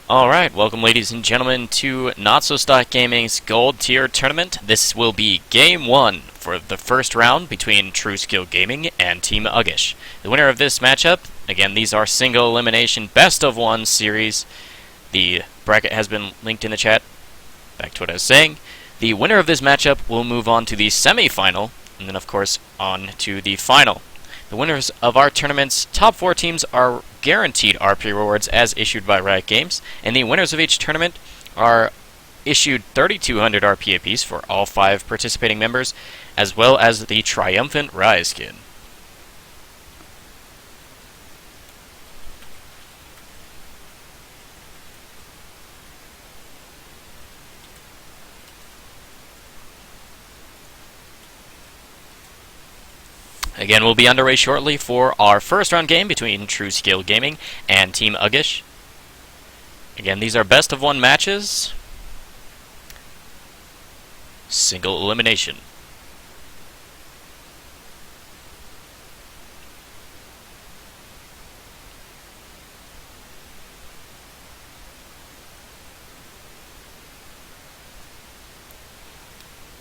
Alright, welcome ladies and gentlemen to NotSoStockGaming's Gold Tier Tournament. This will be Game 1 for the first round between TrueSkill Gaming and Team Uggish. The winner of this matchup, again these are single elimination best of one series. The bracket has been linked in the chat. Back to what I was saying. The winner of this matchup will move on to the semi-final, and then of course on to the final. The winners of our tournament's top 4 teams are guaranteed RP rewards as issued by Riot Games, and the winners of each tournament are issued 3,200 RP apiece for all 5 participating members, as well as the Triumphant Rise skin. Again, we'll be underway shortly for our first round game between TrueSkill Gaming and Team Uggish. Again, these are best of one matches. Single elimination.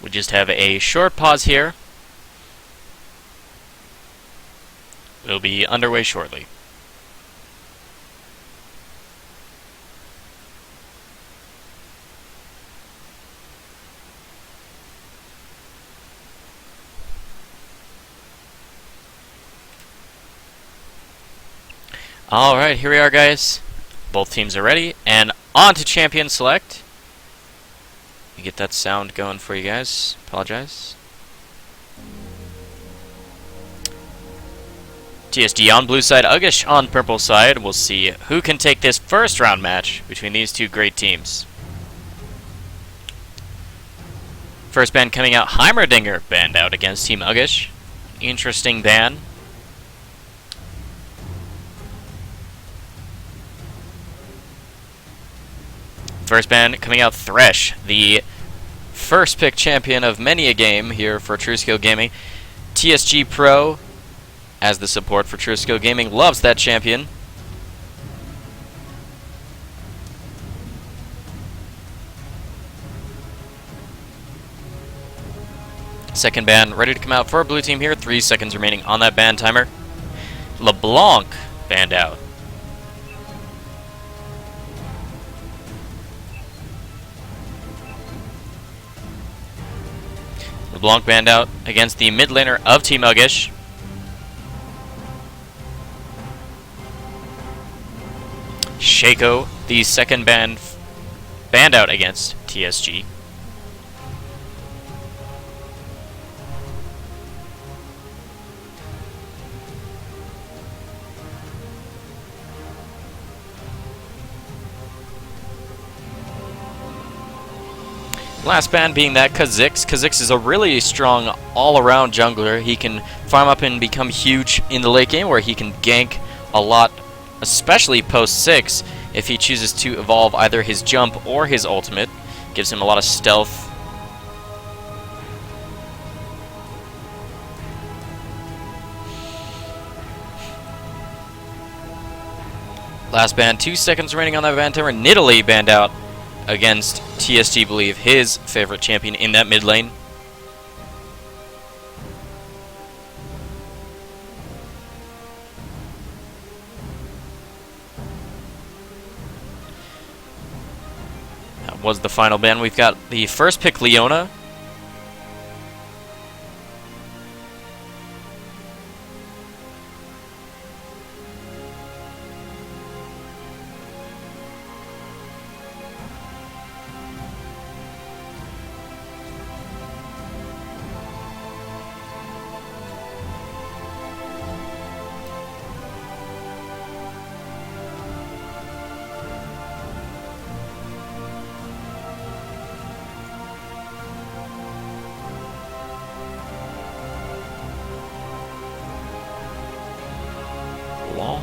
We just have a short pause here. We'll be underway shortly. Alright, here we are guys. Both teams are ready, and on to Champion Select. Let me get that sound going for you guys. Apologize. TSG on blue side, Uggish on purple side. We'll see who can take this first round match between these two great teams. First ban coming out, Heimerdinger banned out against Team Uggish. Interesting ban. First ban coming out, Thresh, the first pick champion of many a game here for TrueSkill Gaming. TSG Pro, as the support for TrueSkill Gaming, loves that champion. Second ban ready to come out for blue team here. 3 seconds remaining on that ban timer. LeBlanc banned out. LeBlanc banned out against the mid laner of Team Uggish. Shaco, the second banned out against TSG. Last ban being that Kha'Zix. Kha'Zix is a really strong all-around jungler. He can farm up and become huge in the late game, where he can gank a lot, especially post 6, if he chooses to evolve either his jump or his ultimate. Gives him a lot of stealth. Last ban, 2 seconds remaining on that ban timer. Nidalee banned out against TSG, believe his favorite champion in that mid lane. That was the final ban. We've got the first pick, Leona. Long.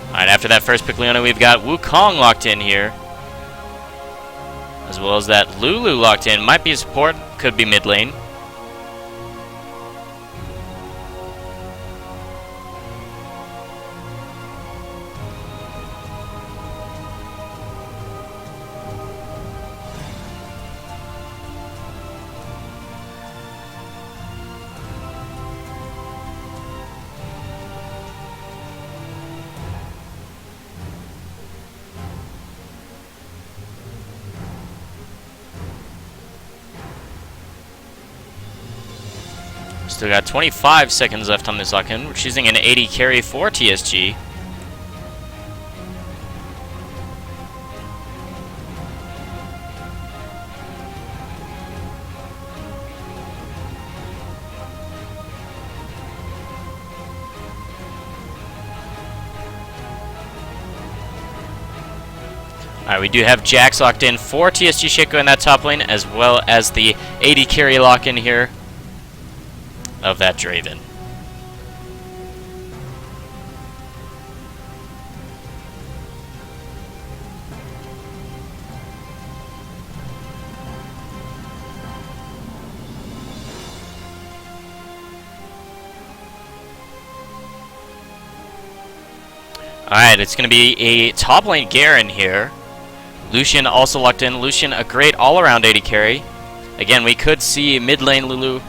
Alright, after that first pick, Leona, we've got Wukong locked in here. As well as that Lulu locked in. Might be a support, could be mid lane. Still got 25 seconds left on this lock-in. We're choosing an 80 carry for TSG. Alright, we do have Jax locked in for TSG Shaco in that top lane, as well as the 80 carry lock-in here of that Draven. Alright, it's going to be a top lane Garen here. Lucian also locked in. Lucian, a great all-around 80 carry. Again, we could see mid lane Lulu.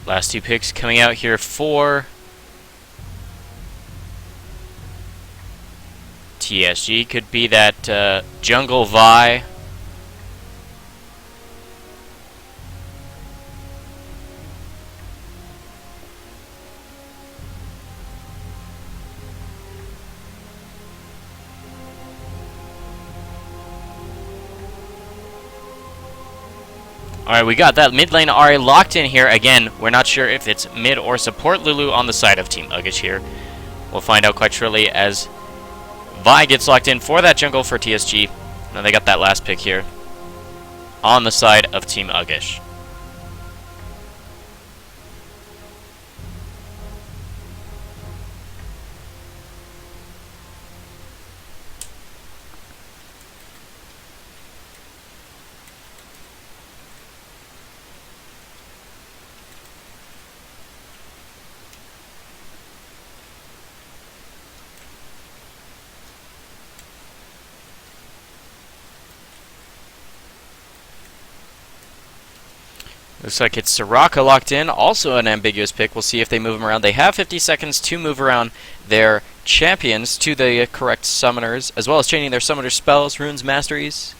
Last two picks coming out here for TSG. Could be that Jungle Vi. Alright, we got that mid lane Ahri locked in here. Again, we're not sure if it's mid or support Lulu on the side of Team Uggish here. We'll find out quite shortly as Vi gets locked in for that jungle for TSG. Now they got that last pick here on the side of Team Uggish. Looks like it's Soraka locked in, also an ambiguous pick. We'll see if they move him around. They have 50 seconds to move around their champions to the correct summoners, as well as changing their summoner spells, runes, masteries.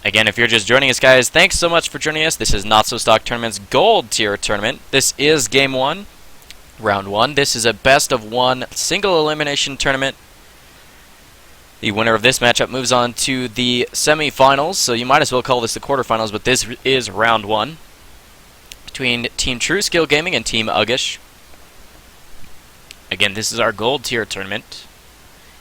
Again, if you're just joining us, guys, thanks so much for joining us. This is NotSoStock Tournament's Gold Tier Tournament. This is Game 1, Round 1. This is a best-of-1 single elimination tournament. The winner of this matchup moves on to the semifinals, so you might as well call this the quarterfinals, but this is round 1 between Team TrueSkill Gaming and Team Uggish. Again, this is our gold tier tournament.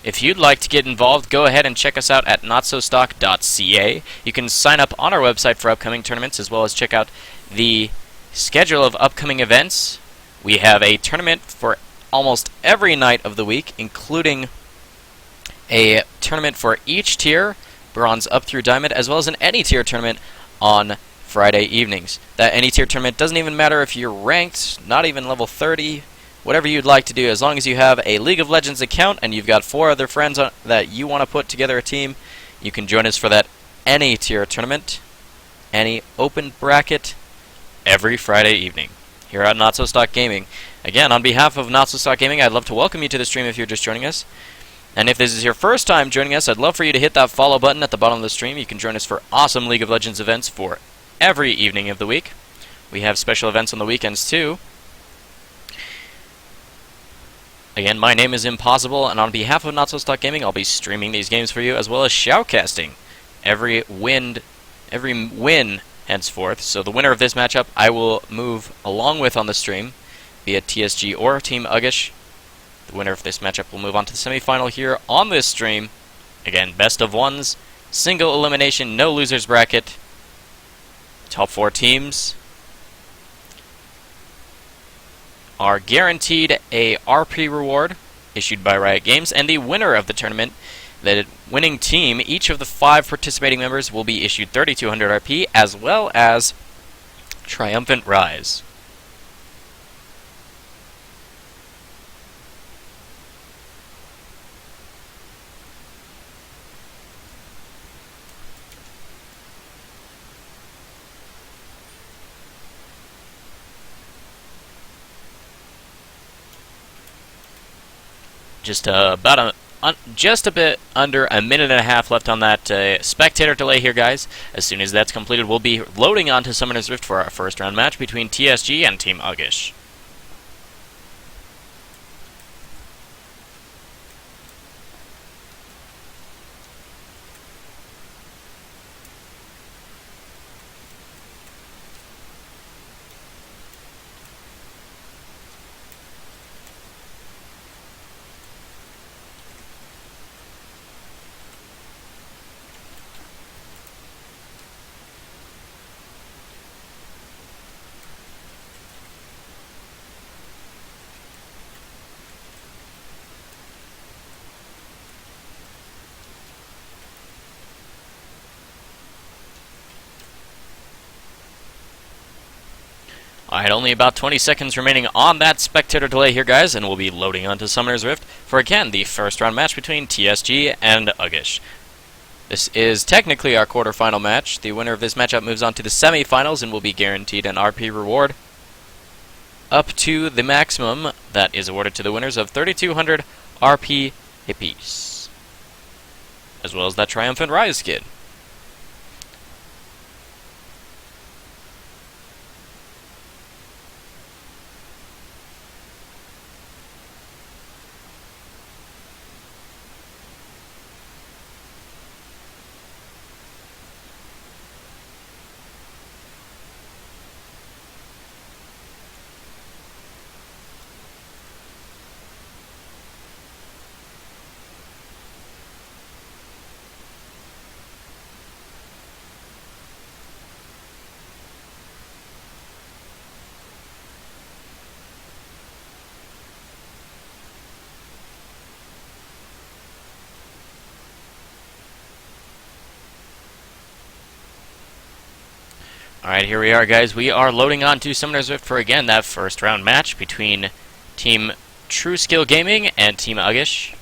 If you'd like to get involved, go ahead and check us out at NotSoStock.ca. You can sign up on our website for upcoming tournaments, as well as check out the schedule of upcoming events. We have a tournament for almost every night of the week, including a tournament for each tier, bronze up through diamond, as well as an any tier tournament on Friday evenings. That any tier tournament doesn't even matter if you're ranked, not even level 30, whatever you'd like to do, as long as you have a League of Legends account and you've got 4 other friends that you want to put together a team, you can join us for that any tier tournament, any open bracket, every Friday evening here at NotSoStockGaming. Again, on behalf of NotSoStockGaming, I'd love to welcome you to the stream if you're just joining us. And if this is your first time joining us, I'd love for you to hit that follow button at the bottom of the stream. You can join us for awesome League of Legends events for every evening of the week. We have special events on the weekends too. Again, my name is Impossible, and on behalf of NotSoStockGaming, I'll be streaming these games for you, as well as shoutcasting every win henceforth. So the winner of this matchup, I will move along with on the stream, be it TSG or Team Uggish. The winner of this matchup will move on to the semifinal here on this stream. Again, best of ones, single elimination, no losers bracket. Top 4 teams are guaranteed a RP reward issued by Riot Games, and the winner of the tournament, the winning team, each of the 5 participating members will be issued 3,200 RP, as well as Triumphant Rise. Just just a bit under a minute and a half left on that spectator delay here, guys. As soon as that's completed, we'll be loading onto Summoner's Rift for our first round match between TSG and Team Uggish. Alright, only about 20 seconds remaining on that spectator delay here, guys, and we'll be loading onto Summoner's Rift for, again, the first round match between TSG and Uggish. This is technically our quarterfinal match. The winner of this matchup moves on to the semifinals and will be guaranteed an RP reward up to the maximum that is awarded to the winners of 3,200 RP apiece, as well as that Triumphant Rise skin. Alright, here we are, guys. We are loading on to Summoner's Rift for, again, that first round match between Team NotSoStockGaming and Team Uggish.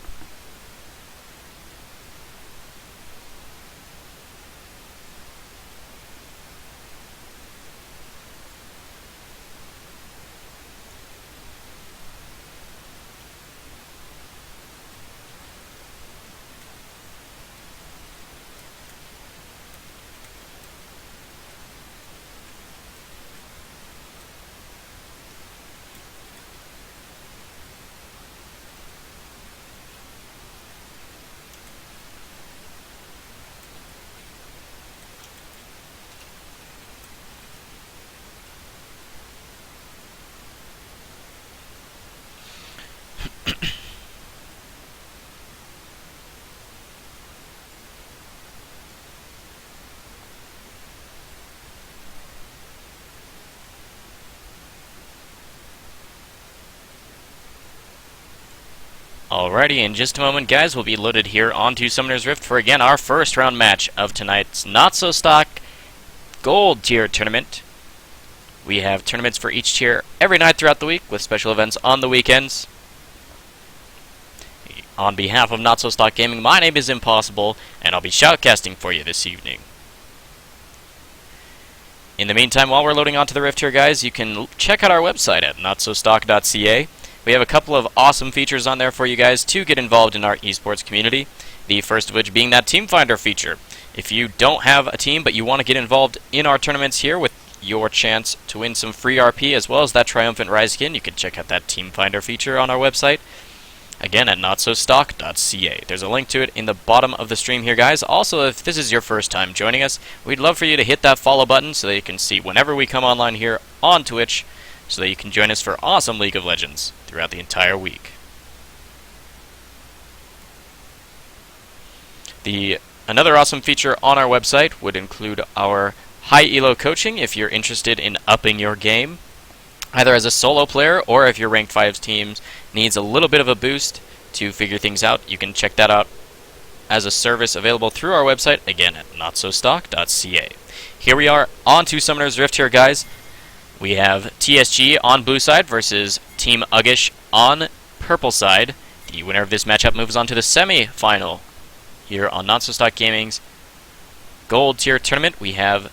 Alrighty, in just a moment, guys, we'll be loaded here onto Summoner's Rift for, again, our first round match of tonight's NotSoStock Gold Tier Tournament. We have tournaments for each tier every night throughout the week, with special events on the weekends. On behalf of NotSoStockGaming, my name is Impossible, and I'll be shoutcasting for you this evening. In the meantime, while we're loading onto the Rift here, guys, you can check out our website at NotSoStock.ca. We have a couple of awesome features on there for you guys to get involved in our esports community. The first of which being that Team Finder feature. If you don't have a team but you want to get involved in our tournaments here with your chance to win some free RP as well as that Triumphant Rise skin, you can check out that Team Finder feature on our website. Again, at NotSoStock.ca. There's a link to it in the bottom of the stream here, guys. Also, if this is your first time joining us, we'd love for you to hit that follow button so that you can see whenever we come online here on Twitch, so that you can join us for awesome League of Legends throughout the entire week. The Another awesome feature on our website would include our high elo coaching if you're interested in upping your game, either as a solo player or if your ranked 5 team needs a little bit of a boost to figure things out. You can check that out as a service available through our website, again at NotSoStock.ca. Here we are on to Summoner's Rift here, guys. We have TSG on blue side versus Team Uggish on purple side. The winner of this matchup moves on to the semi-final. Here on NotSoStockGaming's Gold Tier Tournament, we have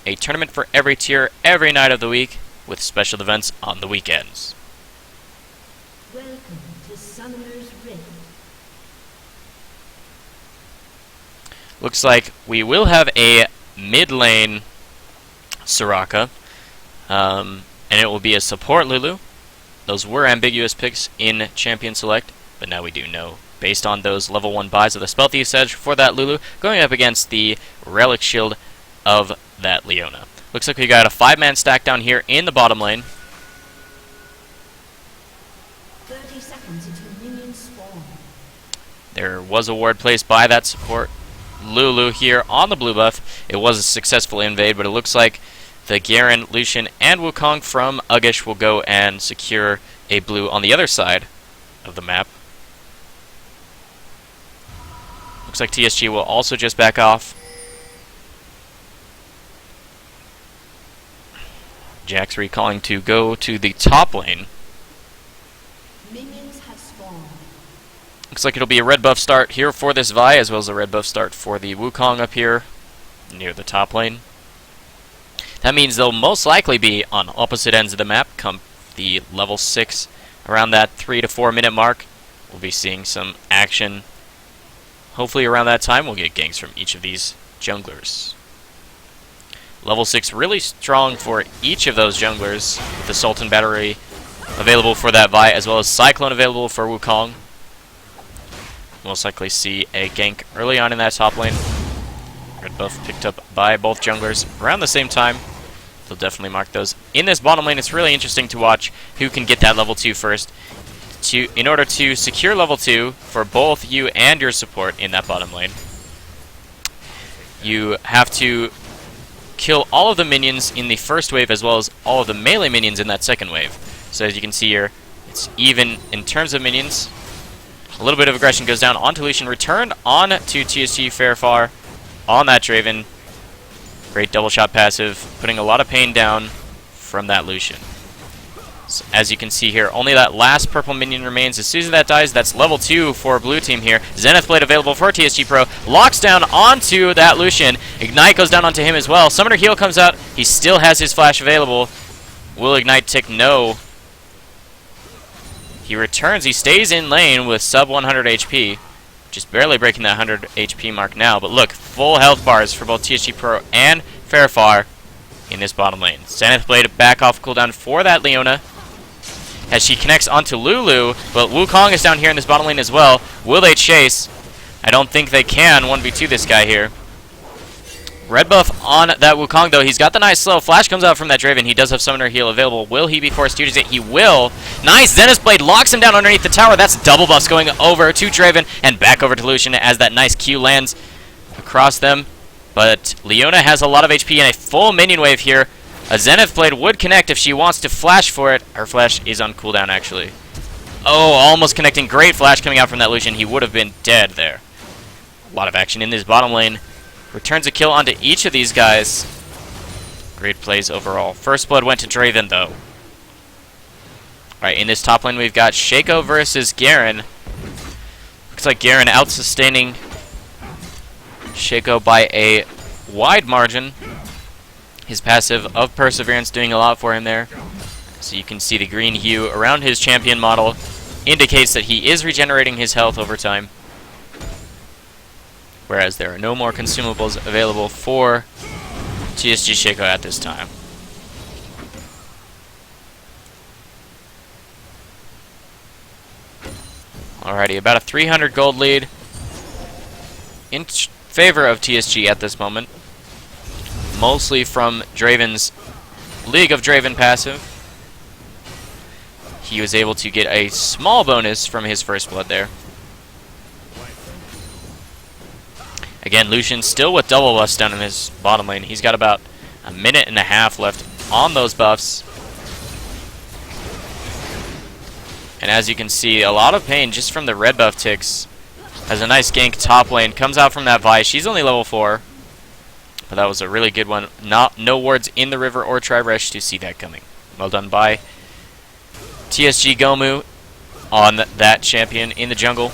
a tournament for every tier every night of the week, with special events on the weekends. Welcome to Summoner's Rift. Looks like we will have a mid lane Soraka, and it will be a support Lulu. Those were ambiguous picks in Champion Select, but now we do know, based on those level 1 buys of the Spell Thief's Edge for that Lulu, going up against the Relic Shield of that Leona. Looks like we got a 5-man stack down here in the bottom lane. 30 seconds until minions spawn. There was a ward placed by that support Lulu here on the blue buff. It was a successful invade, but it looks like the Garen, Lucian, and Wukong from Uggish will go and secure a blue on the other side of the map. Looks like TSG will also just back off. Jack's recalling to go to the top lane. Minions have spawned. Looks like it'll be a red buff start here for this Vi, as well as a red buff start for the Wukong up here near the top lane. That means they'll most likely be on opposite ends of the map come the level 6. Around that 3 to 4 minute mark, we'll be seeing some action. Hopefully around that time we'll get ganks from each of these junglers. Level 6 really strong for each of those junglers, with the Sultan Battery available for that Vi, as well as Cyclone available for Wukong. Most likely see a gank early on in that top lane. Red buff picked up by both junglers around the same time. They'll definitely mark those. In this bottom lane, it's really interesting to watch who can get that level 2 first. In order to secure level 2 for both you and your support in that bottom lane, you have to kill all of the minions in the first wave as well as all of the melee minions in that second wave. So as you can see here, it's even in terms of minions. A little bit of aggression goes down onto Lucian, returned on to TSG Fairfar on that Draven. Great double shot passive, putting a lot of pain down from that Lucian. So as you can see here, only that last purple minion remains. As soon as that dies, that's level 2 for blue team here. Zenith Blade available for TSG Pro. Locks down onto that Lucian. Ignite goes down onto him as well. Summoner Heal comes out. He still has his flash available. Will Ignite tick? No. He returns. He stays in lane with sub 100 HP. Just barely breaking that 100 HP mark now. But look, full health bars for both TSG Pro and Fairfar in this bottom lane. Zenith Blade back off cooldown for that Leona as she connects onto Lulu, but Wukong is down here in this bottom lane as well. Will they chase? I don't think they can 1v2 this guy here. Red buff on that Wukong though. He's got the nice slow. Flash comes out from that Draven. He does have Summoner Heal available. Will he be forced to use it? He will. Nice. Zenith Blade locks him down underneath the tower. That's double buffs going over to Draven and back over to Lucian as that nice Q lands across them. But Leona has a lot of HP and a full minion wave here. A Zenith Blade would connect if she wants to flash for it. Her flash is on cooldown, actually. Oh, almost connecting. Great flash coming out from that Lucian. He would have been dead there. A lot of action in this bottom lane. Returns a kill onto each of these guys. Great plays overall. First blood went to Draven, though. Alright, in this top lane, we've got Shaco versus Garen. Looks like Garen out-sustaining Shaco by a wide margin. His passive of Perseverance doing a lot for him there. So you can see the green hue around his champion model indicates that he is regenerating his health over time. Whereas there are no more consumables available for TSG Shaco at this time. Alrighty, about a 300 gold lead in favor of TSG at this moment. Mostly from Draven's League of Draven passive. He was able to get a small bonus from his first blood there. Again, Lucian still with double buffs down in his bottom lane. He's got about a minute and a half left on those buffs. And as you can see, a lot of pain just from the red buff ticks. Has a nice gank top lane. Comes out from that Vi. She's only level 4. But that was a really good one. No wards in the river or Tri-Resh to see that coming. Well done by TSG Gomu on that champion in the jungle.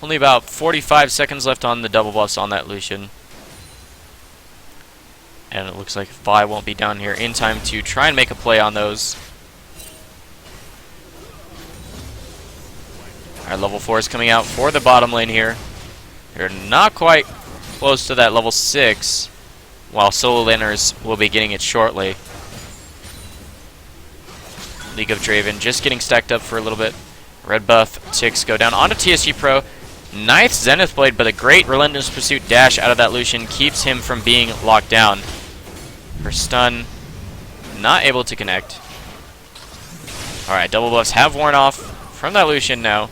Only about 45 seconds left on the double buffs on that Lucian. And it looks like Vi won't be down here in time to try and make a play on those. Alright, level 4 is coming out for the bottom lane here. They're not quite close to that level 6, while solo laners will be getting it shortly. League of Draven just getting stacked up for a little bit. Red buff ticks go down onto TSG Pro. Ninth Zenith Blade, but a great Relentless Pursuit dash out of that Lucian keeps him from being locked down. Her stun not able to connect. Alright, double buffs have worn off from that Lucian now.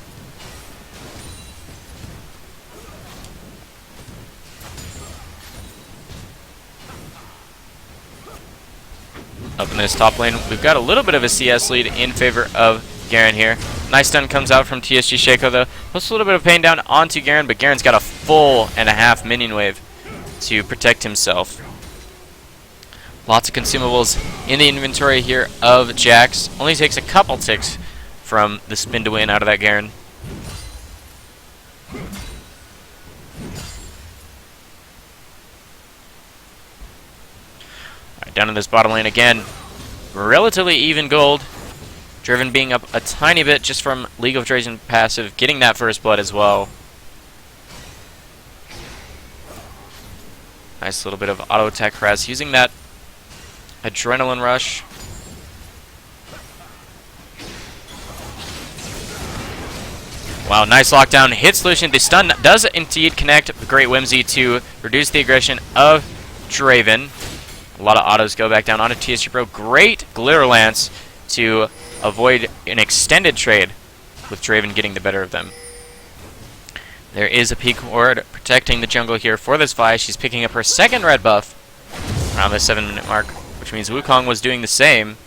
Up in this top lane, we've got a little bit of a CS lead in favor of Garen here. Nice stun comes out from TSG Shaco though. Puts a little bit of pain down onto Garen, but Garen's got a full and a half minion wave to protect himself. Lots of consumables in the inventory here of Jax. Only takes a couple ticks from the spin to win out of that Garen. Alright, down in this bottom lane again. Relatively even gold. Driven being up a tiny bit just from League of Draven passive, getting that first blood as well. Nice little bit of auto attack harass using that adrenaline rush. Wow, nice lockdown. Hits Lucian. The stun does indeed connect. Great Whimsy to reduce the aggression of Draven. A lot of autos go back down onto TSG Pro. Great Glitter Lance to avoid an extended trade with Draven getting the better of them. There is a peak ward protecting the jungle here for this Vi. She's picking up her second red buff around the 7-minute mark, which means Wukong was doing the same.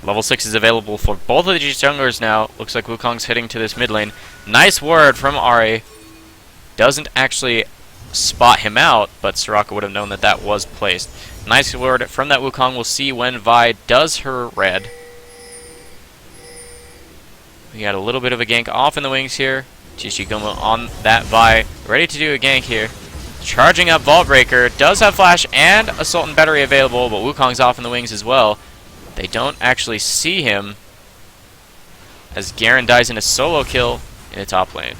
Level 6 is available for both of these junglers now. Looks like Wukong's heading to this mid lane. Nice word from Ahri. Doesn't actually spot him out, but Soraka would have known that that was placed. Nice word from that Wukong. We'll see when Vi does her red. We got a little bit of a gank off in the wings here. Chishigomo on that Vi. Ready to do a gank here. Charging up Vault Breaker. Does have Flash and Assault and Battery available, but Wukong's off in the wings as well. They don't actually see him as Garen dies in a solo kill in the top lane.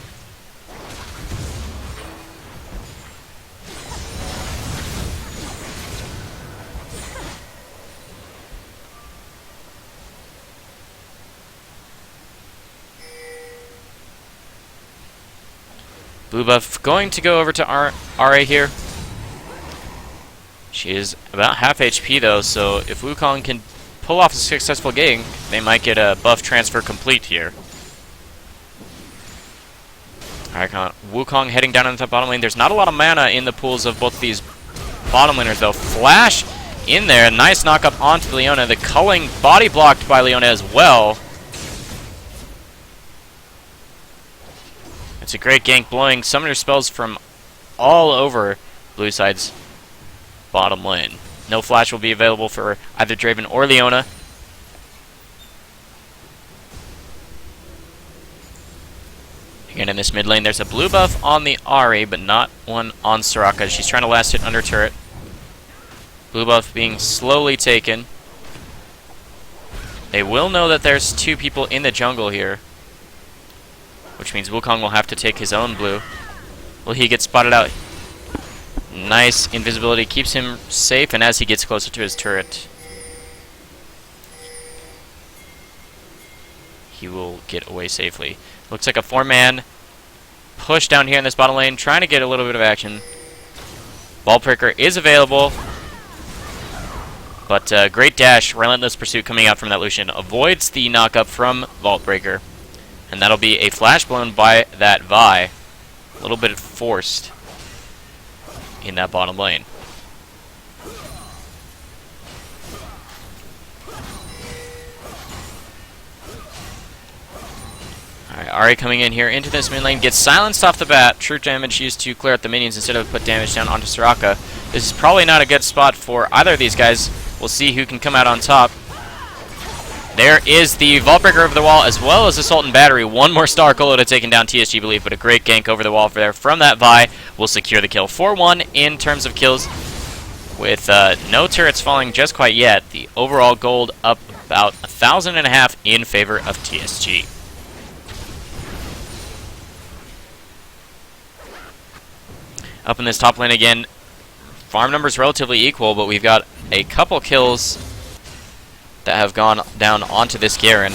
Blue buff going to go over to RA here. She is about half HP though, so if Wukong can pull off a successful gank, they might get a buff transfer complete here. Alright, Wukong heading down into the bottom lane. There's not a lot of mana in the pools of both these bottom laners though. Flash in there, nice knock up onto Leona. The culling body blocked by Leona as well. It's a great gank, blowing summoner spells from all over blue side's bottom lane. No flash will be available for either Draven or Leona. Again, in this mid lane, there's a blue buff on the Ahri, but not one on Soraka. She's trying to last hit under turret. Blue buff being slowly taken. They will know that there's two people in the jungle here, which means Wukong will have to take his own blue. Will he get spotted out? Nice invisibility keeps him safe, and as he gets closer to his turret, he will get away safely. Looks like a 4-man push down here in this bottom lane, trying to get a little bit of action. Ball Pricker is available, But great dash, relentless pursuit coming out from that Lucian. Avoids the knock-up from Vault Breaker. And that'll be a flash blown by that Vi. A little bit forced in that bottom lane. Alright, Ahri coming in here into this mid lane, gets silenced off the bat. True damage used to clear out the minions instead of put damage down onto Soraka. This is probably not a good spot for either of these guys. We'll see who can come out on top. There is the Vault Breaker over the wall, as well as Assault and Battery. One more Star Colo to taking down TSG Belief, but a great gank over the wall there from that Vi will secure the kill. 4-1 in terms of kills, with no turrets falling just quite yet. The overall gold up about 1,500 in favor of TSG. Up in this top lane again, farm numbers relatively equal, but we've got a couple kills that have gone down onto this Garen.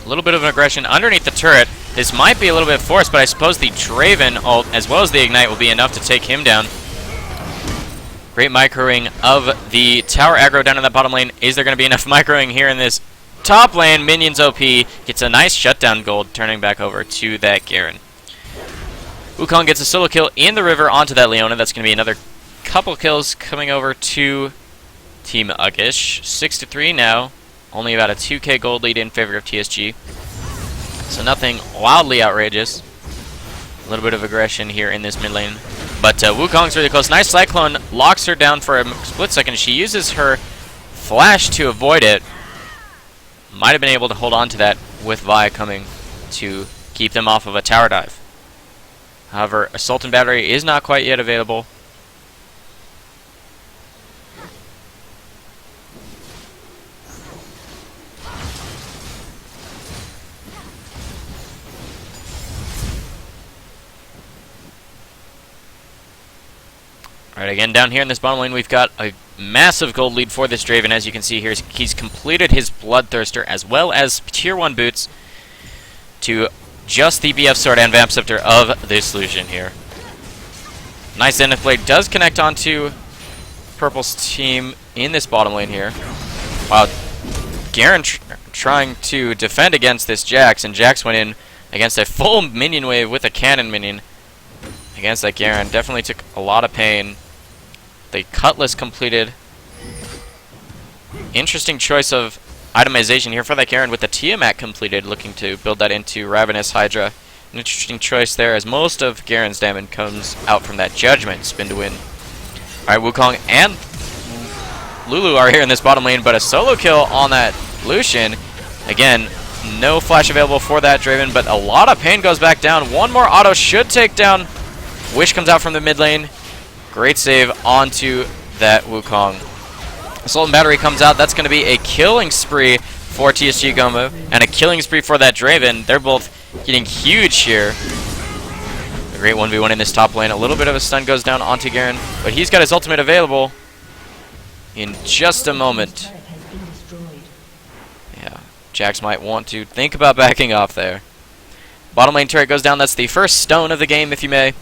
A little bit of an aggression underneath the turret. This might be a little bit forced, but I suppose the Draven ult, as well as the Ignite, will be enough to take him down. Great microing of the tower aggro down in that bottom lane. Is there going to be enough microing here in this top lane? Minions OP gets a nice shutdown gold, turning back over to that Garen. Wukong gets a solo kill in the river onto that Leona. That's going to be another couple kills coming over to Team Uggish. 6-3 now. Only about a 2k gold lead in favor of TSG. So nothing wildly outrageous. A little bit of aggression here in this mid lane. But Wukong's really close. Nice Cyclone. Locks her down for a split second. She uses her flash to avoid it. Might have been able to hold on to that with Vi coming to keep them off of a tower dive. However, Assault and Battery is not quite yet available. Alright, again, down here in this bottom lane, we've got a massive gold lead for this Draven. As you can see here, he's completed his Bloodthirster as well as Tier 1 boots to just the BF Sword and Vamp Scepter of this Lucian here. Nice Zenith Blade does connect onto Purple's team in this bottom lane here. Wow, Garen trying to defend against this Jax, and Jax went in against a full minion wave with a cannon minion against that Garen. Definitely took a lot of pain. The Cutlass completed. Interesting choice of itemization here for that Garen with the Tiamat completed, looking to build that into Ravenous Hydra. An interesting choice there, as most of Garen's damage comes out from that Judgment spin to win. Alright, Wukong and Lulu are here in this bottom lane, but a solo kill on that Lucian. Again, no flash available for that Draven, but a lot of pain goes back down. One more auto should take down. Wish comes out from the mid lane. Great save onto that Wukong. Assault and Battery comes out. That's going to be a killing spree for TSG Gomu and a killing spree for that Draven. They're both getting huge here. A great 1v1 in this top lane. A little bit of a stun goes down onto Garen, but he's got his ultimate available in just a moment. Yeah, Jax might want to think about backing off there. Bottom lane turret goes down. That's the first stone of the game, if you may,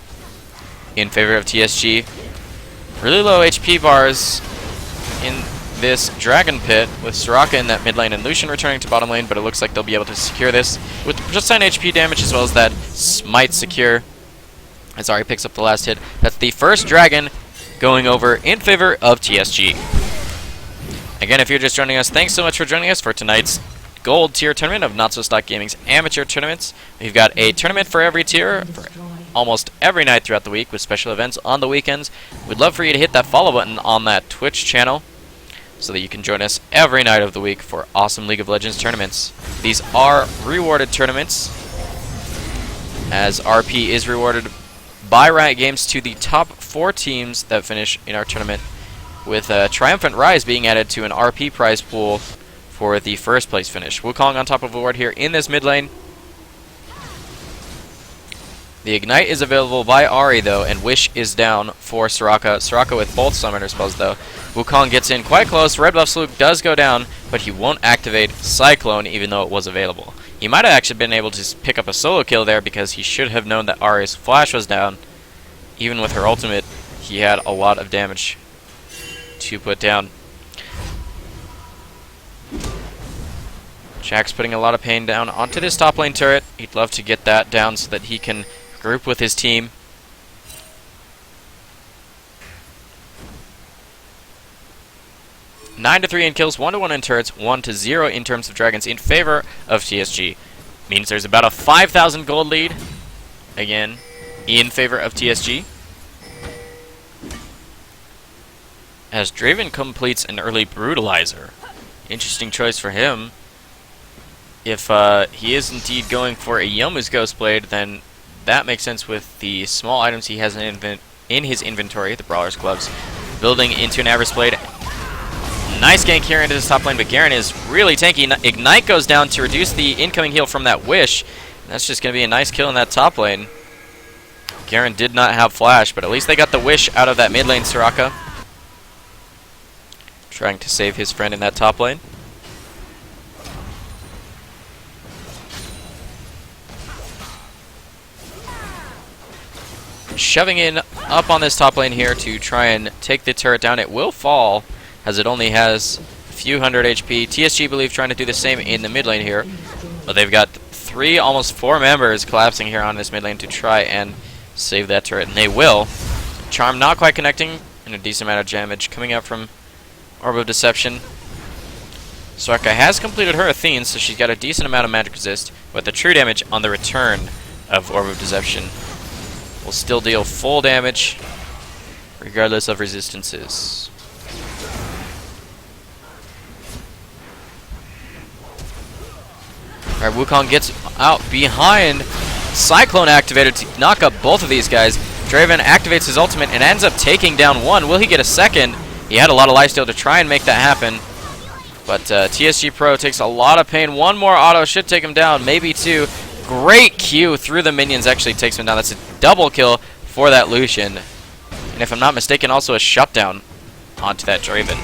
in favor of TSG. Really low HP bars in this Dragon Pit with Soraka in that mid lane and Lucian returning to bottom lane, but it looks like they'll be able to secure this with just 9 HP damage as well as that Smite secure as Ahri picks up the last hit. That's the first Dragon going over in favor of TSG. Again, if you're just joining us, thanks so much for joining us for tonight's Gold tier tournament of NotSoStockGaming's amateur tournaments. We've got a tournament for every tier for almost every night throughout the week with special events on the weekends. We'd love for you to hit that follow button on that Twitch channel so that you can join us every night of the week for awesome League of Legends tournaments. These are rewarded tournaments, as RP is rewarded by Riot Games to the top 4 teams that finish in our tournament, with a Triumphant Rise being added to an RP prize pool for the first place finish. Wukong on top of the board here in this mid lane. The Ignite is available by Ahri though, and Wish is down for Soraka. Soraka with both summoner spells though. Wukong gets in quite close. Red buff Slug does go down, but he won't activate Cyclone even though it was available. He might have actually been able to pick up a solo kill there because he should have known that Ari's flash was down. Even with her ultimate, he had a lot of damage to put down. Jack's putting a lot of pain down onto this top lane turret. He'd love to get that down so that he can group with his team. Nine to 3 in kills, 1 to 1 in turrets, 1 to 0 in terms of dragons in favor of TSG. Means there's about a 5,000 gold lead, again, in favor of TSG. As Draven completes an early Brutalizer. Interesting choice for him. If he is indeed going for a Yomu's Ghostblade, then that makes sense with the small items he has in his inventory, the Brawler's Gloves, building into an Average Blade. Nice gank here into this top lane, but Garen is really tanky. Ignite goes down to reduce the incoming heal from that Wish. That's just going to be a nice kill in that top lane. Garen did not have Flash, but at least they got the Wish out of that mid lane, Soraka. Trying to save his friend in that top lane. Shoving in up on this top lane here to try and take the turret down. It will fall, as it only has a few hundred HP. TSG believe trying to do the same in the mid lane here. But they've got 3, almost 4 members collapsing here on this mid lane to try and save that turret. And they will. Charm not quite connecting, and a decent amount of damage coming out from Orb of Deception. Soraka has completed her Athene, so she's got a decent amount of magic resist, but the true damage on the return of Orb of Deception will still deal full damage, regardless of resistances. Alright, Wukong gets out behind. Cyclone activated to knock up both of these guys. Draven activates his ultimate and ends up taking down one. Will he get a second? He had a lot of lifesteal to try and make that happen. But TSG Pro takes a lot of pain. One more auto should take him down, maybe 2. Great Q through the minions actually takes him down. That's a double kill for that Lucian. And if I'm not mistaken, also a shutdown onto that Draven.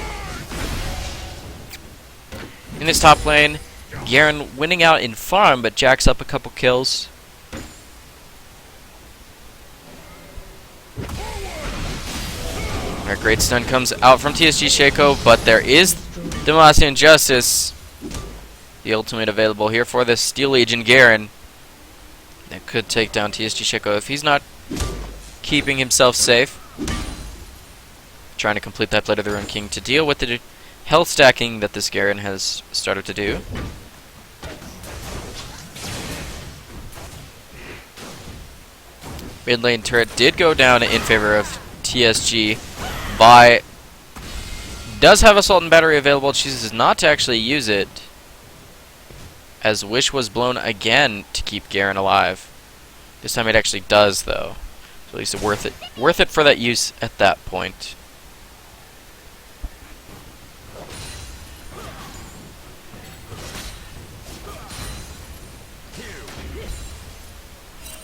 In this top lane, Garen winning out in farm, but jacks up a couple kills. Our great stun comes out from TSG Shaco, but there is Demacian Justice, the ultimate available here for the Steel Legion Garen. That could take down TSG Shaco if he's not keeping himself safe. Trying to complete that Blade of the Rune King to deal with the health stacking that this Garen has started to do. Mid lane turret did go down in favor of TSG. Vi does have Assault and Battery available, chooses not to actually use it, as Wish was blown again to keep Garen alive. This time it actually does, though. So at least it's worth it for that use at that point.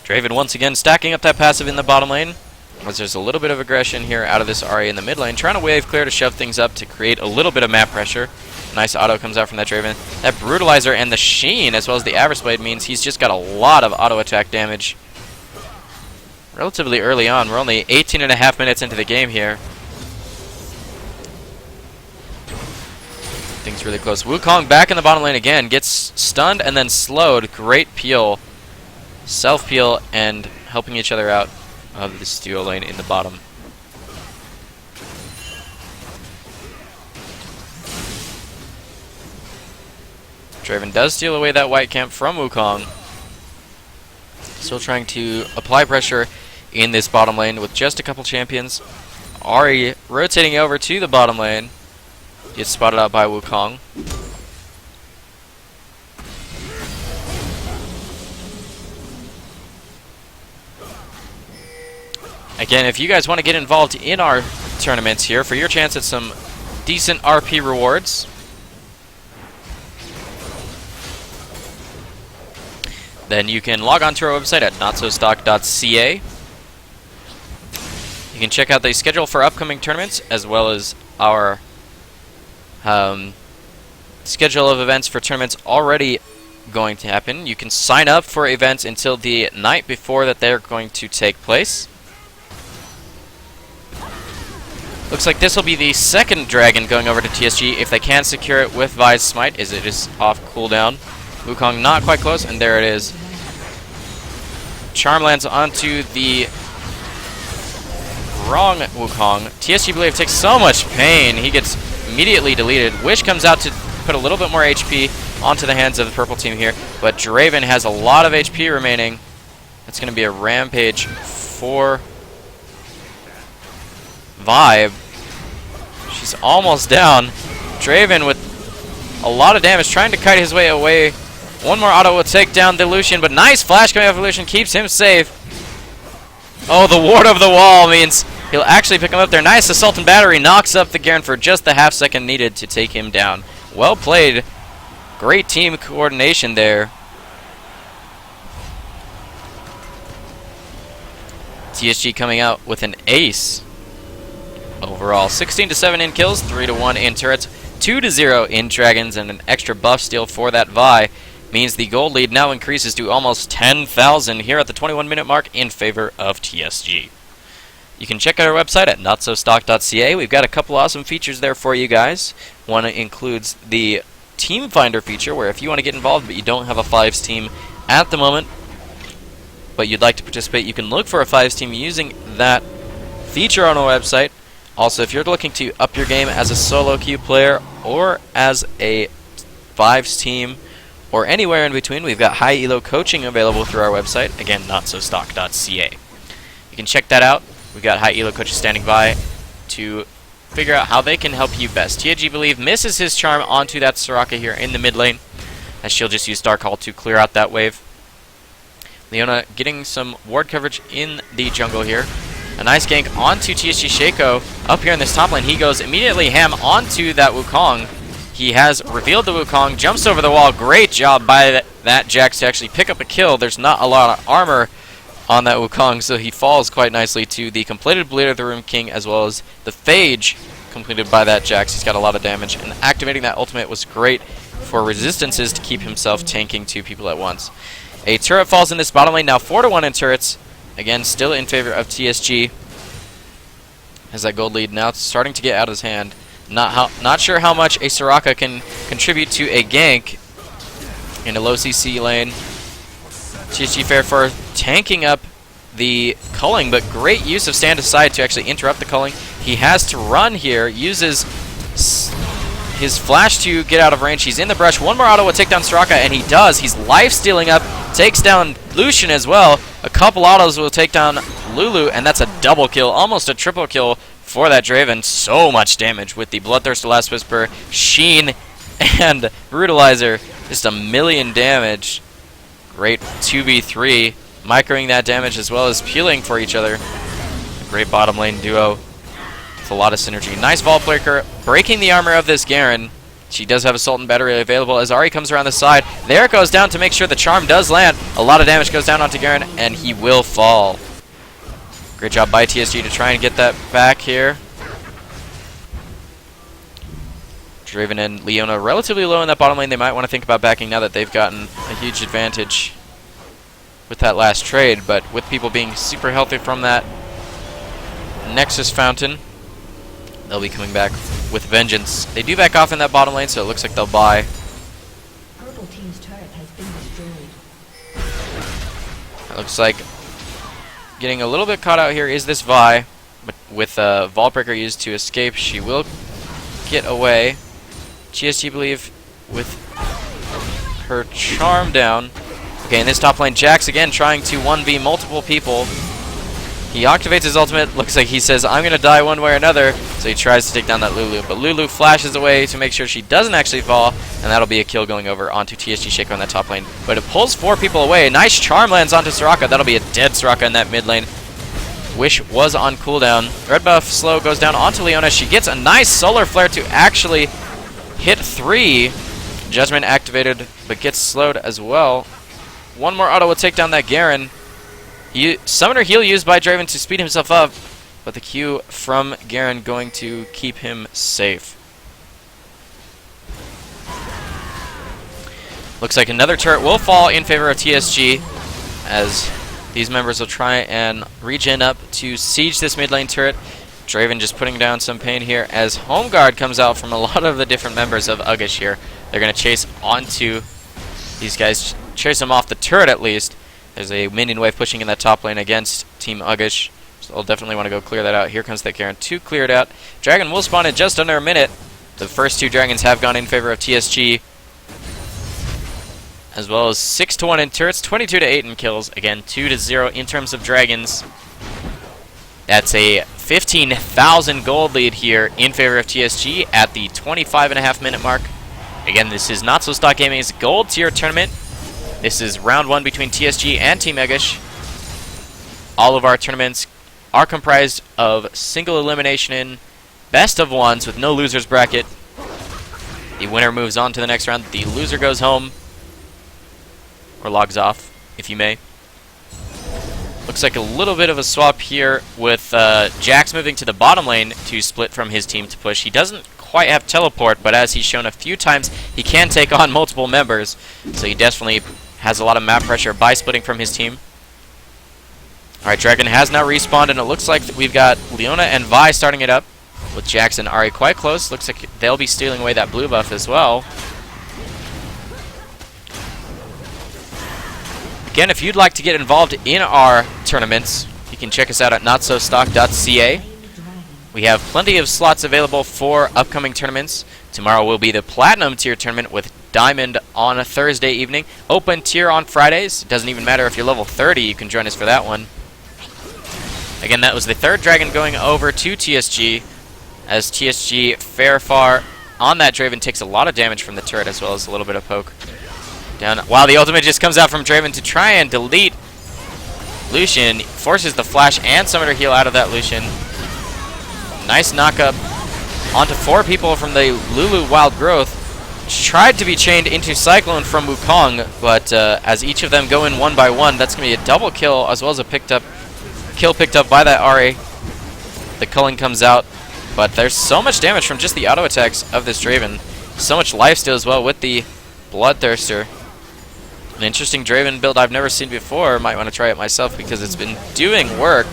Draven once again stacking up that passive in the bottom lane, as there's a little bit of aggression here out of this Ahri in the mid lane, trying to wave clear to shove things up to create a little bit of map pressure. Nice auto comes out from that Draven. That Brutalizer and the Sheen, as well as the Average Blade, means he's just got a lot of auto attack damage relatively early on. We're only 18.5 minutes into the game here. Things really close. Wukong back in the bottom lane again, gets stunned and then slowed. Great peel. Self-peel and helping each other out of this duo lane in the bottom. Draven does steal away that white camp from Wukong. Still trying to apply pressure in this bottom lane with just a couple champions. Ahri rotating over to the bottom lane. Gets spotted out by Wukong. Again, if you guys want to get involved in our tournaments here for your chance at some decent RP rewards, then you can log on to our website at NotSoStock.ca. You can check out the schedule for upcoming tournaments, as well as our schedule of events for tournaments already going to happen. You can sign up for events until the night before that they're going to take place. Looks like this will be the second dragon going over to TSG if they can secure it with Vi's Smite, as it is off cooldown. Wukong not quite close, and there it is. Charm lands onto the wrong Wukong. TSG believe takes so much pain. He gets immediately deleted. Wish comes out to put a little bit more HP onto the hands of the purple team here, but Draven has a lot of HP remaining. It's going to be a rampage for Vibe. She's almost down. Draven with a lot of damage, trying to kite his way away. One more auto will take down the Lucian, but nice flash coming off of Lucian, keeps him safe. Oh, the ward of the wall means he'll actually pick him up there. Nice assault and battery, knocks up the Garen for just the half second needed to take him down. Well played. Great team coordination there. TSG coming out with an ace. Overall, 16-7 in kills, 3-1 in turrets, 2-0 in dragons, and an extra buff steal for that Vi means the gold lead now increases to almost 10,000 here at the 21-minute mark in favor of TSG. You can check out our website at NotSoStock.ca. We've got a couple awesome features there for you guys. One includes the Team Finder feature, where if you want to get involved but you don't have a Fives team at the moment, but you'd like to participate, you can look for a Fives team using that feature on our website. Also, if you're looking to up your game as a solo queue player or as a Fives team or anywhere in between, we've got high elo coaching available through our website. Again, NotSoStock.ca. You can check that out. We've got high elo coaches standing by to figure out how they can help you best. TSG believe misses his charm onto that Soraka here in the mid lane, as she'll just use Darkhold to clear out that wave. Leona getting some ward coverage in the jungle here. A nice gank onto TSG Shaco. Up here in this top lane, he goes immediately ham onto that Wukong. He has revealed the Wukong, jumps over the wall. Great job by that Jax to actually pick up a kill. There's not a lot of armor on that Wukong, so he falls quite nicely to the completed Bleeder of the Room King, as well as the Phage completed by that Jax. He's got a lot of damage, and activating that ultimate was great for resistances to keep himself tanking two people at once. A turret falls in this bottom lane, now 4-1 in turrets. Again, still in favor of TSG. As that gold lead now starting to get out of his hand. Not sure how much a Soraka can contribute to a gank in a low CC lane. TSG fair for tanking up the culling, but great use of stand aside to actually interrupt the culling. He has to run here, uses his flash to get out of range. He's in the brush. One more auto will take down Soraka, and he does. He's life-stealing up, takes down Lucian as well. A couple autos will take down Lulu, and that's a double kill, almost a triple kill for that Draven. So much damage with the Bloodthirster, Last Whisper, Sheen, and Brutalizer. Just a million damage. Great 2v3, microing that damage as well as peeling for each other. A great bottom lane duo with a lot of synergy. Nice Vault Breaker, breaking the armor of this Garen. She does have Assault and Battery available as Ahri comes around the side. There it goes down to make sure the charm does land. A lot of damage goes down onto Garen, and he will fall. Great job by TSG to try and get that back here. Draven and Leona relatively low in that bottom lane. They might want to think about backing now that they've gotten a huge advantage with that last trade, but with people being super healthy from that Nexus Fountain, they'll be coming back with vengeance. They do back off in that bottom lane, so it looks like they'll buy. Purple team's turret has been destroyed. It looks like getting a little bit caught out here is this Vi, but with Vault Breaker used to escape, she will get away. TSG believe with her charm down. Okay, in this top lane, Jax again trying to 1v multiple people. He activates his ultimate. Looks like he says, I'm going to die one way or another. So he tries to take down that Lulu. But Lulu flashes away to make sure she doesn't actually fall. And that'll be a kill going over onto TSG Shaco in that top lane. But it pulls 4 people away. Nice charm lands onto Soraka. That'll be a dead Soraka in that mid lane. Wish was on cooldown. Red buff slow goes down onto Leona. She gets a nice solar flare to actually hit 3. Judgment activated, but gets slowed as well. One more auto will take down that Garen. Summoner heal used by Draven to speed himself up, but the Q from Garen going to keep him safe. Looks like another turret will fall in favor of TSG, as these members will try and regen up to siege this mid lane turret. Draven just putting down some pain here as Home Guard comes out from a lot of the different members of Uggish here. They're going to chase onto these guys, chase them off the turret at least. There's a minion wave pushing in that top lane against Team Uggish, so they'll definitely want to go clear that out. Here comes the Garen 2 cleared out. Dragon will spawn in just under a minute. The first 2 dragons have gone in favor of TSG, as well as 6-1 in turrets, 22-8 in kills. Again, 2-0 in terms of dragons. That's a 15,000 gold lead here in favor of TSG at the 25.5 minute mark. Again, this is NotSoStockGaming's gold tier tournament. This is round 1 between TSG and Team Uggish. All of our tournaments are comprised of single elimination, best of ones with no losers bracket. The winner moves on to the next round. The loser goes home, or logs off, if you may. Looks like a little bit of a swap here with Jax moving to the bottom lane to split from his team to push. He doesn't quite have teleport, but as he's shown a few times, he can take on multiple members. So he definitely has a lot of map pressure by splitting from his team. Alright, Dragon has now respawned, and it looks like we've got Leona and Vi starting it up, with Jax and Ahri quite close. Looks like they'll be stealing away that blue buff as well. Again, if you'd like to get involved in our tournaments, you can check us out at NotSoStock.ca. We have plenty of slots available for upcoming tournaments. Tomorrow will be the Platinum tier tournament with Diamond on a Thursday evening. Open tier on Fridays. It doesn't even matter if you're level 30, you can join us for that one. Again, that was the 3rd dragon going over to TSG, as TSG fair far on that Draven takes a lot of damage from the turret as well as a little bit of poke. Down. Wow, the ultimate just comes out from Draven to try and delete Lucian. Forces the flash and summoner heal out of that Lucian. Nice knockup onto 4 people from the Lulu Wild Growth. Tried to be chained into Cyclone from Wukong, but as each of them go in one by one, that's going to be a double kill as well as a kill picked up by that Ahri. The culling comes out, but there's so much damage from just the auto attacks of this Draven. So much lifesteal as well with the Bloodthirster. An interesting Draven build I've never seen before. Might want to try it myself because it's been doing work.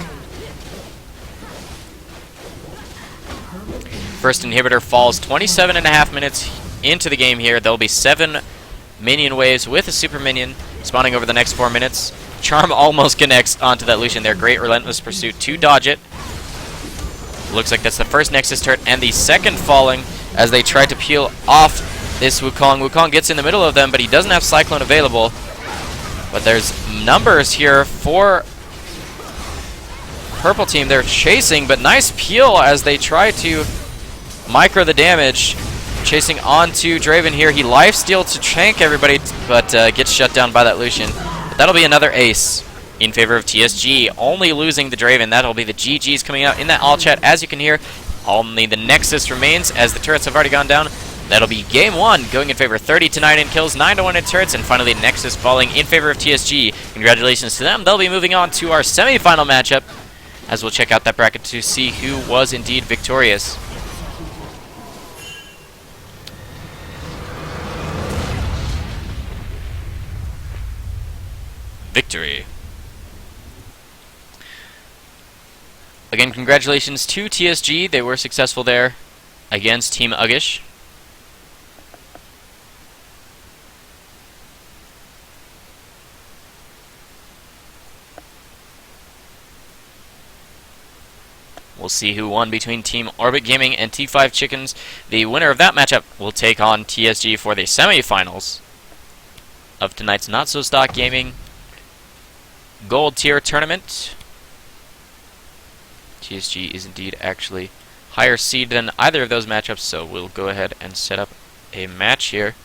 First inhibitor falls 27.5 minutes into the game here. There'll be 7 minion waves with a super minion spawning over the next 4 minutes. Charm almost connects onto that Lucian there. Great Relentless Pursuit to dodge it. Looks like that's the first Nexus turret and the second falling as they try to peel off this Wukong. Wukong gets in the middle of them, but he doesn't have Cyclone available. But there's numbers here for Purple Team. They're chasing, but nice peel as they try to micro the damage. Chasing onto Draven here. He lifesteal to tank everybody, but gets shut down by that Lucian. But that'll be another ace in favor of TSG. Only losing the Draven. That'll be the GGs coming out in that all chat. As you can hear, only the Nexus remains as the turrets have already gone down. That'll be game 1, going in favor 30-9 in kills, 9-1 in turrets, and finally Nexus falling in favor of TSG. Congratulations to them. They'll be moving on to our semi-final matchup, as we'll check out that bracket to see who was indeed victorious. Victory. Again, congratulations to TSG. They were successful there against Team Uggish. We'll see who won between Team Orbit Gaming and T5 Chickens. The winner of that matchup will take on TSG for the semifinals of tonight's NotSoStockGaming Gold Tier Tournament. TSG is indeed actually higher seed than either of those matchups, so we'll go ahead and set up a match here.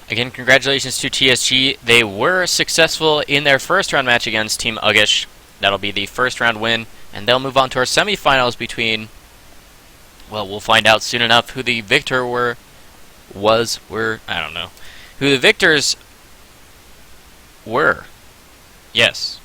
Again, congratulations to TSG. They were successful in their first round match against Team Uggish. That'll be the first round win, and they'll move on to our semifinals between, well, we'll find out soon enough who the victor were, I don't know. Who the victors were. Yes.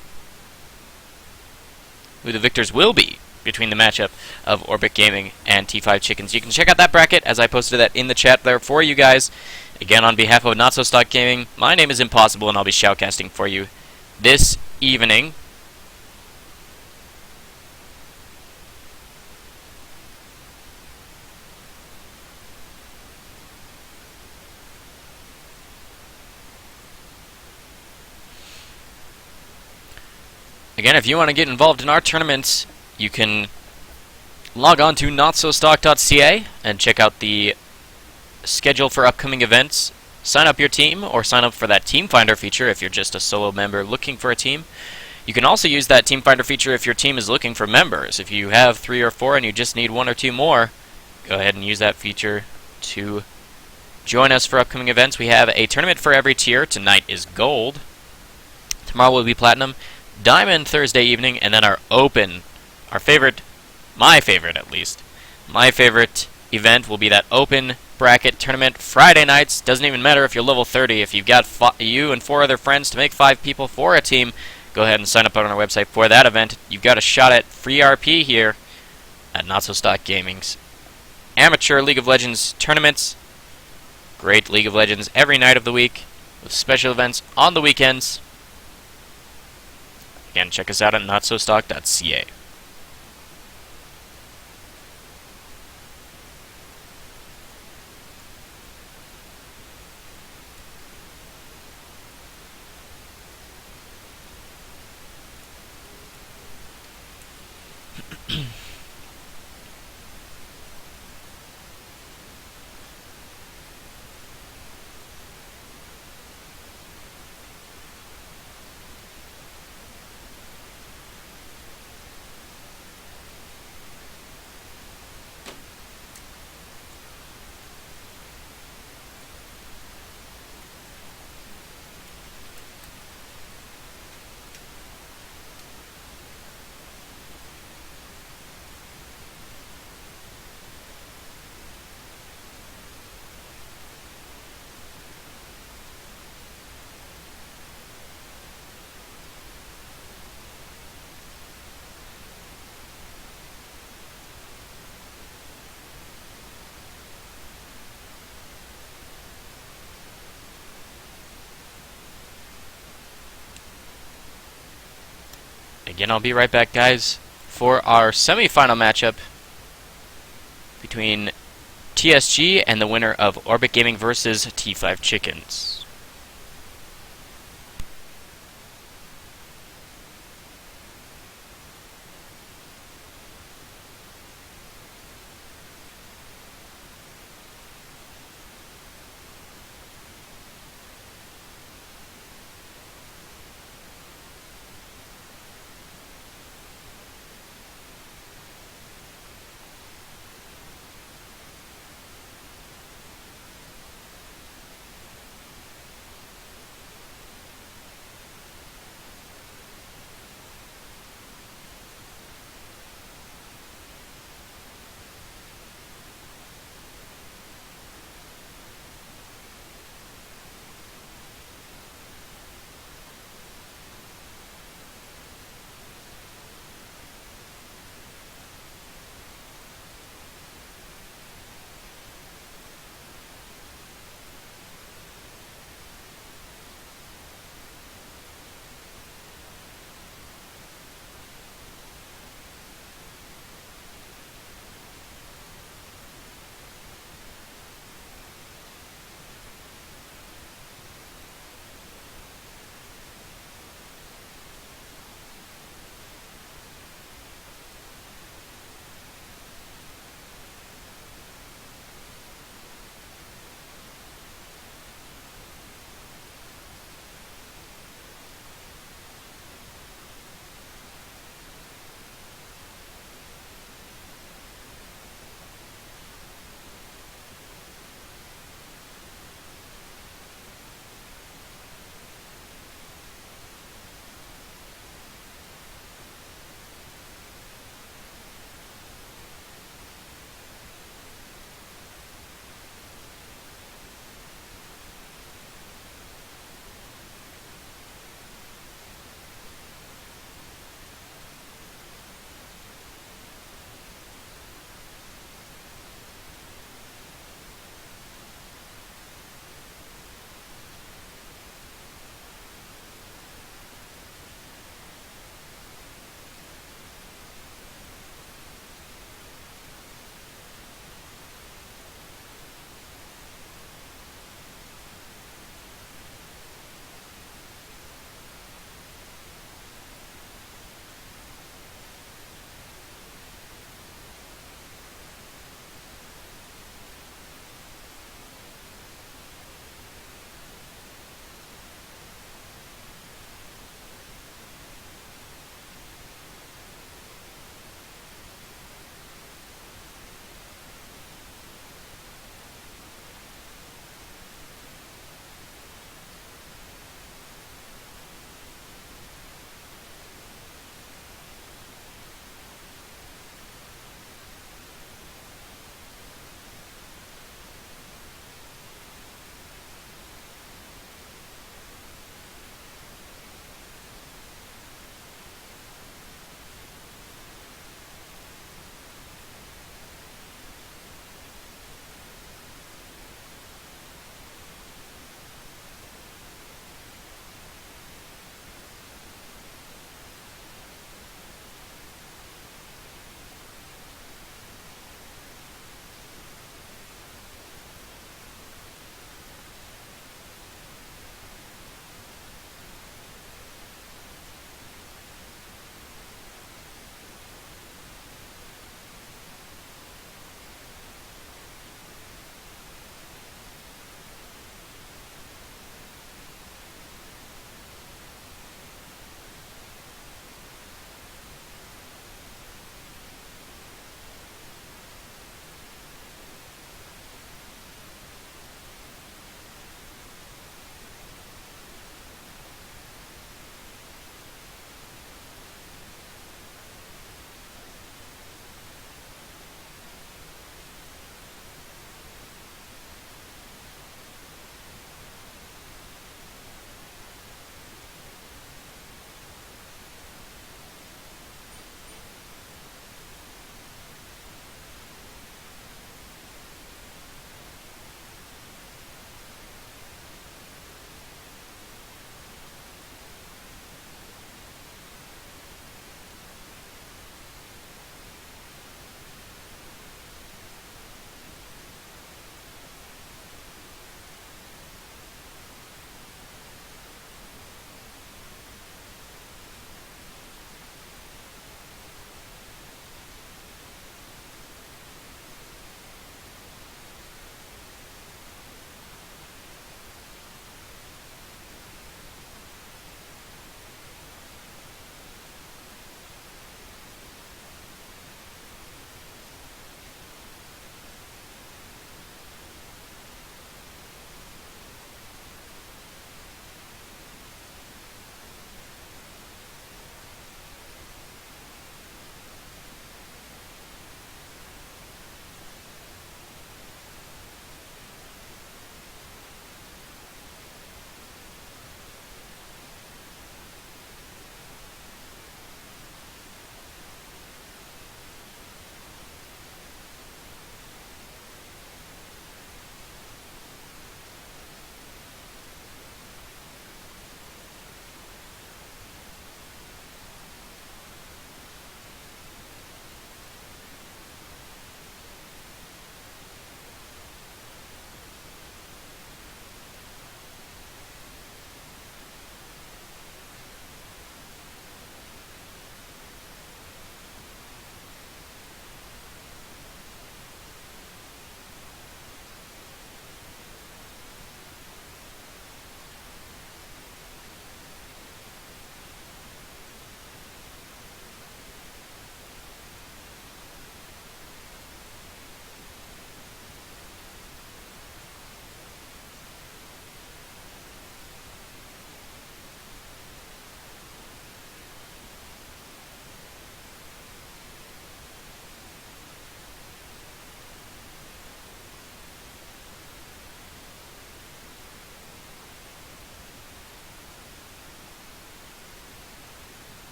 Who the victors will be between the matchup of Orbit Gaming and T5 Chickens. You can check out that bracket as I posted that in the chat there for you guys. Again, on behalf of NotSoStockGaming, my name is Impossible, and I'll be shoutcasting for you this evening. Again, if you want to get involved in our tournaments, you can log on to NotSoStock.ca and check out the schedule for upcoming events. Sign up your team, or sign up for that Team Finder feature if you're just a solo member looking for a team. You can also use that Team Finder feature if your team is looking for members. If you have 3 or 4 and you just need 1 or 2 more, go ahead and use that feature to join us for upcoming events. We have a tournament for every tier. Tonight is Gold. Tomorrow will be Platinum. Diamond Thursday evening, and then our Open. Our favorite, my favorite at least, my favorite event will be that Open bracket tournament Friday nights. Doesn't even matter if you're level 30. If you've got you and 4 other friends to make 5 people for a team, go ahead and sign up on our website for that event. You've got a shot at free RP here at NotSoStockGaming's amateur League of Legends tournaments. Great League of Legends every night of the week with special events on the weekends. Again, check us out at NotSoStock.ca. Again, I'll be right back, guys, for our semifinal matchup between TSG and the winner of Orbit Gaming versus T5 Chickens.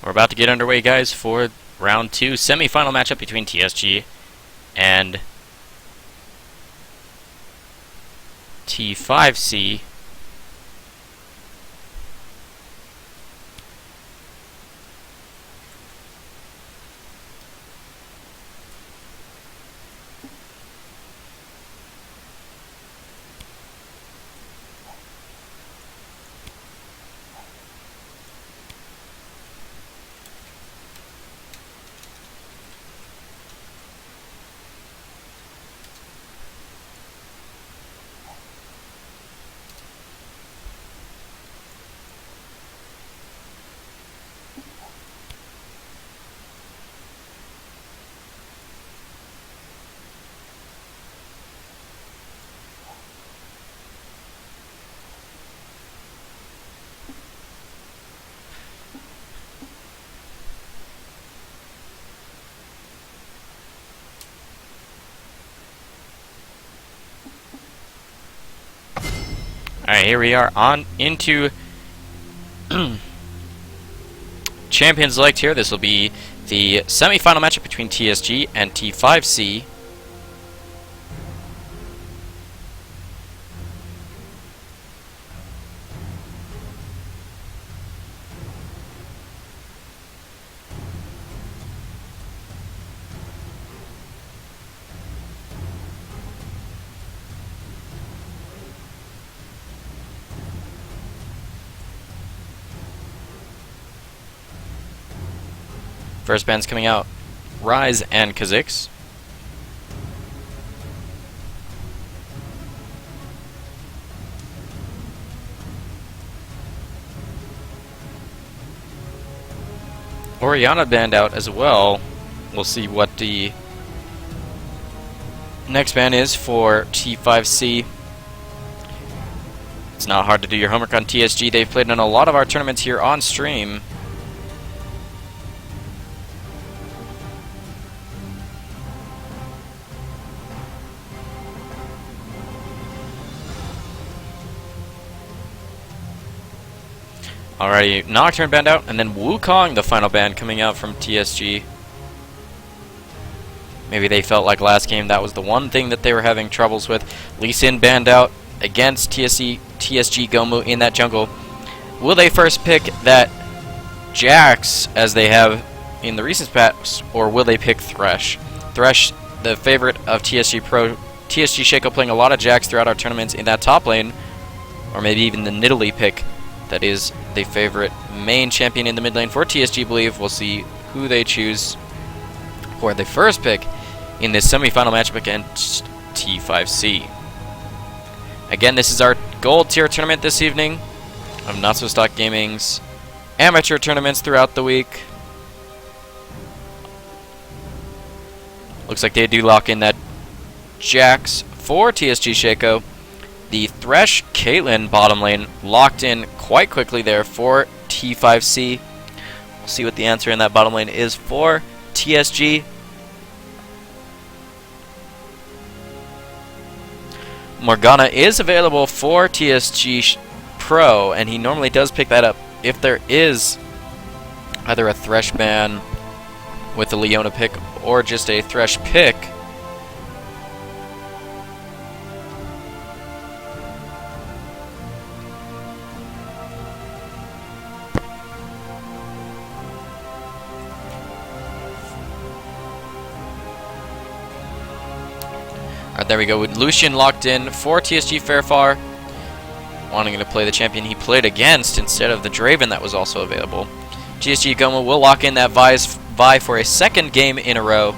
We're about to get underway, guys, for round 2, semi-final matchup between TSG and T5C. Alright, here we are on into Champions Select here. This will be the semi-final matchup between TSG and T5C. First bands coming out, Rise and Kha'Zix. Oriana band out as well. We'll see what the next band is for T5C. It's not hard to do your homework on TSG. They've played in a lot of our tournaments here on stream. Alrighty, Nocturne band out, and then Wukong, the final band coming out from TSG. Maybe they felt like last game that was the one thing that they were having troubles with. Lee Sin band out against TSG Gomu in that jungle. Will they first pick that Jax as they have in the recent past, or will they pick Thresh? Thresh, the favorite of TSG Pro. TSG Shaco playing a lot of Jax throughout our tournaments in that top lane, or maybe even the Nidalee pick. That is the favorite main champion in the mid lane for TSG, believe. We'll see who they choose for the first pick in this semi-final matchup against T5C. Again, this is our gold tier tournament this evening of NotSoStockGaming's amateur tournaments throughout the week. Looks like they do lock in that Jax for TSG Shaco. The Thresh Caitlyn bottom lane locked in quite quickly there for T5C. We'll see what the answer in that bottom lane is for TSG. Morgana is available for TSG Pro, and he normally does pick that up if there is either a Thresh ban with a Leona pick or just a Thresh pick. Alright, there we go. With Lucian locked in for TSG Fairfar, wanting to play the champion he played against instead of the Draven that was also available. TSG Goma will lock in that Vi for a second game in a row.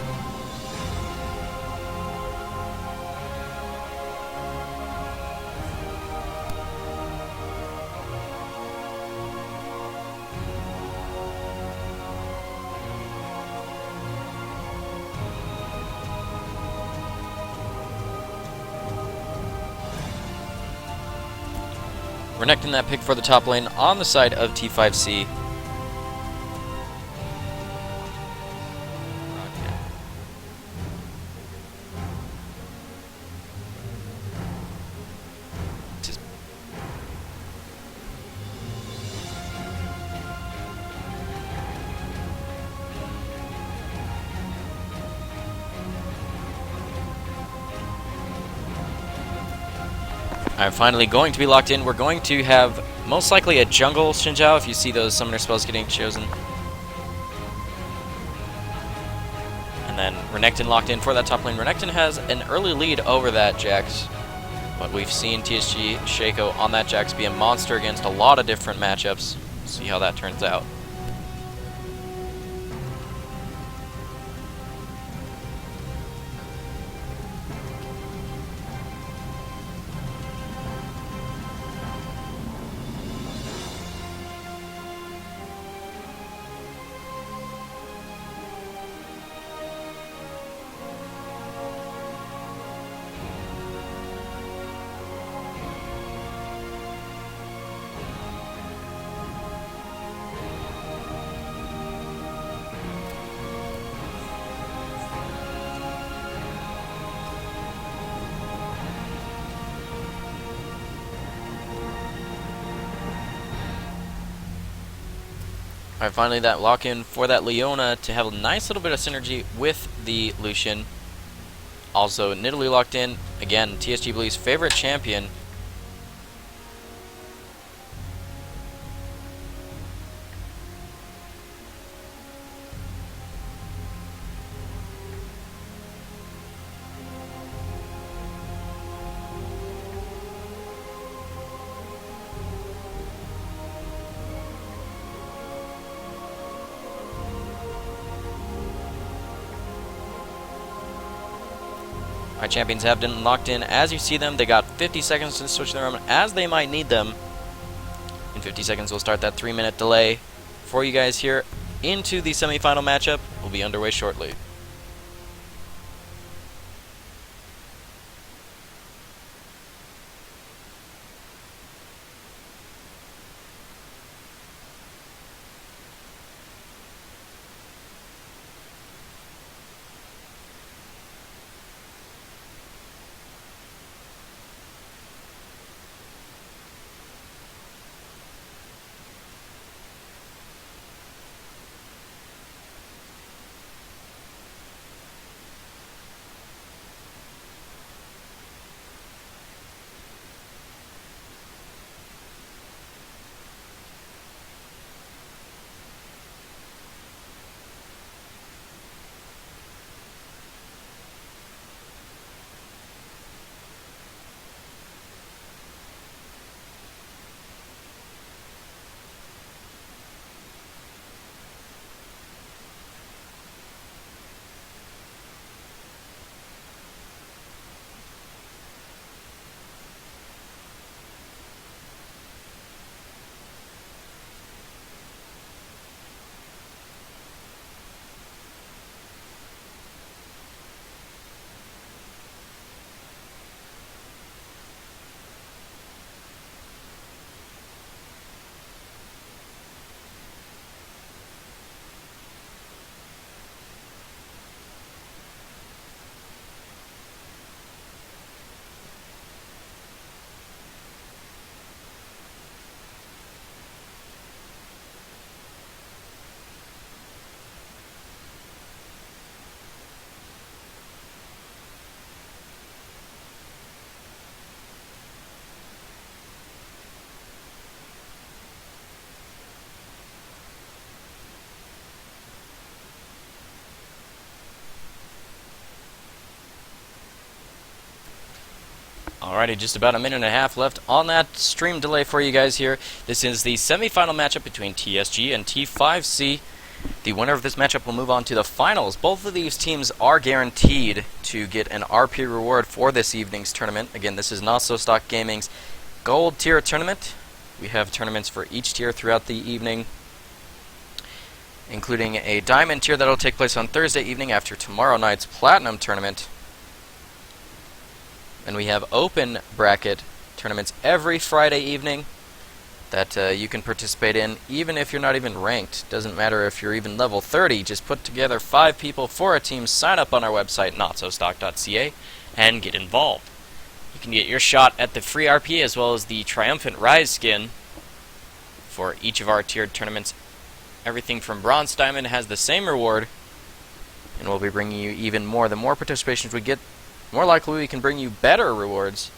Renekton that pick for the top lane on the side of T5C. I'm finally going to be locked in. We're going to have most likely a jungle Xinjiao if you see those summoner spells getting chosen. And then Renekton locked in for that top lane. Renekton has an early lead over that Jax, but we've seen TSG Shaco on that Jax be a monster against a lot of different matchups. See how that turns out. Alright, finally that lock-in for that Leona to have a nice little bit of synergy with the Lucian. Also, Nidalee locked in. Again, TSG Blue's favorite champion. Our champions have been locked in. As you see them, they got 50 seconds to switch their own as they might need them. In 50 seconds, we'll start that 3-minute delay for you guys here into the semifinal matchup. Will be underway shortly. Alrighty, just about a minute and a half left on that stream delay for you guys here. This is the semifinal matchup between TSG and T5C. The winner of this matchup will move on to the finals. Both of these teams are guaranteed to get an RP reward for this evening's tournament. Again, this is NotSoStockGaming's Gold Tier Tournament. We have tournaments for each tier throughout the evening, including a Diamond tier that will take place on Thursday evening after tomorrow night's Platinum Tournament. And we have open bracket tournaments every Friday evening that you can participate in, even if you're not even ranked. Doesn't matter if you're even level 30. Just put together 5 people for a team, sign up on our website, NotSoStock.ca, and get involved. You can get your shot at the free RP as well as the Triumphant Rise skin for each of our tiered tournaments. Everything from Bronze Diamond has the same reward, and we'll be bringing you even more. The more participations we get, more likely we can bring you better rewards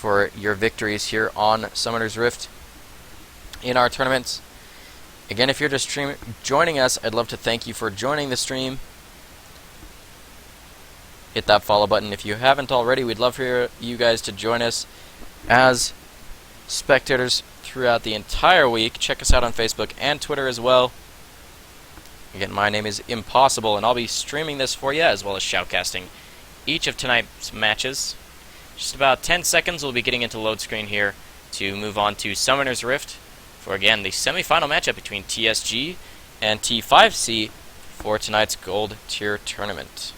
for your victories here on Summoner's Rift in our tournaments. Again, if you're just joining us, I'd love to thank you for joining the stream. Hit that follow button if you haven't already. We'd love for you guys to join us as spectators throughout the entire week. Check us out on Facebook and Twitter as well. Again, my name is Impossible, and I'll be streaming this for you, as well as shoutcasting each of tonight's matches. Just about 10 seconds, we'll be getting into load screen here to move on to Summoner's Rift for, again, the semi-final matchup between TSG and T5C for tonight's Gold Tier Tournament.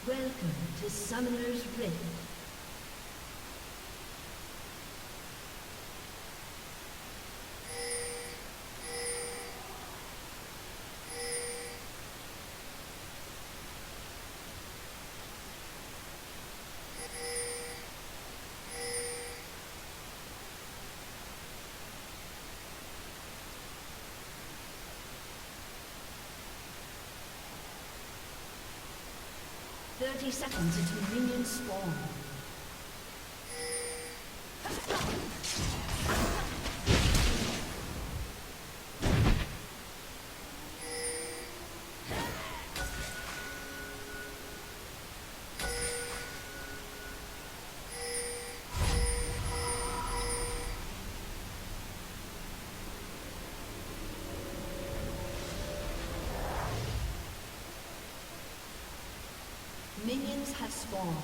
Welcome to Summoner's Rift. Thirty seconds until minions spawn. Minions have spawned.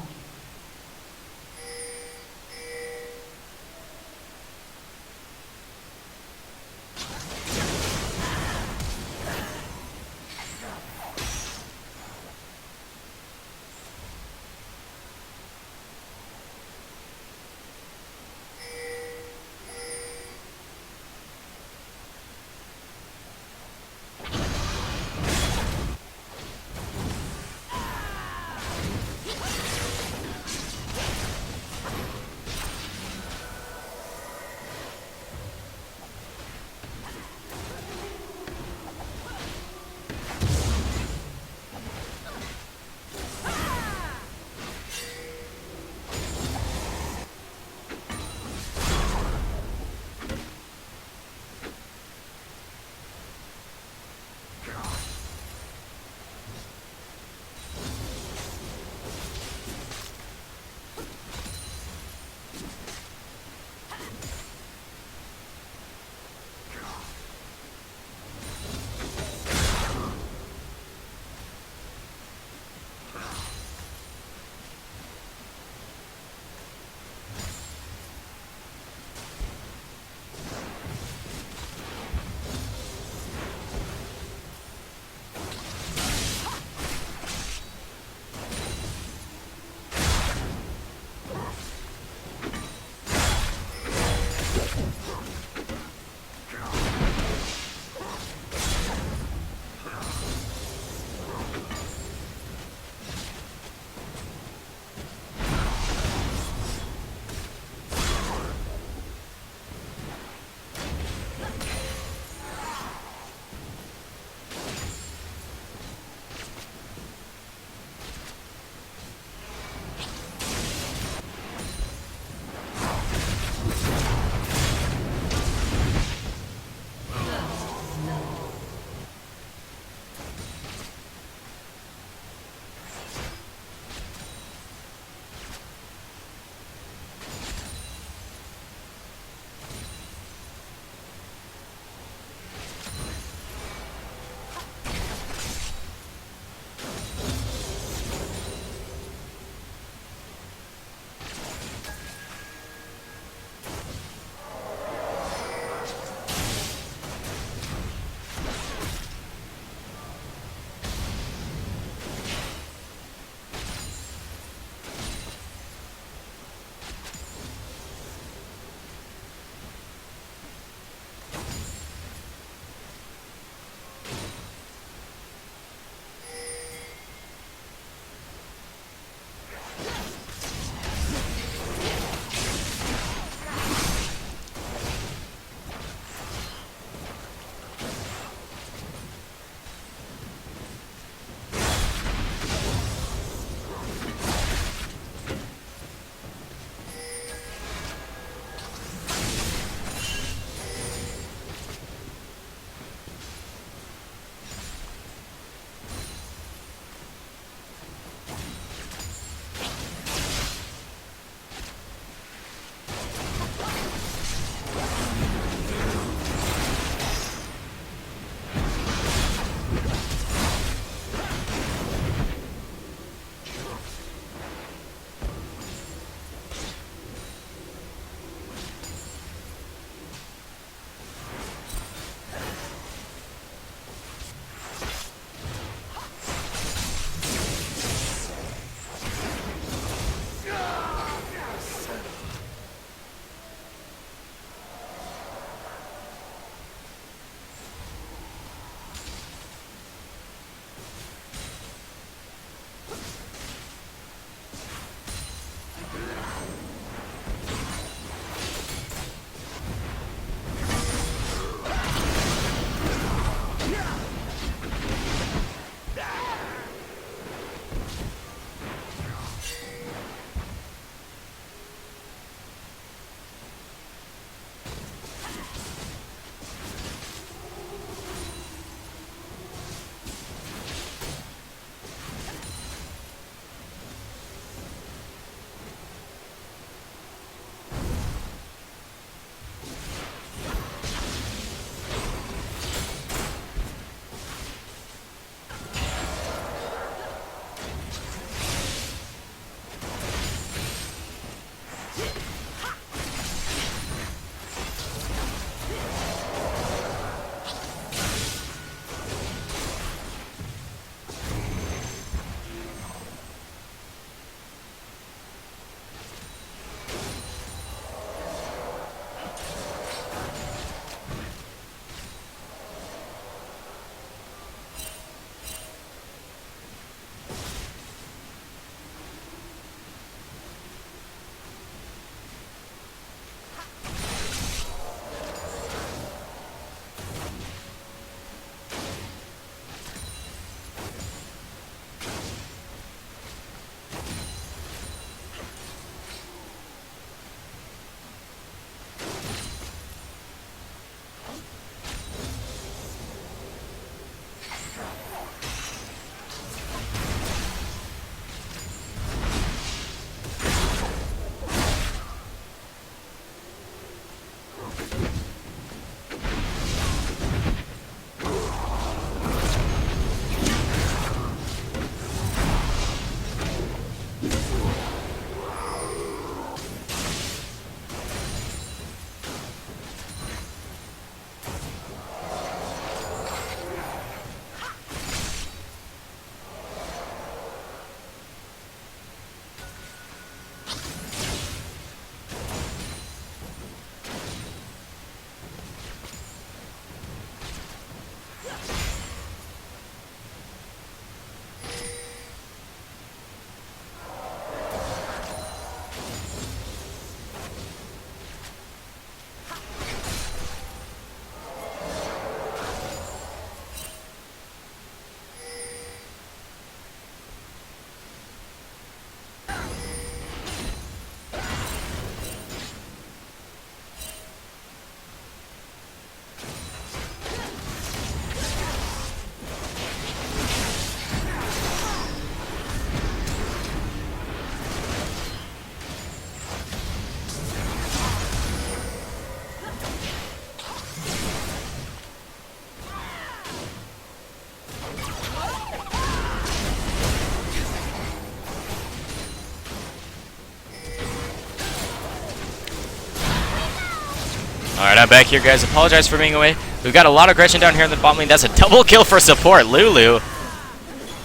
Alright, I'm back here, guys. Apologize for being away. We've got a lot of aggression down here in the bottom lane. That's a double kill for support. Lulu.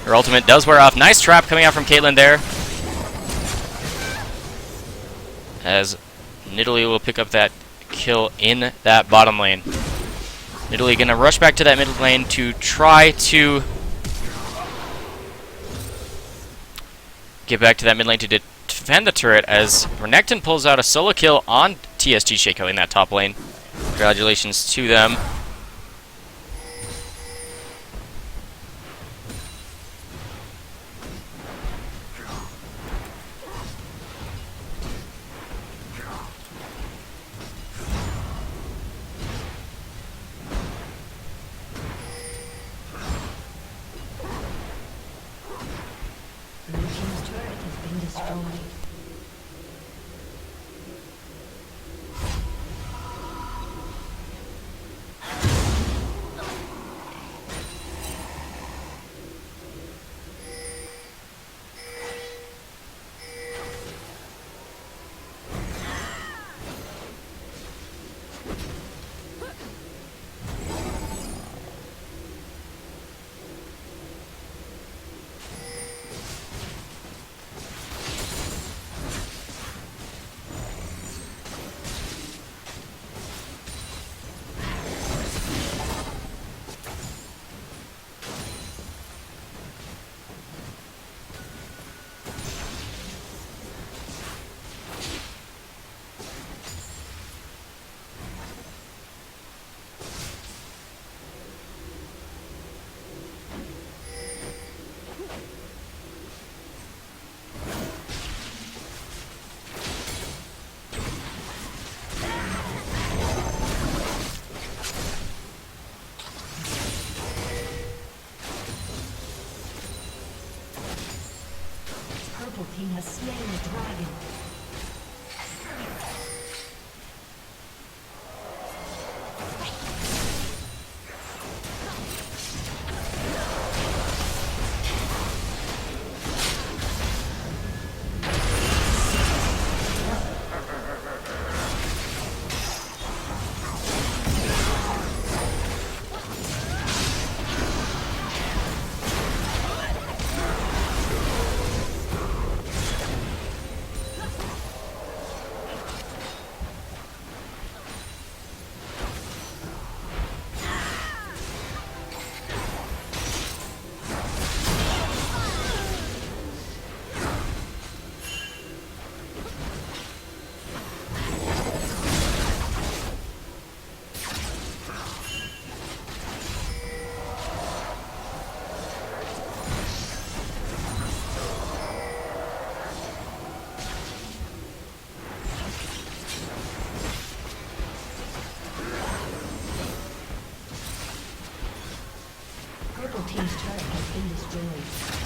Her ultimate does wear off. Nice trap coming out from Caitlyn there. As Nidalee will pick up that kill in that bottom lane. Nidalee gonna rush back to that mid lane to try to get back to that mid lane to defend the turret as Renekton pulls out a solo kill on TSG Shaco in that top lane. Congratulations to them. Blue team's turret has been destroyed. Purple team has slain the dragon. Your team's turret has been destroyed.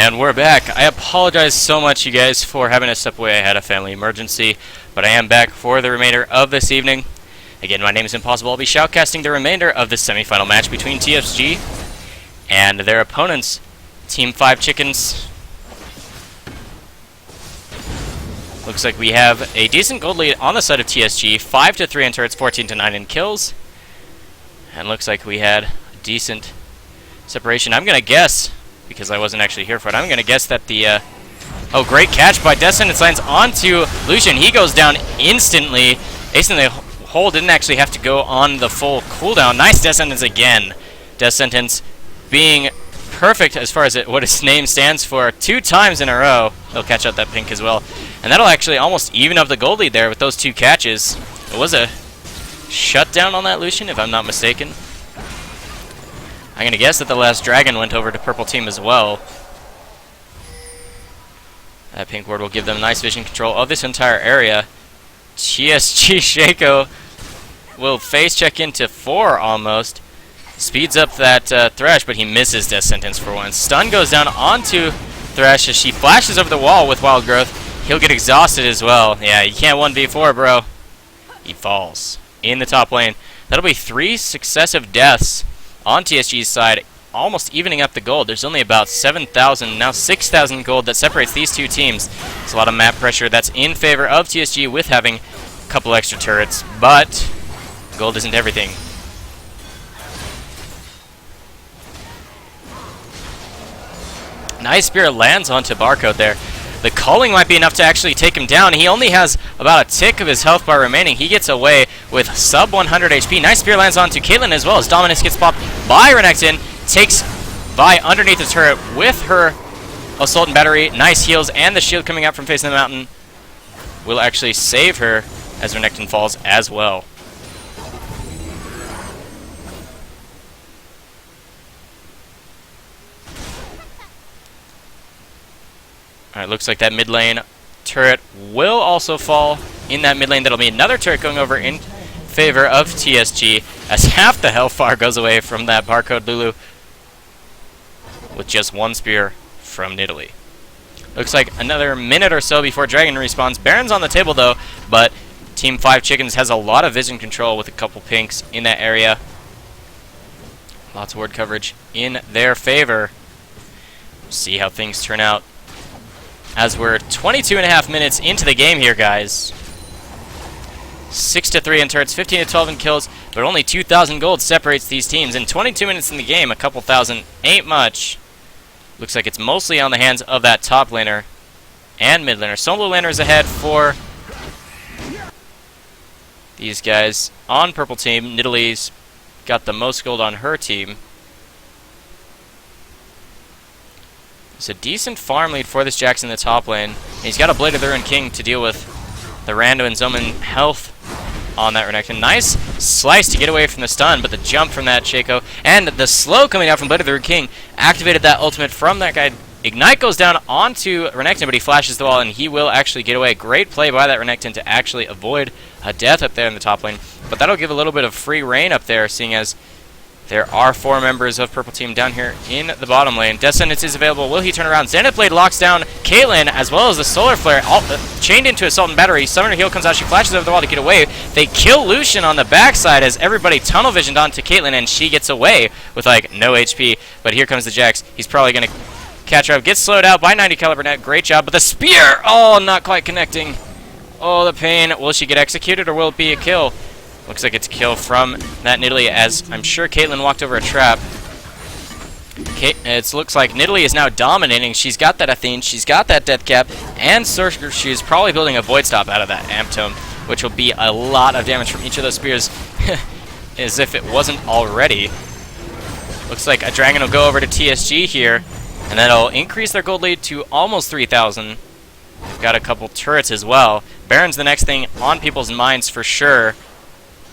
And we're back. I apologize so much, you guys, for having to step away. I had a family emergency, but I am back for the remainder of this evening. Again, my name is Impossible. I'll be shoutcasting the remainder of the semifinal match between TSG and their opponents, Team 5 Chickens. Looks like we have a decent gold lead on the side of TSG, 5-3 in turrets, 14-9 in kills. And looks like we had a decent separation. I'm going to guess, because I wasn't actually here for it, I'm going to guess that the... oh, great catch by Death Sentence lands onto Lucian. He goes down instantly. Ace in the hole didn't actually have to go on the full cooldown. Nice Death Sentence again. Death Sentence being perfect as far as what his name stands for 2 times in a row. He'll catch out that pink as well. And that'll actually almost even up the gold lead there with those 2 catches. It was a shutdown on that Lucian, if I'm not mistaken. I'm going to guess that the last dragon went over to purple team as well. That pink ward will give them nice vision control of this entire area. TSG Shaco will face check into 4 almost. Speeds up that Thresh, but he misses Death Sentence for once. Stun goes down onto Thresh as she flashes over the wall with Wild Growth. He'll get exhausted as well. Yeah, you can't 1v4, bro. He falls in the top lane. That'll be 3 successive deaths on TSG's side, almost evening up the gold. There's only about 7,000, now 6,000 gold that separates these 2 teams. It's a lot of map pressure that's in favor of TSG with having a couple extra turrets, but gold isn't everything. Nice spear lands onto Barcode there. The culling might be enough to actually take him down. He only has about a tick of his health bar remaining. He gets away with sub 100 HP. Nice spear lands onto Caitlyn as well as Dominus gets popped by Renekton. Takes Vi underneath the turret with her Assault and Battery. Nice heals, and the shield coming out from facing the mountain will actually save her as Renekton falls as well. Alright, looks like that mid lane turret will also fall in that mid lane. That'll be another turret going over in favor of TSG as half the health bar goes away from that Barcode Lulu with just 1 spear from Nidalee. Looks like another minute or so before Dragon respawns. Baron's on the table though, but Team 5 Chickens has a lot of vision control with a couple pinks in that area. Lots of ward coverage in their favor. See how things turn out as we're 22.5 minutes into the game here, guys. 6-3 in turrets, 15-12 in kills, but only 2,000 gold separates these teams. In 22 minutes in the game, a couple thousand ain't much. Looks like it's mostly on the hands of that top laner and mid laner. Solo laner is ahead for these guys on purple team. Nidalee's got the most gold on her team. It's a decent farm lead for this Jax in the top lane. And he's got a Blade of the Ruined King to deal with the Rando and Zoman health on that Renekton. Nice slice to get away from the stun, but the jump from that Shaco and the slow coming out from Blade of the Ruined King activated that ultimate from that guy. Ignite goes down onto Renekton, but he flashes the wall and he will actually get away. Great play by that Renekton to actually avoid a death up there in the top lane. But that'll give a little bit of free reign up there, seeing as there are 4 members of purple team down here in the bottom lane. Death Sentence is available. Will he turn around? Zenith Blade locks down Caitlyn as well as the Solar Flare chained into Assault and Battery. Summoner Heal comes out. She flashes over the wall to get away. They kill Lucian on the backside as everybody tunnel visioned onto Caitlyn and she gets away with like no HP. But here comes the Jax. He's probably going to catch her up. Gets slowed out by 90 caliber net. Great job. But the spear! Oh, not quite connecting. Oh, the pain. Will she get executed or will it be a kill? Looks like it's a kill from that Nidalee, as I'm sure Caitlyn walked over a trap. It looks like Nidalee is now dominating. She's got that Athene, she's got that Death Cap, and she's probably building a Void Stop out of that Amp Tome, which will be a lot of damage from each of those spears, as if it wasn't already. Looks like a Dragon will go over to TSG here, and that'll increase their gold lead to almost 3,000. They've got a couple turrets as well. Baron's the next thing on people's minds for sure,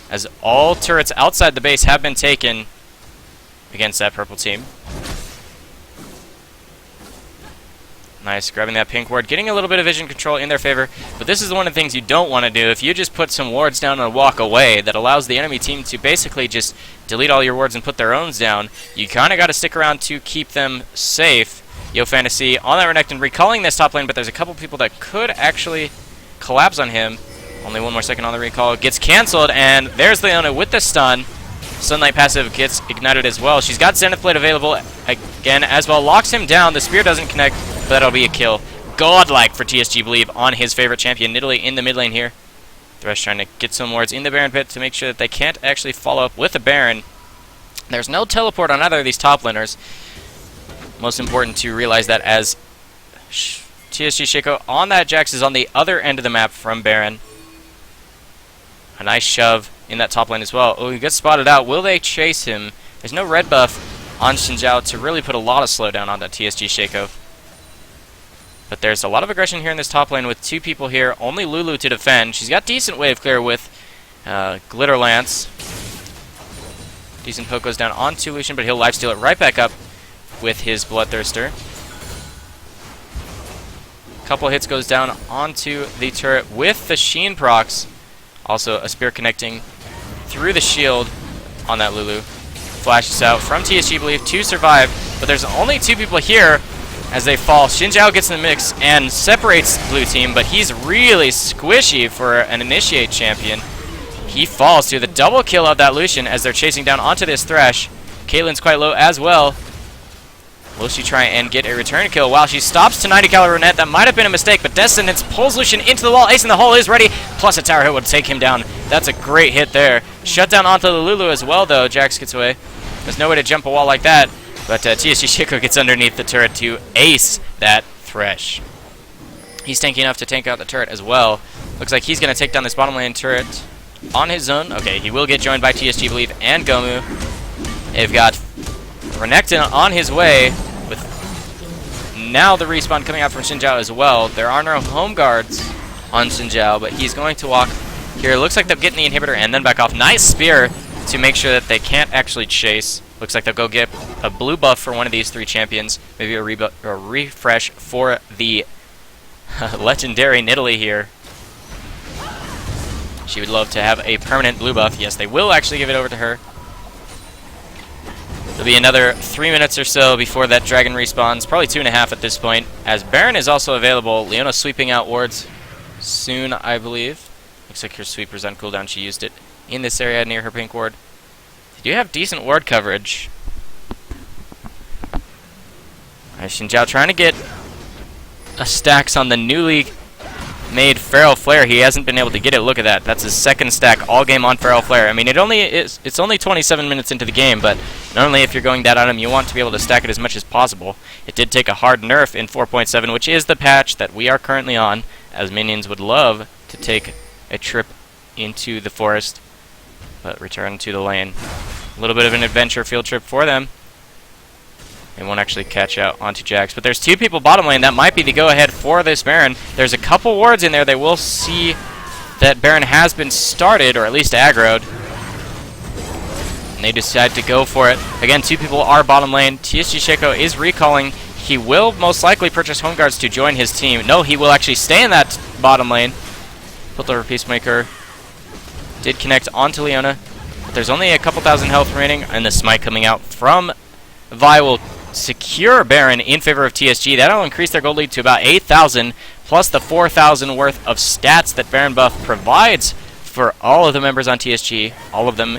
as all turrets outside the base have been taken against that purple team. Nice, grabbing that pink ward, getting a little bit of vision control in their favor, but this is one of the things you don't want to do. If you just put some wards down and walk away, that allows the enemy team to basically just delete all your wards and put their own down. You kind of got to stick around to keep them safe. Yo Fantasy on that Renekton, recalling this top lane, but there's a couple people that could actually collapse on him. Only 1 more second on the recall. Gets cancelled, and there's Leona with the stun. Sunlight passive gets ignited as well. She's got Zenith Blade available again as well. Locks him down. The spear doesn't connect, but that'll be a kill. Godlike for TSG Believe on his favorite champion, Nidalee in the mid lane here. Thresh trying to get some wards in the Baron pit to make sure that they can't actually follow up with a Baron. There's no teleport on either of these top laners. Most important to realize that as TSG Shaco on that Jax is on the other end of the map from Baron. A nice shove in that top lane as well. Oh, he gets spotted out. Will they chase him? There's no red buff on Xin Zhao to really put a lot of slowdown on that TSG Shaco. But there's a lot of aggression here in this top lane with 2 people here. Only Lulu to defend. She's got decent wave clear with Glitter Lance. Decent poke goes down onto Lucian, but he'll lifesteal it right back up with his Bloodthirster. Couple hits goes down onto the turret with the Sheen procs. Also a spear connecting through the shield on that Lulu. Flashes out from TSG Believe to survive, but there's only 2 people here as they fall. Xin Zhao gets in the mix and separates blue team, but he's really squishy for an initiate champion. He falls to the double kill of that Lucian as they're chasing down onto this Thresh. Caitlyn's quite low as well. Will she try and get a return kill? Wow, she stops to 90 caliber net. That might have been a mistake, but Descendants pulls Lucian into the wall. Ace in the hole is ready, plus a tower hit would take him down. That's a great hit there. Shut down onto the Lulu as well, though. Jax gets away. There's no way to jump a wall like that, but TSG Shaco gets underneath the turret to ace that Thresh. He's tanky enough to tank out the turret as well. Looks like he's going to take down this bottom lane turret on his own. Okay, he will get joined by TSG Believe and Gomu. They've got Renekton on his way, with now the respawn coming out from Xin Zhao as well. There are no home guards on Xin Zhao, but he's going to walk here. Looks like they're getting the inhibitor and then back off. Nice spear to make sure that they can't actually chase. Looks like they'll go get a blue buff for one of these 3 champions. Maybe a refresh for the legendary Nidalee here. She would love to have a permanent blue buff. Yes, they will actually give it over to her. There'll be another 3 minutes or so before that dragon respawns. Probably 2.5 at this point. As Baron is also available. Leona sweeping out wards soon, I believe. Looks like her sweeper's on cooldown. She used it in this area near her pink ward. They do have decent ward coverage. Xin Zhao trying to get a stacks on the newly made Feral Flare. He hasn't been able to get it. Look at that. That's his 2nd stack all game on Feral Flare. I mean, it's only 27 minutes into the game, but normally if you're going that item, you want to be able to stack it as much as possible. It did take a hard nerf in 4.7, which is the patch that we are currently on, as minions would love to take a trip into the forest, but return to the lane. A little bit of an adventure field trip for them. They won't actually catch out onto Jax, but there's 2 people bottom lane. That might be the go-ahead for this Baron. There's a couple wards in there. They will see that Baron has been started, or at least aggroed. And they decide to go for it. Again, 2 people are bottom lane. TSG Shaco is recalling. He will most likely purchase home guards to join his team. No, he will actually stay in that bottom lane. Filter Peacemaker did connect onto Leona. But there's only a couple thousand health remaining, and the smite coming out from Vi will secure Baron in favor of TSG. That'll increase their gold lead to about 8,000, plus the 4,000 worth of stats that Baron buff provides for all of the members on TSG. All of them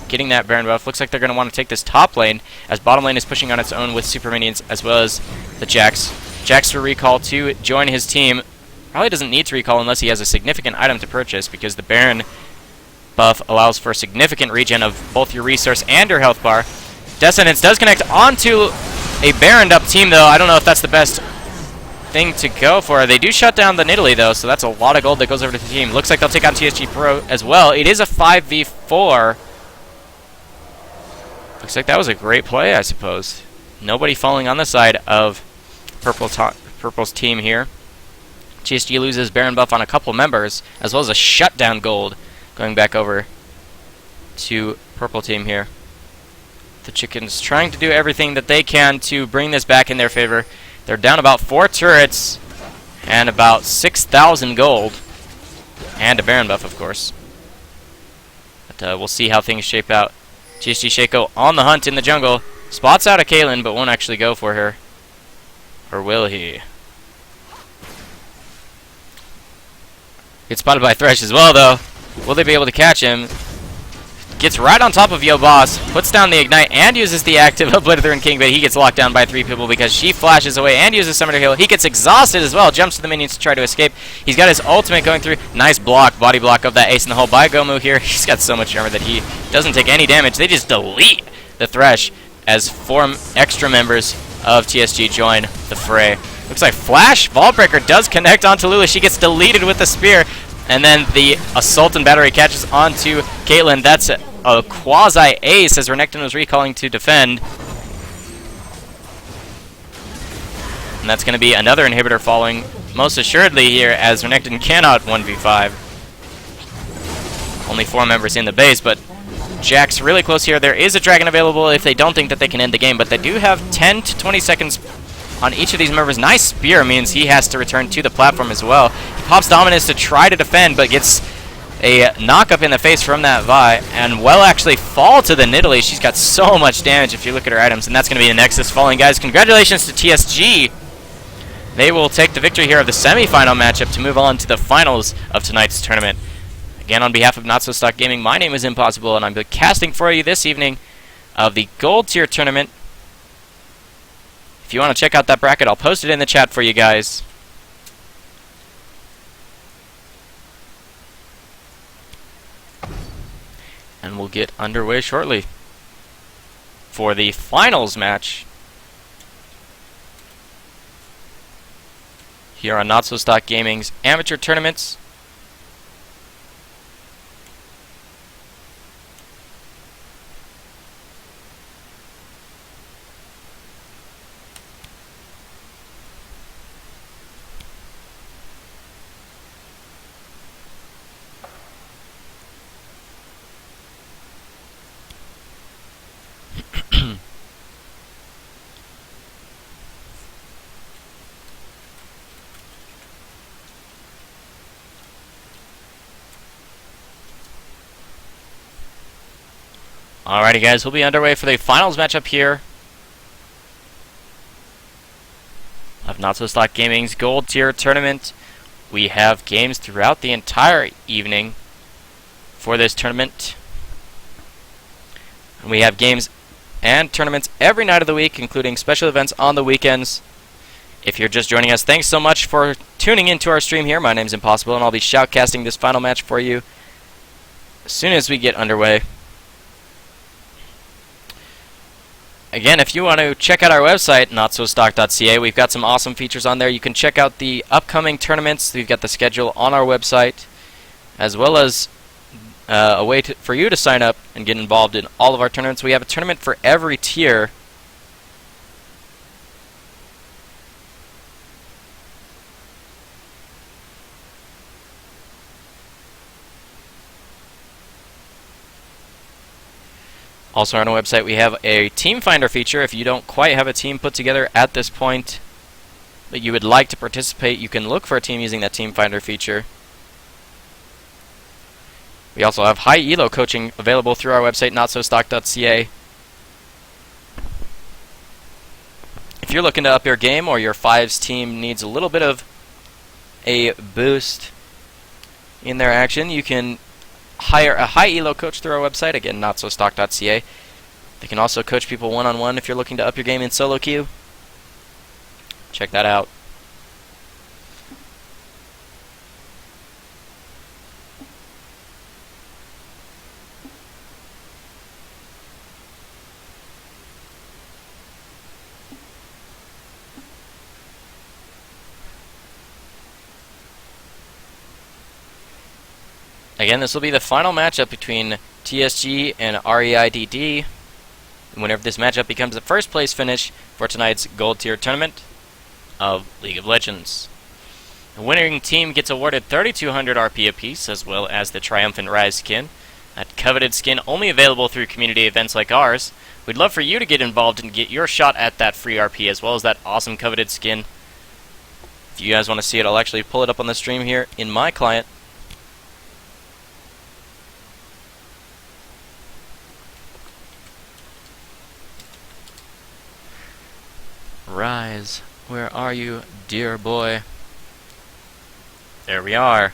getting that Baron buff. Looks like they're going to want to take this top lane, as bottom lane is pushing on its own with super minions, as well as the Jax. Jax for recall to join his team. Probably doesn't need to recall unless he has a significant item to purchase, because the Baron buff allows for significant regen of both your resource and your health bar. Descendants does connect onto a Baroned up team, though. I don't know if that's the best thing to go for. They do shut down the Nidalee, though, so that's a lot of gold that goes over to the team. Looks like they'll take on TSG Pro as well. It is a 5v4. Looks like that was a great play, I suppose. Nobody falling on the side of Purple's team here. TSG loses Baron buff on a couple members, as well as a shutdown gold going back over to Purple team here. The Chickens trying to do everything that they can to bring this back in their favor. They're down about 4 turrets and about 6,000 gold. And a Baron buff, of course. But we'll see how things shape out. TSG Shaco on the hunt in the jungle. Spots out a Caitlyn, but won't actually go for her. Or will he? Gets spotted by Thresh as well, though. Will they be able to catch him? Gets right on top of Yo Boss, puts down the Ignite, and uses the active of Blither King, but he gets locked down by 3 people because she flashes away and uses Summoner Heal. He gets exhausted as well, jumps to the minions to try to escape. He's got his ultimate going through. Nice block, body block of that ace in the hole by Gomu here. He's got so much armor that he doesn't take any damage. They just delete the Thresh as 4 extra members of TSG join the fray. Looks like Flash Vaultbreaker does connect onto Lula. She gets deleted with the spear. And then the Assault and Battery catches onto Caitlyn. That's a quasi-ace as Renekton was recalling to defend. And that's going to be another inhibitor falling most assuredly here as Renekton cannot 1v5. Only 4 members in the base, but Jack's really close here. There is a dragon available if they don't think that they can end the game, but they do have 10 to 20 seconds on each of these members. Nice spear means he has to return to the platform as well. He pops Dominus to try to defend, but gets a knock up in the face from that Vi, and will actually fall to the Nidalee. She's got so much damage if you look at her items, and that's going to be the Nexus falling. Guys, congratulations to TSG. They will take the victory here of the semi-final matchup to move on to the finals of tonight's tournament. Again, on behalf of NotSoStockGaming, my name is Impossible, and I'm casting for you this evening of the Gold Tier Tournament. If you want to check out that bracket, I'll post it in the chat for you guys. And we'll get underway shortly for the finals match here on NotSoStockGaming's Amateur Tournaments. Alrighty guys, we'll be underway for the finals matchup here of NotSoStockGaming's Gold Tier Tournament. We have games throughout the entire evening for this tournament. And we have games and tournaments every night of the week, including special events on the weekends. If you're just joining us, thanks so much for tuning into our stream here. My name's Impossible, and I'll be shoutcasting this final match for you as soon as we get underway. Again, if you want to check out our website, NotSoStock.ca, we've got some awesome features on there. You can check out the upcoming tournaments. We've got the schedule on our website, as well as a way for you to sign up and get involved in all of our tournaments. We have a tournament for every tier. Also on our website we have a team finder feature. If you don't quite have a team put together at this point, but you would like to participate, you can look for a team using that team finder feature. We also have high elo coaching available through our website, NotSoStock.ca. If you're looking to up your game, or your 5s team needs a little bit of a boost in their action, you can hire a high elo coach through our website, again, NotSoStock.ca. They can also coach people one-on-one if you're looking to up your game in solo queue. Check that out. Again, this will be the final matchup between TSG and REIDD. Whenever this matchup becomes the first place finish for tonight's Gold Tier Tournament of League of Legends. The winning team gets awarded 3,200 RP apiece, as well as the Triumphant Rise skin. That coveted skin only available through community events like ours. We'd love for you to get involved and get your shot at that free RP, as well as that awesome coveted skin. If you guys want to see it, I'll actually pull it up on the stream here in my client. Rise Where are you, dear boy? There we are.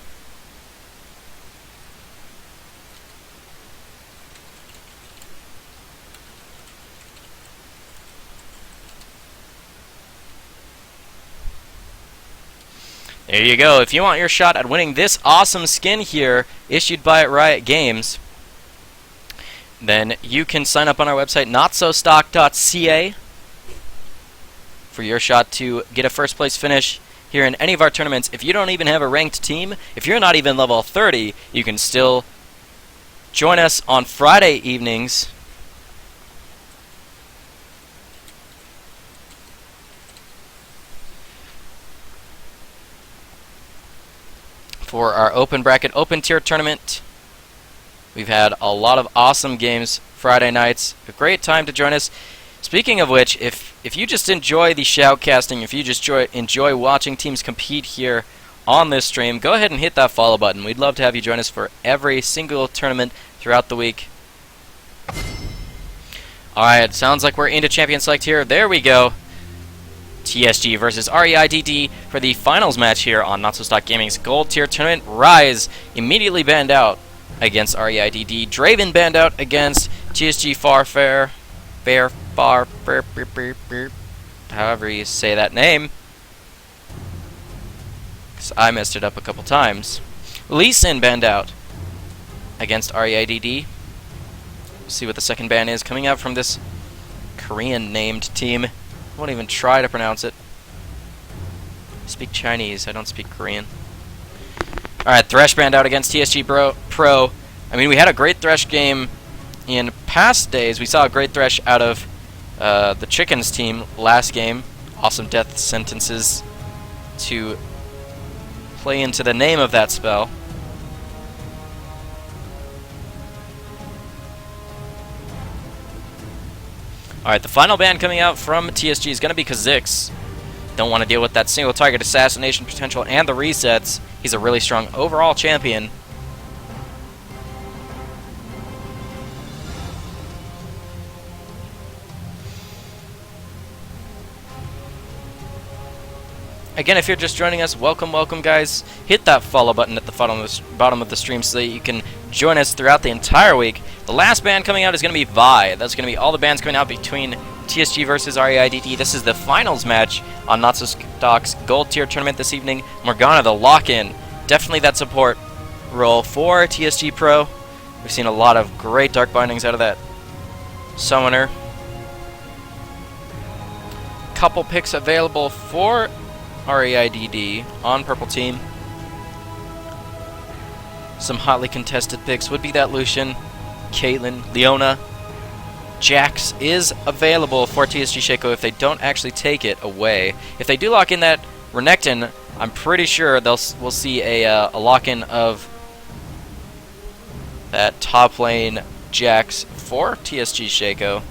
There you go. If you want your shot at winning this awesome skin here, issued by Riot Games, then you can sign up on our website, NotSoStock.ca, for your shot to get a first place finish here in any of our tournaments. If you don't even have a ranked team, if you're not even level 30, you can still join us on Friday evenings for our open bracket, open tier tournament. We've had a lot of awesome games Friday nights. A great time to join us. Speaking of which, if you just enjoy the shoutcasting, if you just enjoy watching teams compete here on this stream, go ahead and hit that follow button. We'd love to have you join us for every single tournament throughout the week. Alright, sounds like we're into Champion Select here. There we go. TSG versus REIDD for the finals match here on NotSoStockGaming's Gold Tier Tournament. Rise immediately banned out against REIDD. Draven banned out against TSG Farfair. However you say that name. Because I messed it up a couple times. Lee Sin banned out against REIDD. We'll see what the second ban is coming out from this Korean named team. I won't even try to pronounce it. I speak Chinese, I don't speak Korean. Alright, Thresh banned out against TSG Pro. I mean, we had a great Thresh game in past days. We saw a great Thresh out of the Chickens team last game. Awesome death sentences to play into the name of that spell. Alright, the final ban coming out from TSG is going to be Kha'Zix. Don't want to deal with that single target assassination potential and the resets. He's a really strong overall champion. Again, if you're just joining us, welcome, welcome, guys. Hit that follow button at the bottom of the stream so that you can join us throughout the entire week. The last ban coming out is going to be Vi. That's going to be all the bans coming out between TSG versus REIDD. This is the finals match on NotSoStock's Gold Tier Tournament this evening. Morgana, the lock-in. Definitely that support role for TSG Pro. We've seen a lot of great Dark Bindings out of that Summoner. Couple picks available for REIDD on purple team. Some hotly contested picks would be that Lucian, Caitlyn, Leona. Jax is available for TSG Shaco if they don't actually take it away. If they do lock in that Renekton, I'm pretty sure we'll see a lock-in of that top lane Jax for TSG Shaco.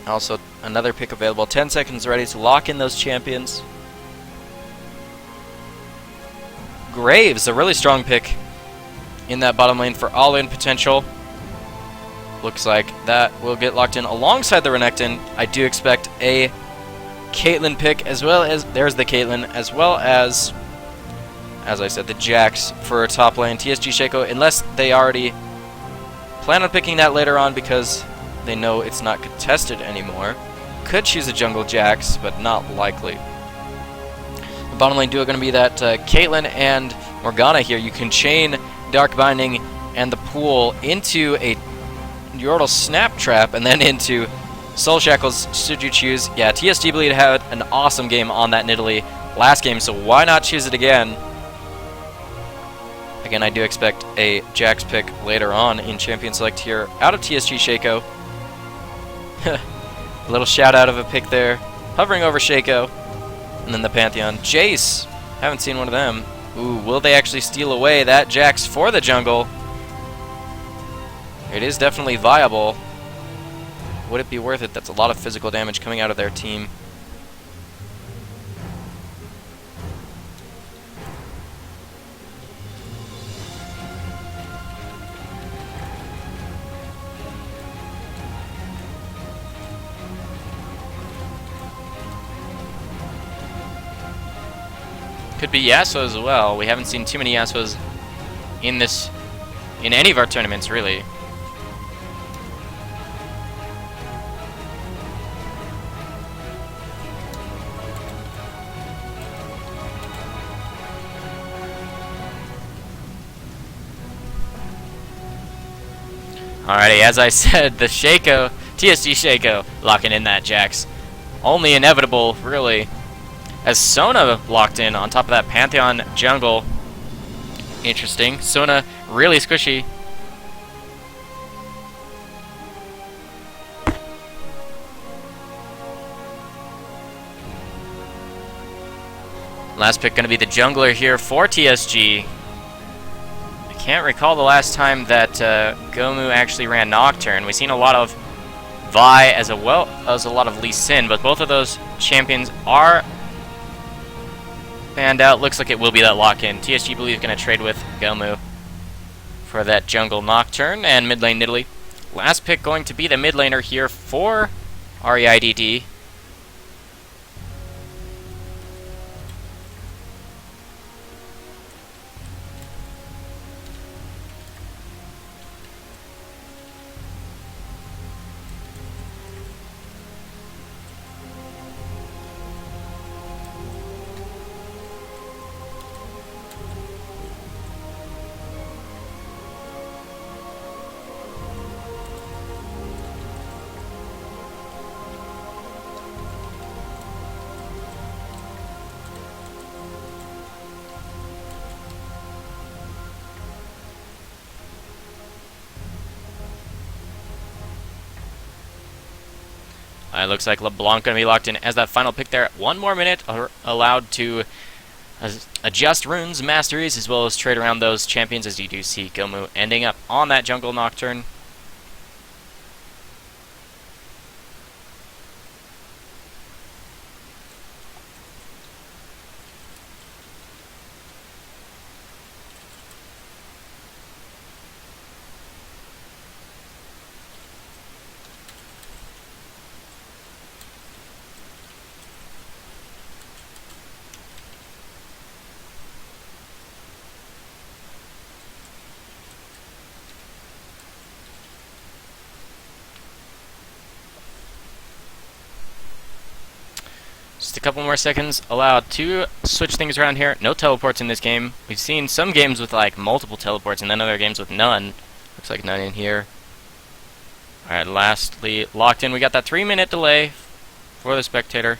Also, another pick available. 10 seconds ready to lock in those champions. Graves, a really strong pick in that bottom lane for all-in potential. Looks like that will get locked in alongside the Renekton. I do expect a Caitlyn pick as well as... There's the Caitlyn, as well as I said, the Jax for top lane. TSG Shaco, unless they already plan on picking that later on because they know it's not contested anymore. Could choose a jungle Jax, but not likely. The bottom lane duo going to be that Caitlyn and Morgana here. You can chain Dark Binding and the pool into a Yordle Snap Trap and then into Soul Shackles should you choose. Yeah, TSG Bleed had an awesome game on that Nidalee last game, so why not choose it again? Again, I do expect a Jax pick later on in Champion Select here out of TSG Shaco. A little shout out of a pick there. Hovering over Shaco. And then the Pantheon. Jace. Haven't seen one of them. Ooh, will they actually steal away that Jax for the jungle? It is definitely viable. Would it be worth it? That's a lot of physical damage coming out of their team. Could be Yasuo as well. We haven't seen too many Yasuos in any of our tournaments, really. Alrighty, as I said, the Shaco, TSG Shaco, locking in that Jax. Only inevitable, really. As Sona locked in on top of that Pantheon jungle. Interesting. Sona really squishy. Last pick going to be the jungler here for TSG. I can't recall the last time that Gomu actually ran Nocturne. We've seen a lot of Vi as well as a lot of Lee Sin, but both of those champions are banned out. Looks like it will be that lock-in. TSG believes going to trade with Gomu for that jungle Nocturne and mid lane Nidalee. Last pick going to be the mid laner here for REIDD. It looks like LeBlanc going to be locked in as that final pick there. 1 more minute allowed to adjust runes, masteries, as well as trade around those champions, as you do see Gomu ending up on that jungle Nocturne. Just a couple more seconds allowed to switch things around here. No teleports in this game. We've seen some games with like multiple teleports and then other games with none. Looks like none in here. Alright, lastly, locked in. We got that 3-minute delay for the spectator.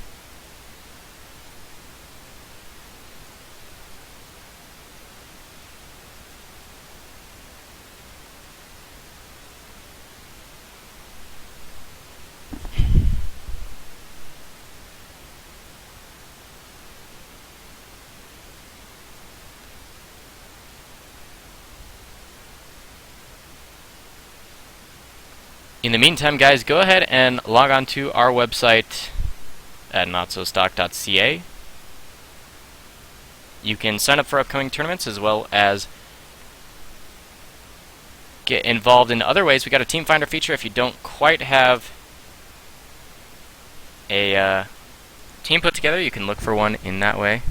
In the meantime, guys, go ahead and log on to our website at NotSoStock.ca. You can sign up for upcoming tournaments as well as get involved in other ways. We got a team finder feature if you don't quite have a team put together. You can look for one in that way.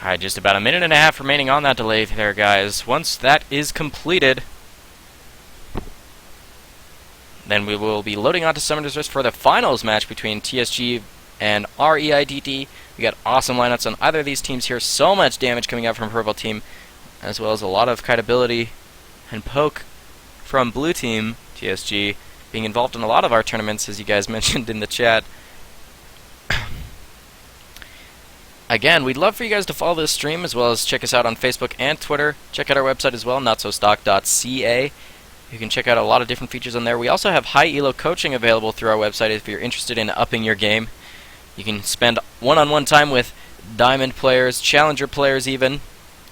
Alright, just about a minute and a half remaining on that delay there, guys. Once that is completed, then we will be loading onto Summoner's Rift for the finals match between TSG and REIDD. We got awesome lineups on either of these teams here. So much damage coming out from Purple Team, as well as a lot of kite ability and poke from Blue Team, TSG, being involved in a lot of our tournaments, as you guys mentioned in the chat. Again, we'd love for you guys to follow this stream, as well as check us out on Facebook and Twitter. Check out our website as well, NotSoStock.ca. You can check out a lot of different features on there. We also have high elo coaching available through our website if you're interested in upping your game. You can spend one-on-one time with Diamond players, Challenger players even.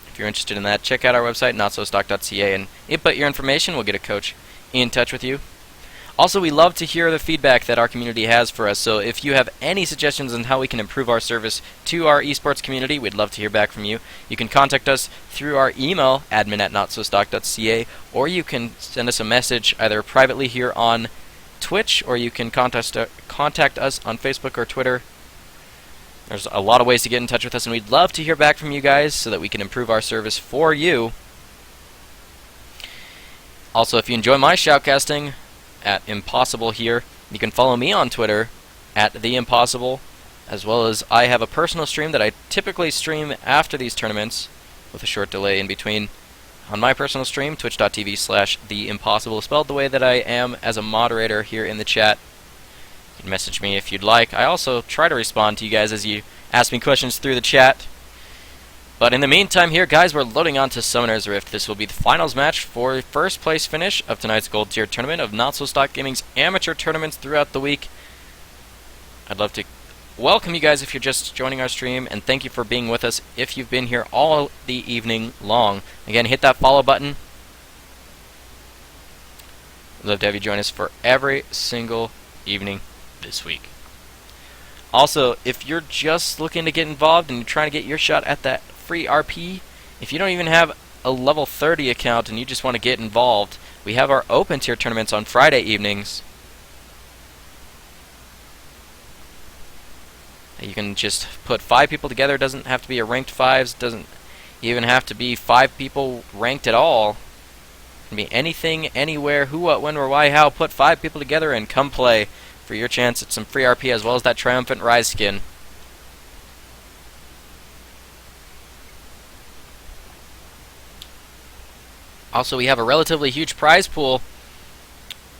If you're interested in that, check out our website, NotSoStock.ca, and input your information. We'll get a coach in touch with you. Also, we love to hear the feedback that our community has for us, so if you have any suggestions on how we can improve our service to our esports community, we'd love to hear back from you. You can contact us through our email, admin@notsostock.ca, or you can send us a message either privately here on Twitch, or you can contact us on Facebook or Twitter. There's a lot of ways to get in touch with us, and we'd love to hear back from you guys so that we can improve our service for you. Also, if you enjoy my shoutcasting at Impossible here, you can follow me on Twitter at TheImpossible, as well as I have a personal stream that I typically stream after these tournaments with a short delay in between. On my personal stream, twitch.tv/TheImpossible, spelled the way that I am as a moderator here in the chat. You can message me if you'd like. I also try to respond to you guys as you ask me questions through the chat. But in the meantime here, guys, we're loading on to Summoner's Rift. This will be the finals match for first place finish of tonight's Gold Tier tournament of NotSoStockGaming's amateur tournaments throughout the week. I'd love to welcome you guys if you're just joining our stream, and thank you for being with us if you've been here all the evening long. Again, hit that follow button. I'd love to have you join us for every single evening this week. Also, if you're just looking to get involved and you're trying to get your shot at that free RP, if you don't even have a level 30 account and you just want to get involved, we have our open tier tournaments on Friday evenings. You can just put 5 people together. It doesn't have to be a ranked 5s, doesn't even have to be 5 people ranked at all. It can be anything, anywhere, who, what, when, where, why, how. Put 5 people together and come play for your chance at some free RP as well as that Triumphant Rise skin. Also, we have a relatively huge prize pool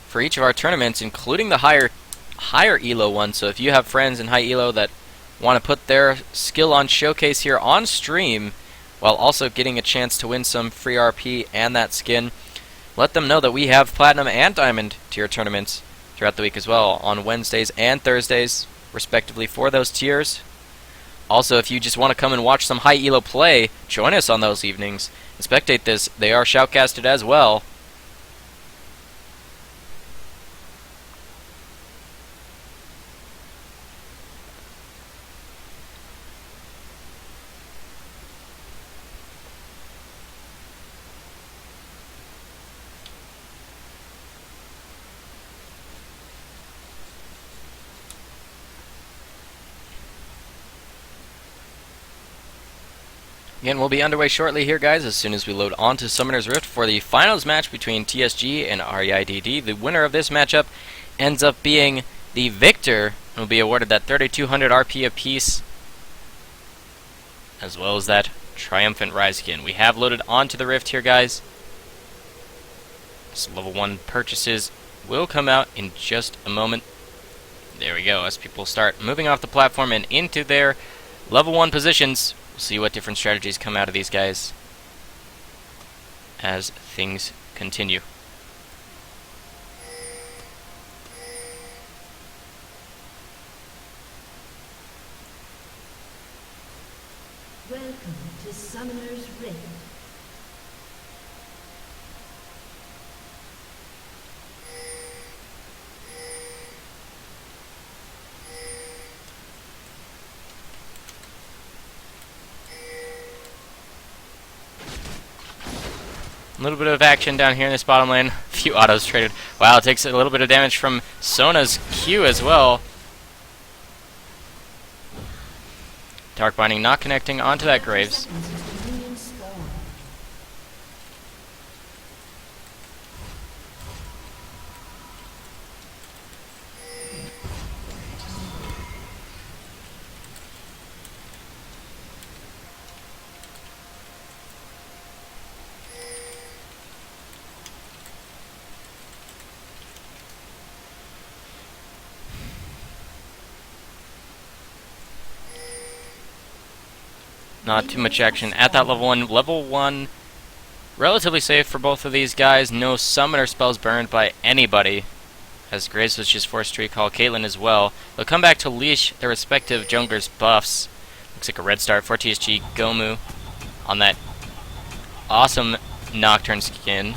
for each of our tournaments, including the higher ELO one. So if you have friends in high ELO that want to put their skill on showcase here on stream while also getting a chance to win some free RP and that skin, let them know that we have Platinum and Diamond tier tournaments throughout the week as well, on Wednesdays and Thursdays, respectively, for those tiers. Also, if you just want to come and watch some high ELO play, join us on those evenings and spectate this. They are shoutcasted as well. Again, we'll be underway shortly here, guys, as soon as we load onto Summoner's Rift for the finals match between TSG and REIDD. The winner of this matchup ends up being the victor, and will be awarded that 3,200 RP apiece, as well as that Triumphant Rise skin. We have loaded onto the Rift here, guys. So level 1 purchases will come out in just a moment. There we go, as people start moving off the platform and into their level 1 positions. We'll see what different strategies come out of these guys as things continue. Welcome to Summoner's Rift. A little bit of action down here in this bottom lane. A few autos traded. Wow, it takes a little bit of damage from Sona's Q as well. Dark Binding not connecting onto that Graves. Not too much action at that level 1. Level 1, relatively safe for both of these guys. No summoner spells burned by anybody, as Graves was just forced to recall Caitlyn as well. They'll come back to leash their respective junglers' buffs. Looks like a red start for TSG Gomu on that awesome Nocturne skin.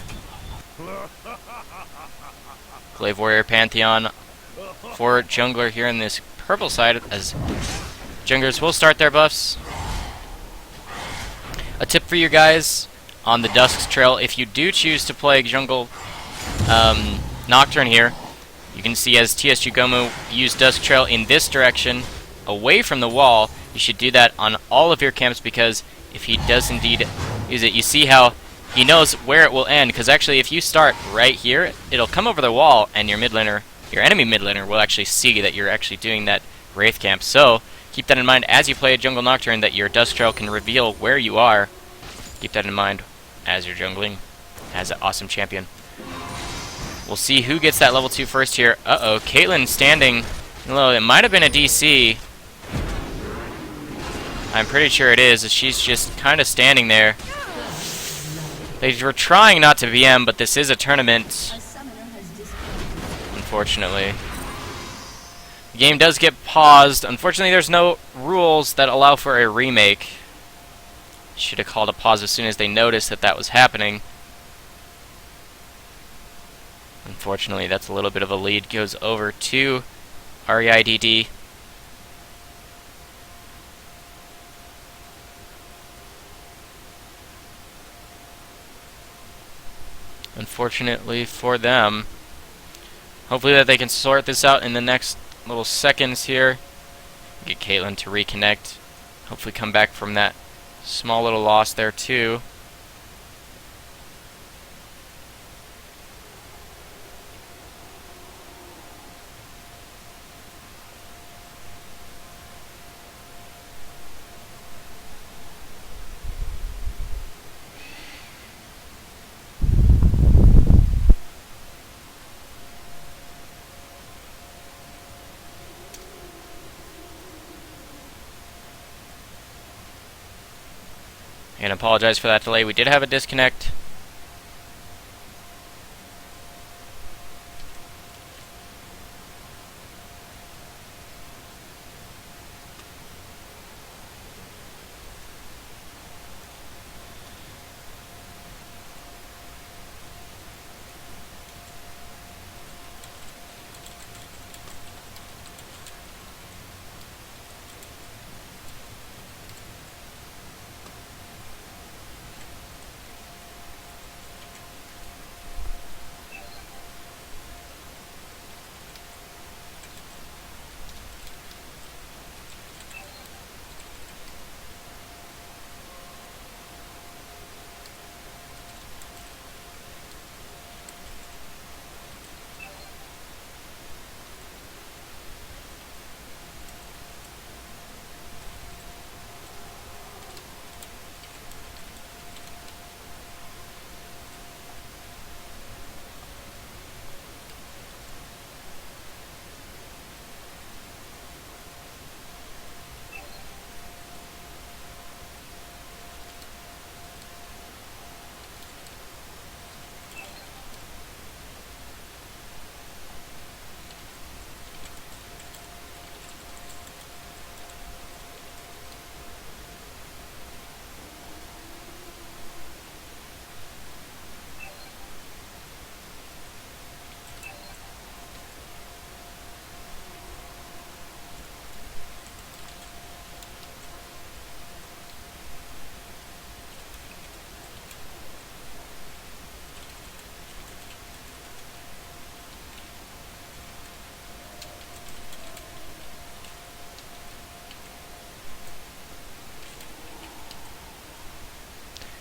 Glaive Warrior Pantheon for jungler here in this purple side, as junglers will start their buffs. A tip for you guys on the Dusk Trail: if you do choose to play jungle Nocturne here, you can see as TSG Gomu use Dusk Trail in this direction, away from the wall. You should do that on all of your camps, because if he does indeed use it, you see how he knows where it will end, because actually if you start right here, it'll come over the wall, and your mid laner, your enemy mid laner, will actually see that you're actually doing that Wraith camp. So keep that in mind as you play a jungle Nocturne, that your Dusk Trail can reveal where you are. Keep that in mind as you're jungling as an awesome champion. We'll see who gets that level 2 first here. Uh-oh, Caitlyn standing low. It might have been a DC. I'm pretty sure it is. She's just kind of standing there. They were trying not to BM, but this is a tournament, unfortunately. The game does get paused. Unfortunately, there's no rules that allow for a remake. Should have called a pause as soon as they noticed that that was happening. Unfortunately, that's a little bit of a lead. Goes over to REIDD. Unfortunately for them. Hopefully that they can sort this out in the next little seconds here. Get Caitlyn to reconnect. Hopefully come back from that small little loss there too. And apologize for that delay. We did have a disconnect.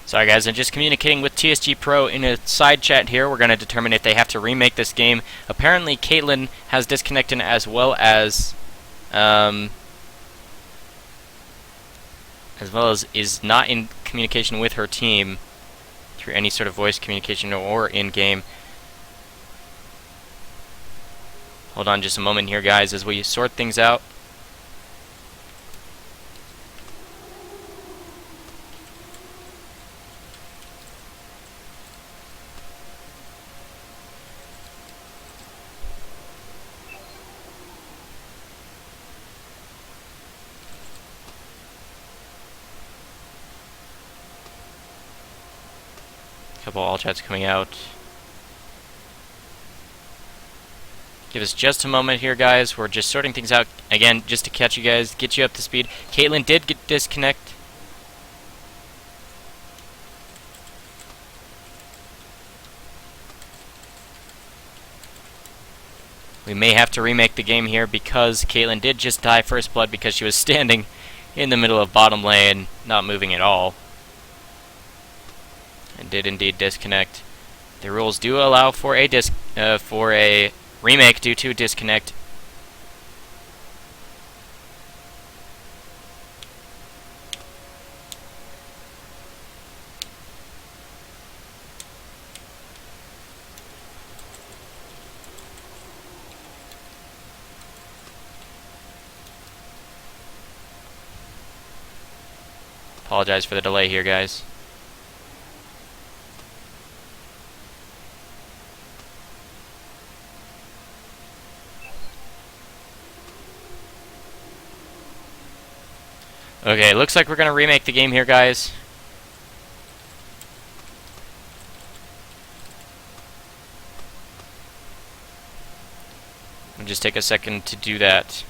Sorry guys, I'm just communicating with TSG Pro in a side chat here. We're going to determine if they have to remake this game. Apparently Caitlyn has disconnected, as well as is not in communication with her team through any sort of voice communication or in-game. Hold on just a moment here guys as we sort things out. Couple all chats coming out. Give us just a moment here, guys. We're just sorting things out. Again, just to catch you guys, get you up to speed. Caitlyn did get disconnect. We may have to remake the game here because Caitlyn did just die first blood because she was standing in the middle of bottom lane, not moving at all. And did indeed disconnect. The rules do allow for a remake due to disconnect. Apologize for the delay here, guys. Okay, looks like we're gonna remake the game here, guys. I'll just take a second to do that.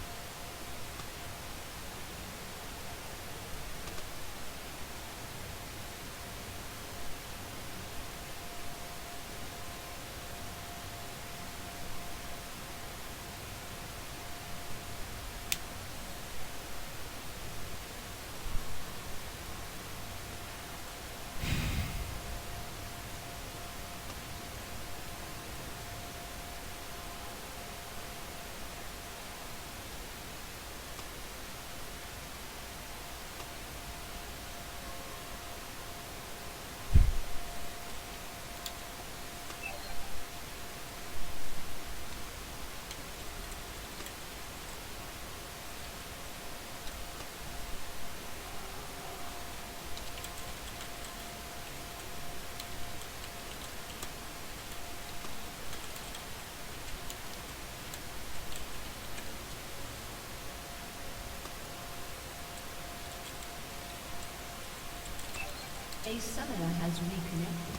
A summoner has reconnected.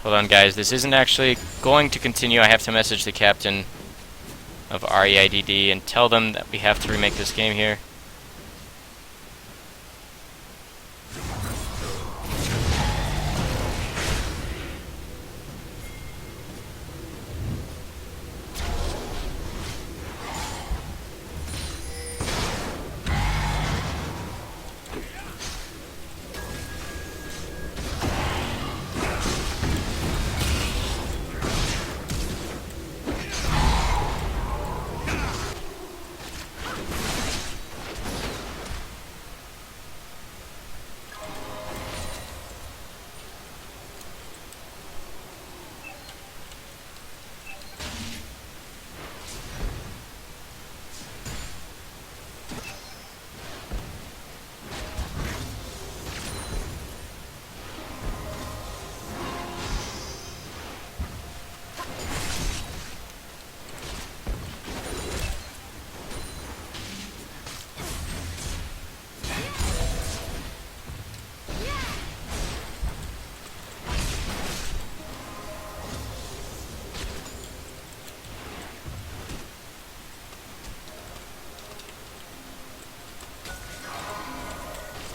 Hold on, guys. This isn't actually going to continue. I have to message the captain of REIDD and tell them that we have to remake this game here.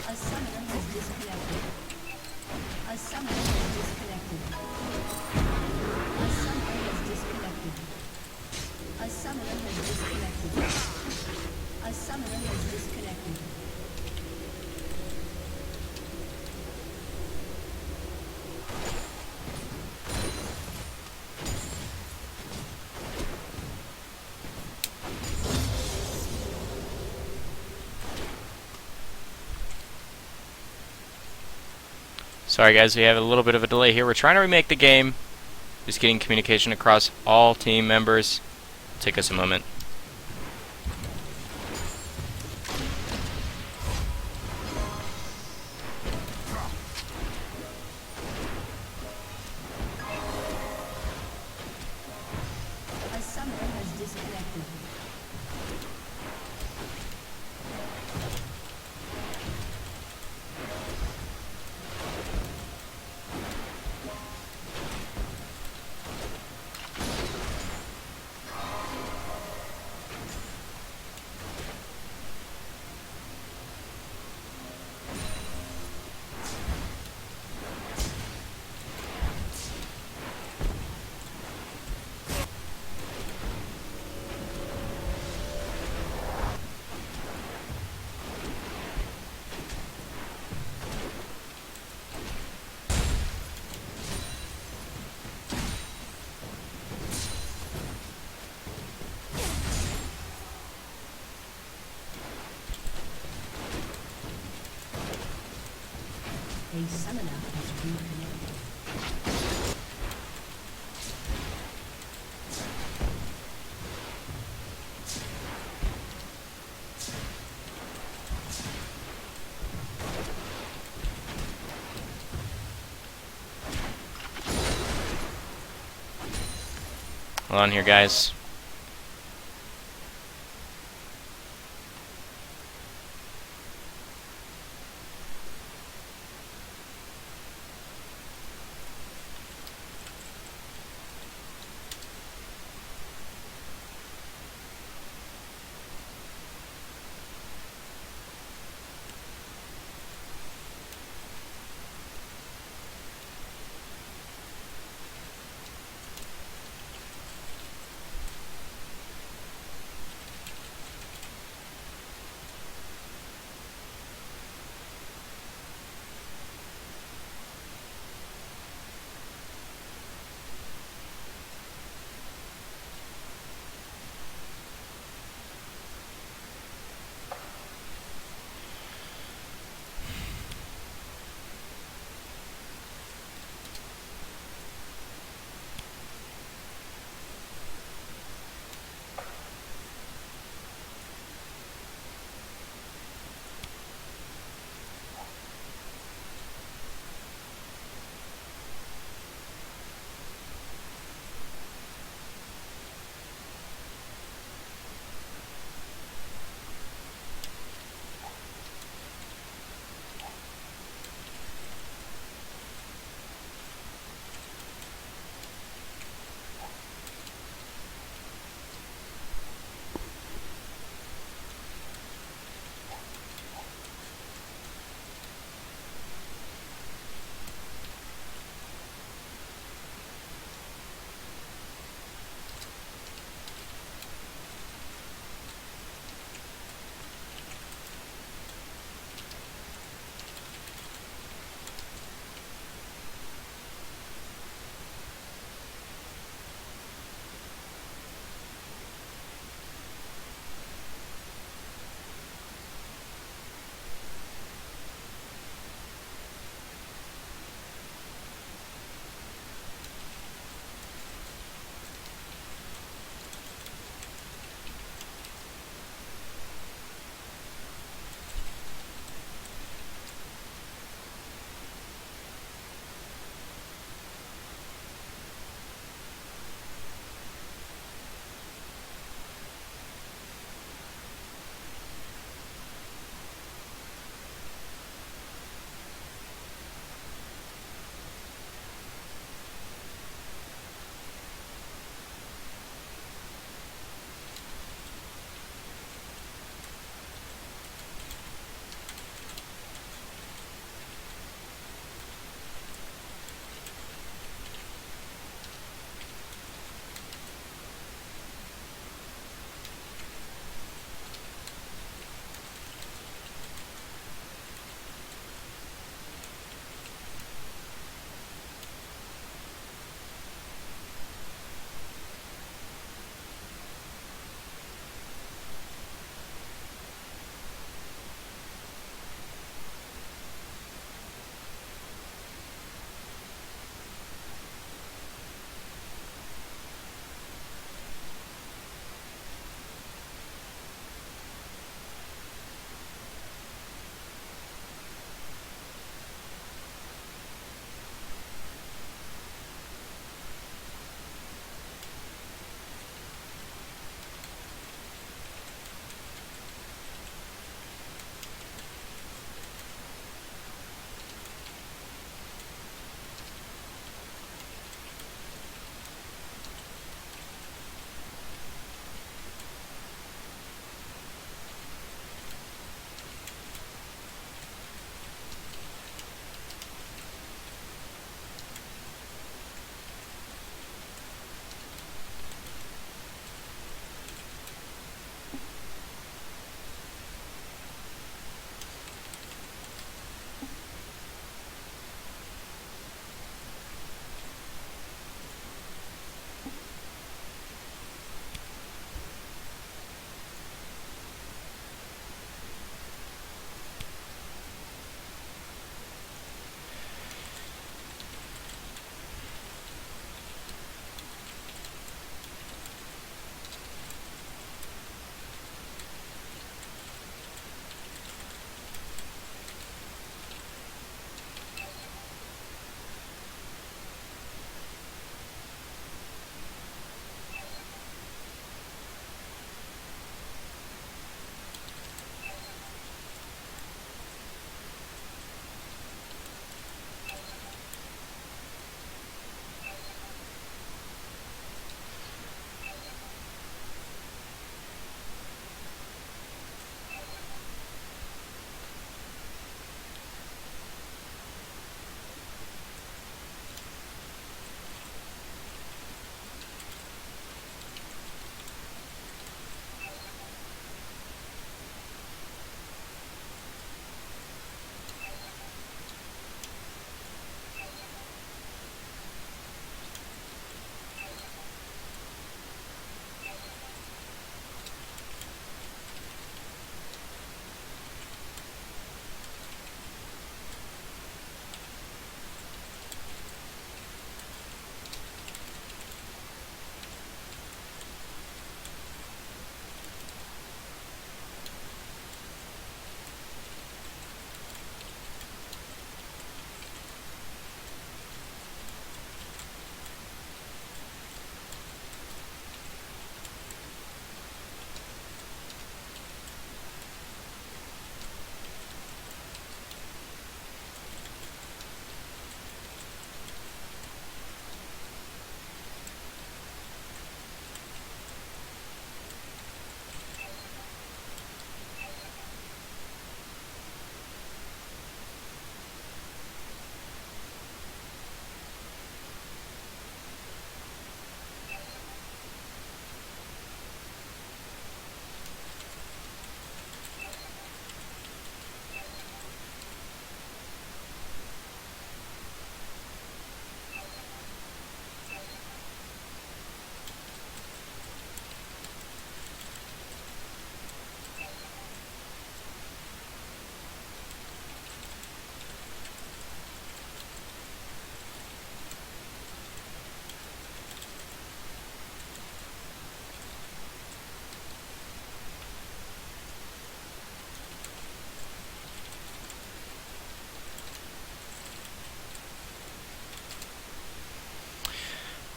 A summoner has disconnected. A summoner has disconnected. A summoner has disconnected. A summoner has disconnected. A summoner has disconnected. Sorry guys, we have a little bit of a delay here. We're trying to remake the game. Just getting communication across all team members. Take us a moment. A summoner has disconnected. A summoner has reconnected. Hold on here, guys.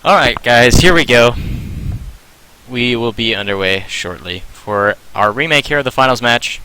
Alright, guys, here we go. We will be underway shortly for our remake here of the finals match.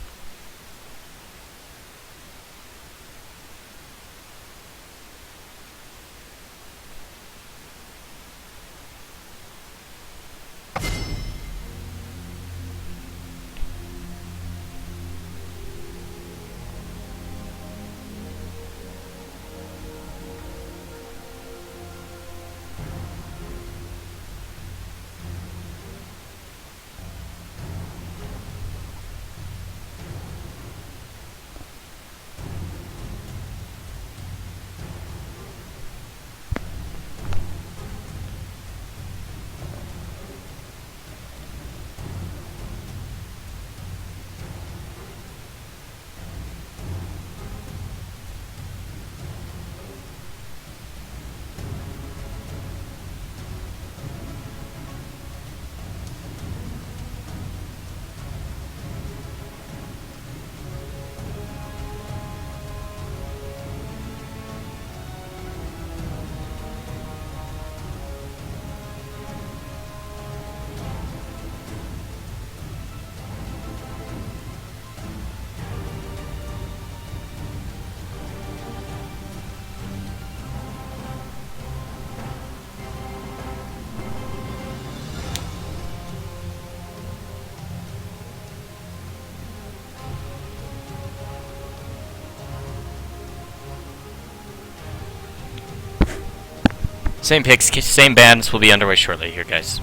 Same picks, same bands will be underway shortly here, guys.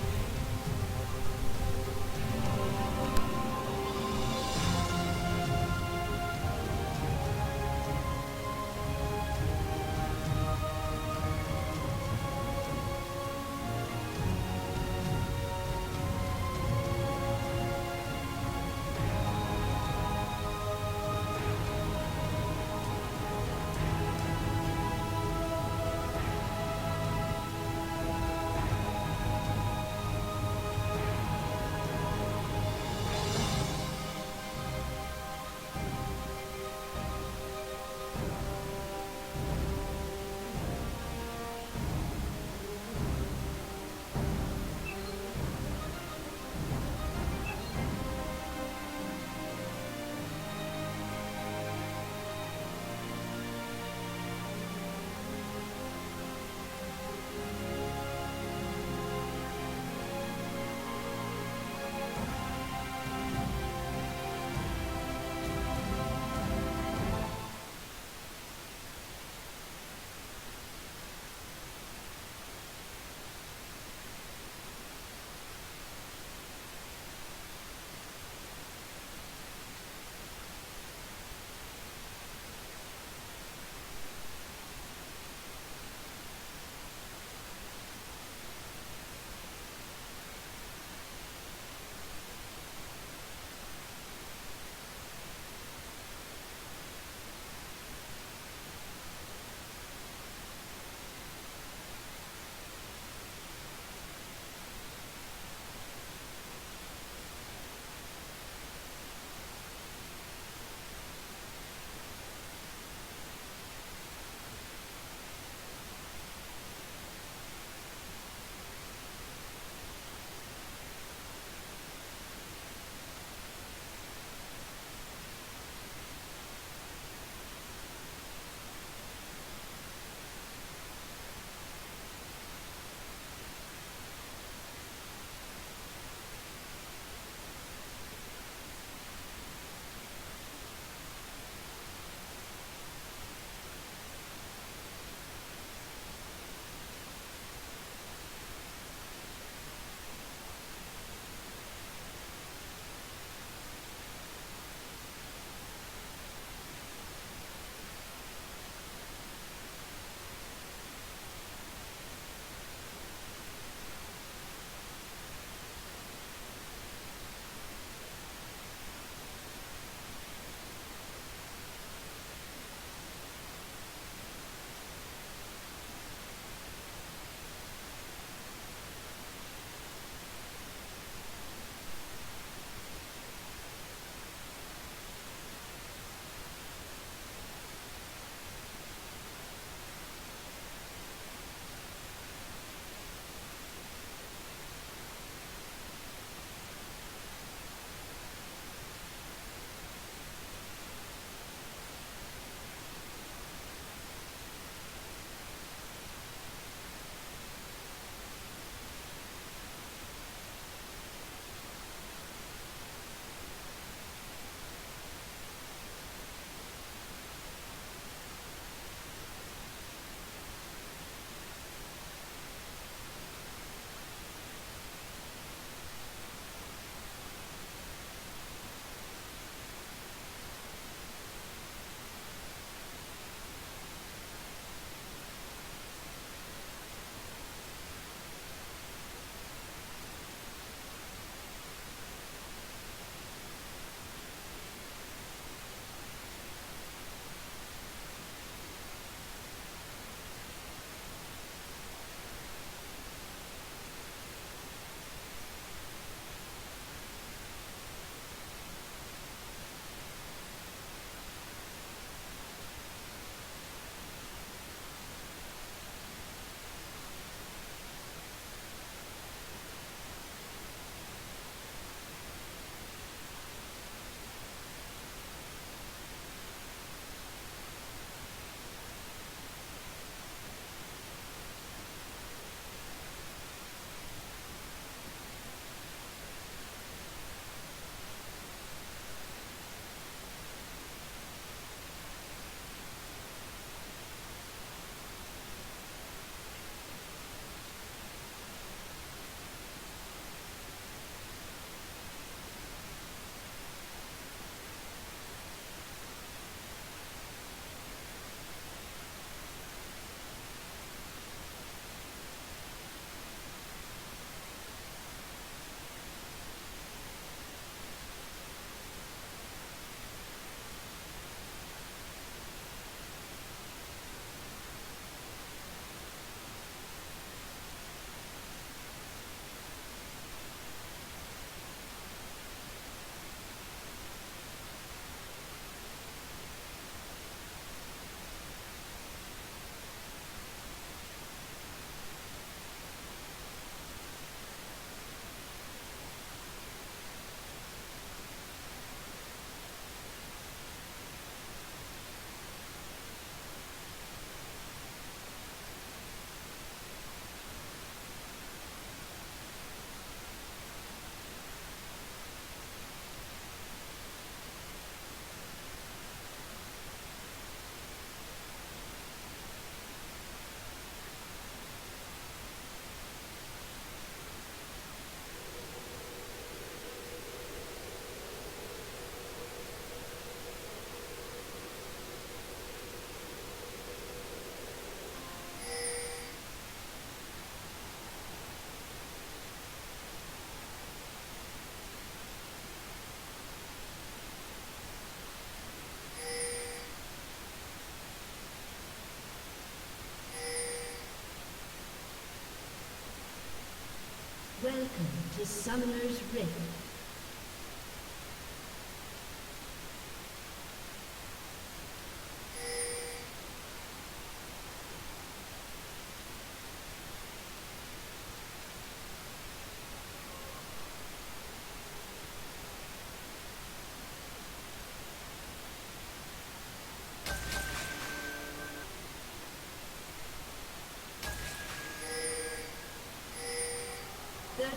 Summoner's Rift.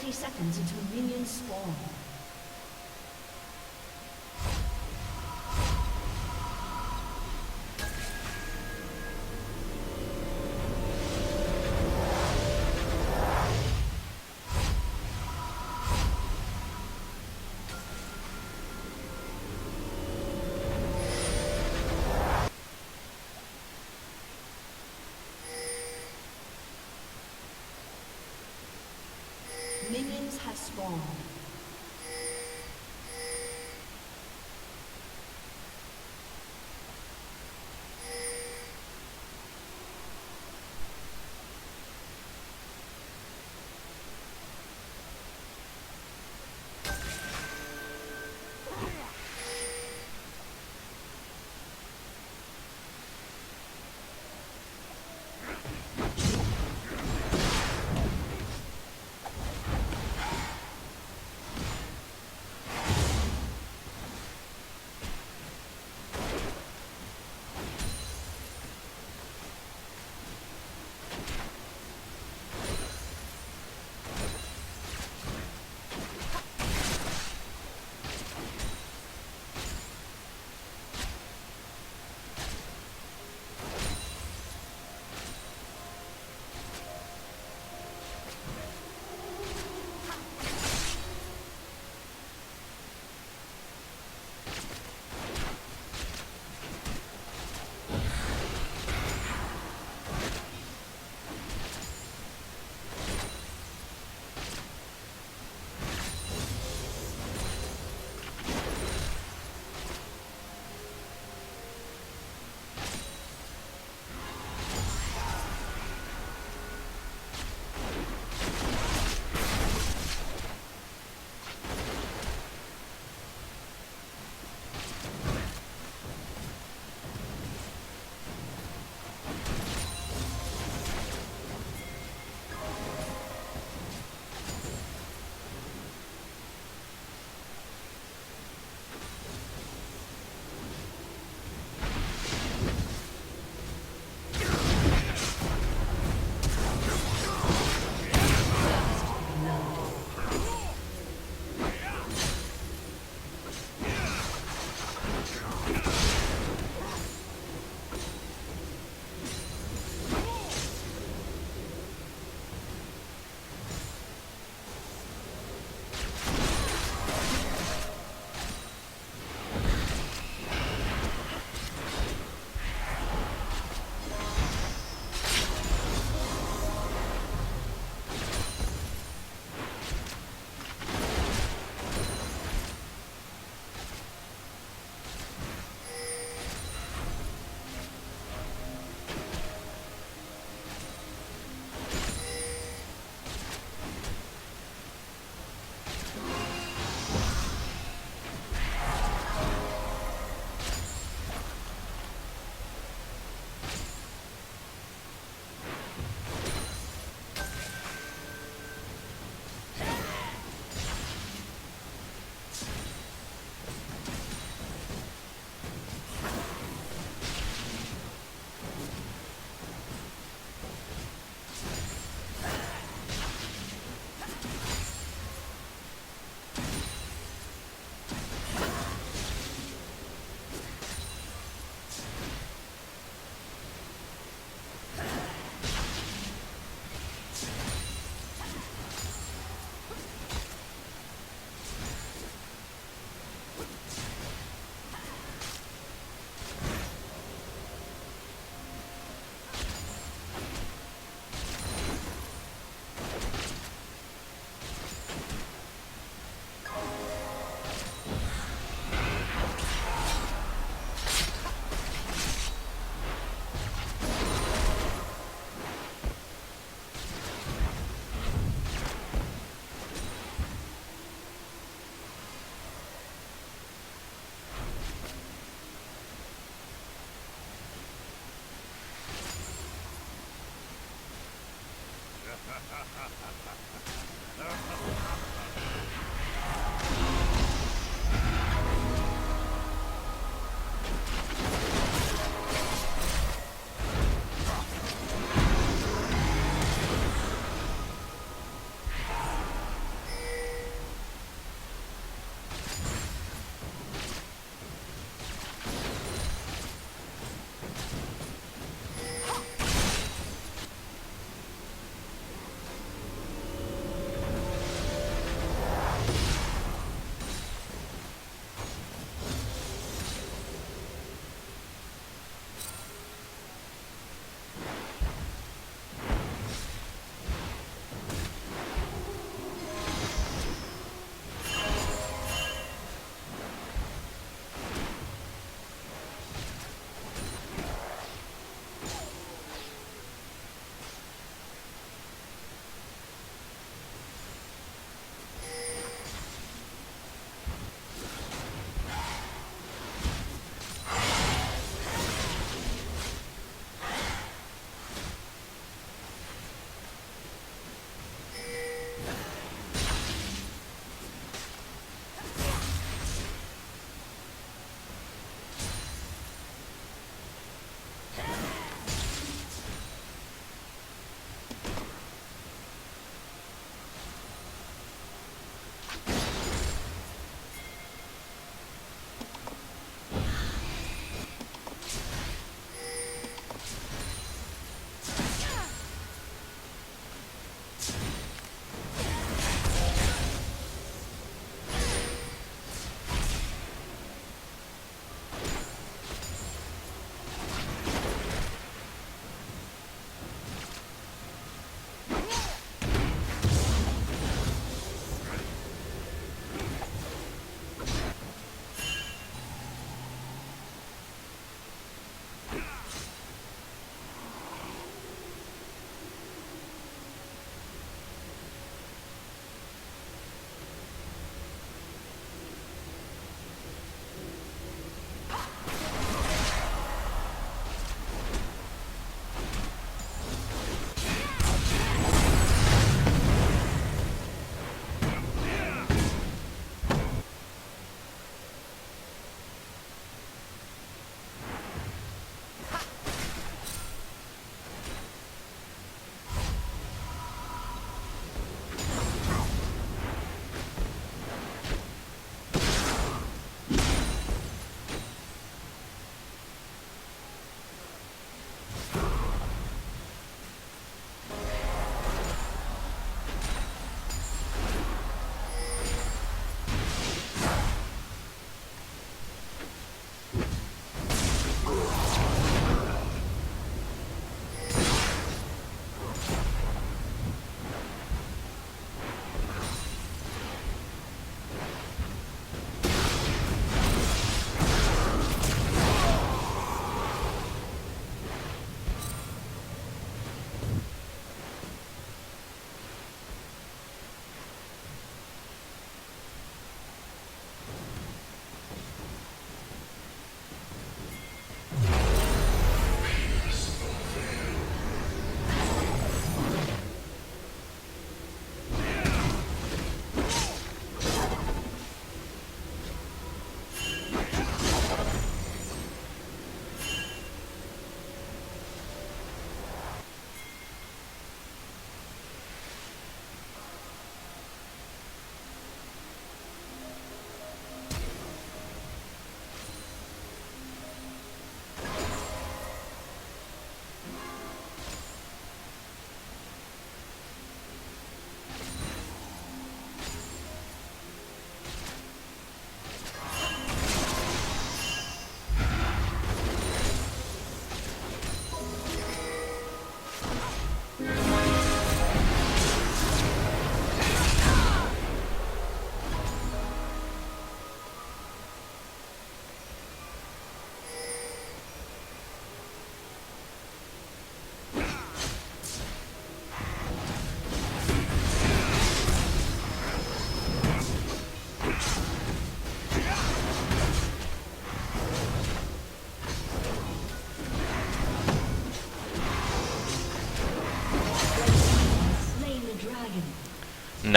Seconds until minions spawn. Minions have spawned.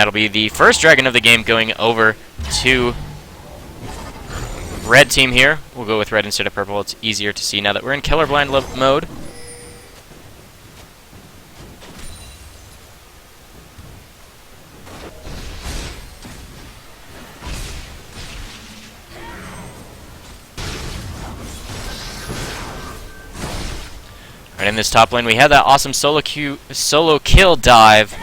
that'll be the first dragon of the game going over to red team here. We'll go with red instead of purple. It's easier to see now that we're in colorblind mode. Right in this top lane, we had that awesome solo kill dive.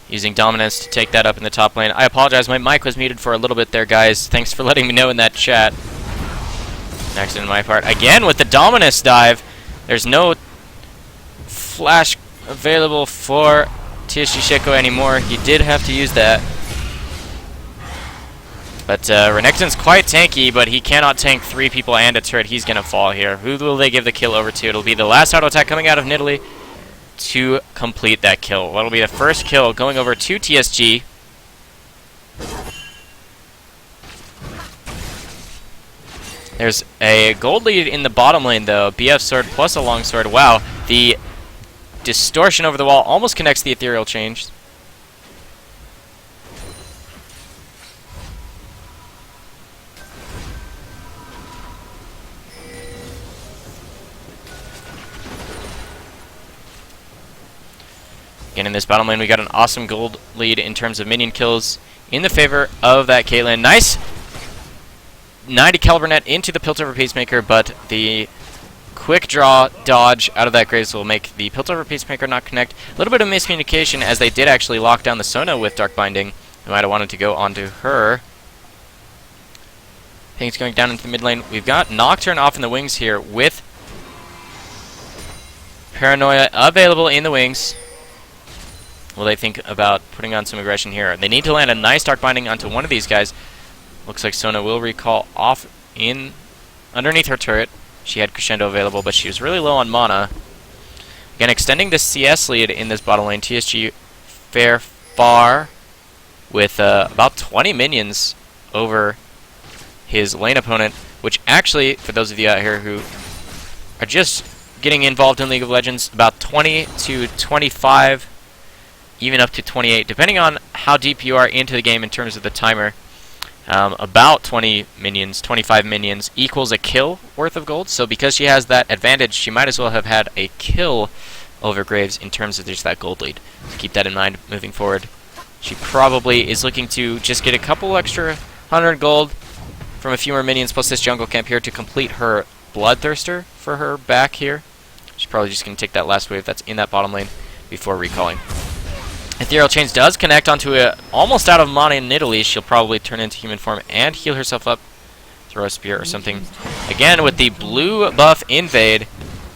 Using Dominance to take that up in the top lane. I apologize, my mic was muted for a little bit there, guys. Thanks for letting me know in that chat. An accident on my part. Again with the Dominus dive. There's no flash available for TSG Sheko anymore. He did have to use that. But Renekton's quite tanky, but he cannot tank 3 people and a turret. He's going to fall here. Who will they give the kill over to? It'll be the last auto attack coming out of Nidalee to complete that kill. What'll be the first kill going over to TSG. There's a gold lead in the bottom lane, though. BF sword plus a long sword. Wow, the distortion over the wall almost connects the ethereal change. Again, in this bottom lane, we got an awesome gold lead in terms of minion kills in the favor of that Caitlyn. Nice 90 caliber net into the Piltover Pacemaker, but the quick draw dodge out of that Graves will make the Piltover Pacemaker not connect. A little bit of miscommunication as they did actually lock down the Sona with Dark Binding. They might have wanted to go onto her. Things going down into the mid lane. We've got Nocturne off in the wings here with Paranoia available in the wings. Will they think about putting on some aggression here? They need to land a nice Dark Binding onto one of these guys. Looks like Sona will recall off in underneath her turret. She had Crescendo available, but she was really low on mana. Again, extending the CS lead in this bottom lane. TSG fare far with about 20 minions over his lane opponent, which actually, for those of you out here who are just getting involved in League of Legends, about 20 to 25, even up to 28, depending on how deep you are into the game in terms of the timer. About 20 minions, 25 minions equals a kill worth of gold. So because she has that advantage, she might as well have had a kill over Graves in terms of just that gold lead. So keep that in mind moving forward. She probably is looking to just get a couple extra 100 gold from a few more minions plus this jungle camp here to complete her Bloodthirster for her back here. She's probably just going to take that last wave that's in that bottom lane before recalling. Ethereal Chains does connect onto a almost out of mana in Nidalee. She'll probably turn into human form and heal herself up. Throw a spear or something. Again, with the blue buff invade,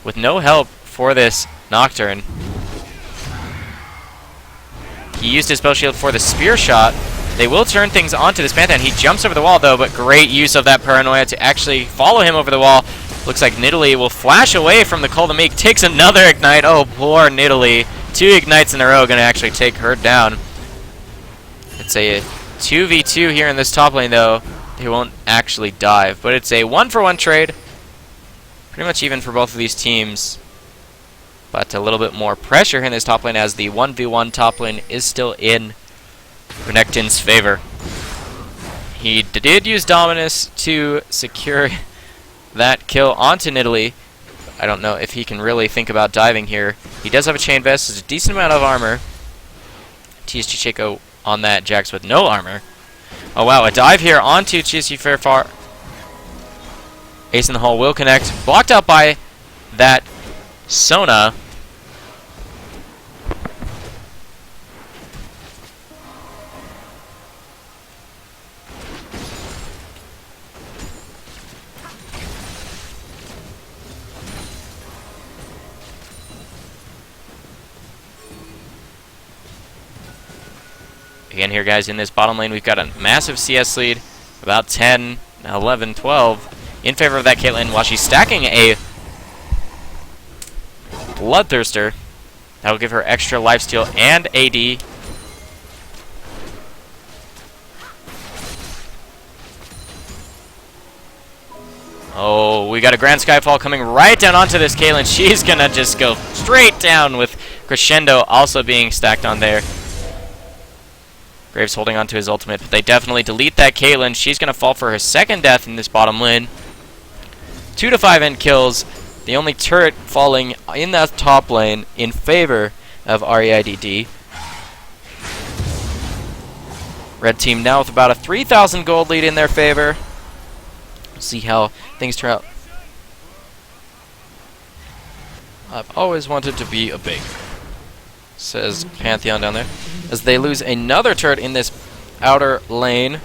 with no help for this Nocturne. He used his spell shield for the spear shot. They will turn things onto this Pantheon. He jumps over the wall, though, but great use of that Paranoia to actually follow him over the wall. Looks like Nidalee will flash away from the Call to Meek. Takes another Ignite. Oh, poor Nidalee. 2 ignites in a row, going to actually take her down. It's a 2v2 here in this top lane, though. They won't actually dive, but it's a 1-for-1 trade. Pretty much even for both of these teams. But a little bit more pressure in this top lane as the 1v1 top lane is still in Renekton's favor. He did use Dominus to secure that kill onto Nidalee. I don't know if he can really think about diving here. He does have a chain vest. There's a decent amount of armor. TSG Sheko on that Jax with no armor. Oh wow, a dive here onto TSG Fairfar. Ace in the hole will connect. Blocked out by that Sona. Again here, guys, in this bottom lane, we've got a massive CS lead, about 10, 11, 12, in favor of that Caitlyn, while she's stacking a Bloodthirster. That will give her extra lifesteal and AD. Oh, we got a Grand Skyfall coming right down onto this Caitlyn. She's going to just go straight down with Crescendo also being stacked on there. Graves holding on to his ultimate, but they definitely delete that Caitlyn. She's going to fall for her second death in this bottom lane. 2 to 5 end kills. The only turret falling in that top lane in favor of REIDD. Red team now with about a 3,000 gold lead in their favor. We'll see how things turn out. I've always wanted to be a baker, says Pantheon down there, as they lose another turret in this outer lane.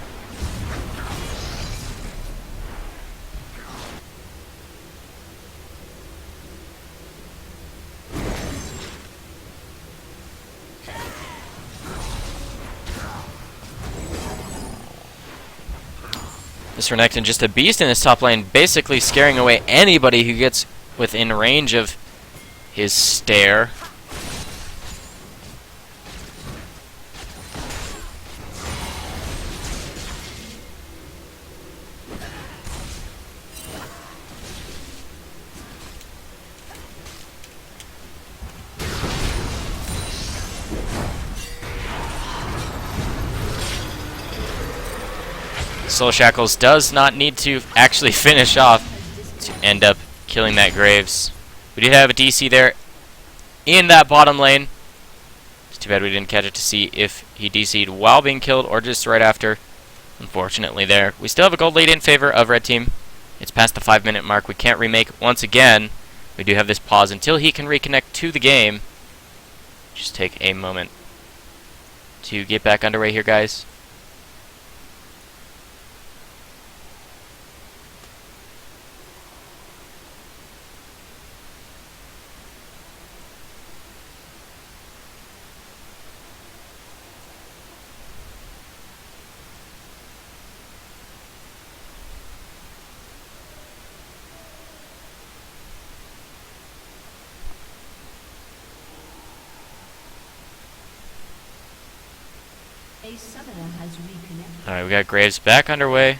This Renekton just a beast in this top lane, basically scaring away anybody who gets within range of his stare. Soul Shackles does not need to actually finish off to end up killing that Graves. We did have a DC there in that bottom lane. It's too bad we didn't catch it to see if he DC'd while being killed or just right after. Unfortunately there. We still have a gold lead in favor of red team. It's past the 5-minute mark. We can't remake once again. We do have this pause until he can reconnect to the game. Just take a moment to get back underway here, guys. A summoner has reconnected. Alright, we got Graves back underway.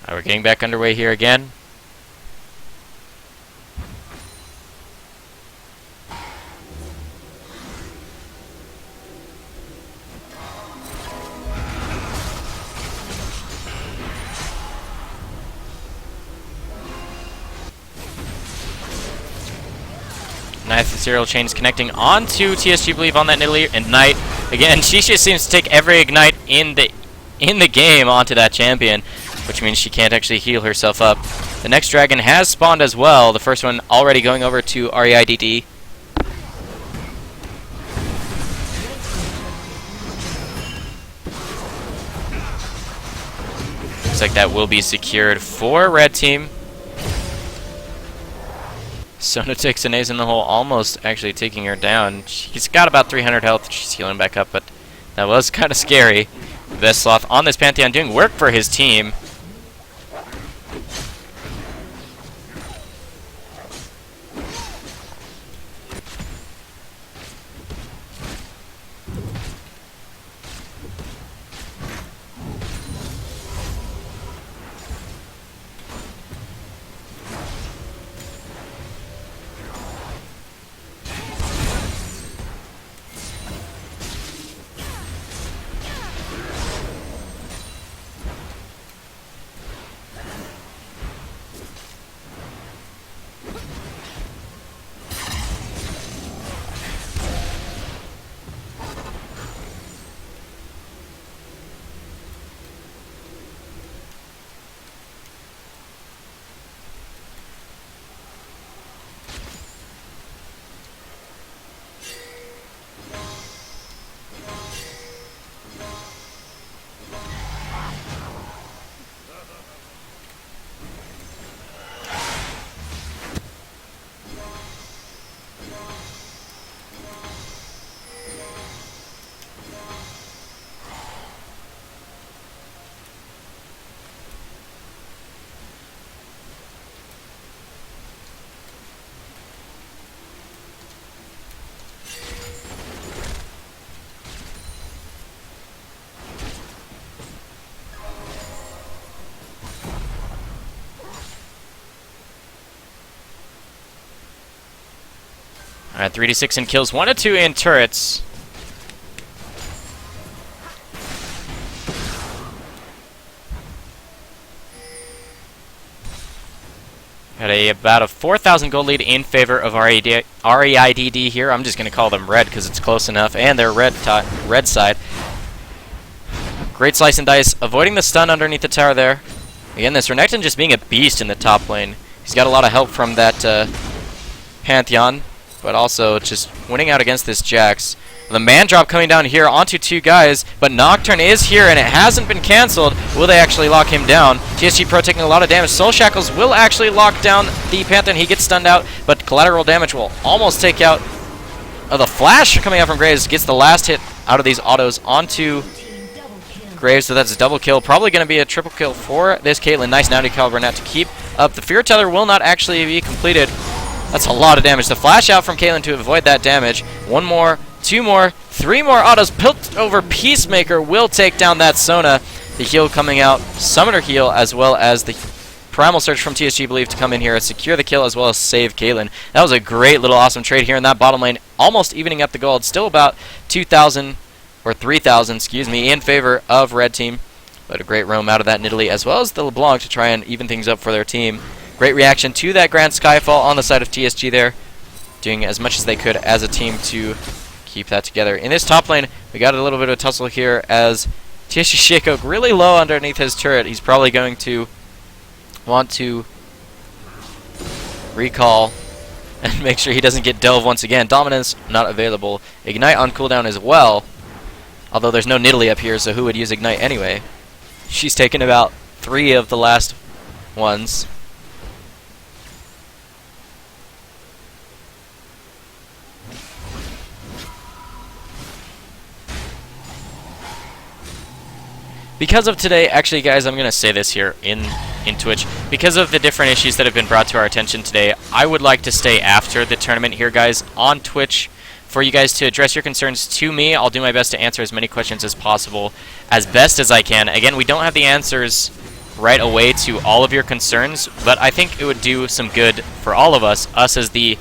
We're getting back underway here again. Nice, the serial chain is connecting onto TSG, believe, on that Nidalee Ignite. Again, she just seems to take every Ignite in the game onto that champion, which means she can't actually heal herself up. The next dragon has spawned as well. The first one already going over to REIDD. Looks like that will be secured for red team. Sona takes an ace in the hole, almost actually taking her down. She's got about 300 health. She's healing back up, but that was kind of scary. Vesloth on this Pantheon doing work for his team. Alright, 3d6 in kills, 1 to 2 in turrets. Got about a 4,000 gold lead in favor of REIDD here. I'm just going to call them red because it's close enough. And they're red side. Great slice and dice, avoiding the stun underneath the tower there. Again, this Renekton just being a beast in the top lane. He's got a lot of help from that Pantheon, but also just winning out against this Jax. The man drop coming down here onto 2 guys, but Nocturne is here and it hasn't been cancelled. Will they actually lock him down? TSG Pro taking a lot of damage. Soul Shackles will actually lock down the Pantheon. He gets stunned out, but collateral damage will almost take out the flash coming out from Graves. Gets the last hit out of these autos onto Graves, so that's a double kill. Probably going to be a triple kill for this Caitlyn. Nice 90 caliber net to keep up. The Fear Teller will not actually be completed. That's a lot of damage. The flash out from Caitlyn to avoid that damage. 1 more. 2 more, 3 more autos built over Peacemaker will take down that Sona. The heal coming out, Summoner heal, as well as the Primal Surge from TSG believed to come in here, secure the kill as well as save Caitlyn. That was a great little awesome trade here in that bottom lane, almost evening up the gold. Still about 2,000 or 3,000, excuse me, in favor of red team. But a great roam out of that Nidalee as well as the LeBlanc to try and even things up for their team. Great reaction to that Grand Skyfall on the side of TSG there, doing as much as they could as a team to keep that together. In this top lane, we got a little bit of a tussle here as TSG Shaco really low underneath his turret. He's probably going to want to recall and make sure he doesn't get dove once again. Dominance not available. Ignite on cooldown as well, although there's no Nidalee up here, so who would use Ignite anyway? She's taken about 3 of the last ones. Because of today, actually guys, I'm going to say this here in Twitch, because of the different issues that have been brought to our attention today, I would like to stay after the tournament here guys on Twitch for you guys to address your concerns to me. I'll do my best to answer as many questions as possible, as best as I can. Again, we don't have the answers right away to all of your concerns, but I think it would do some good for all of us as the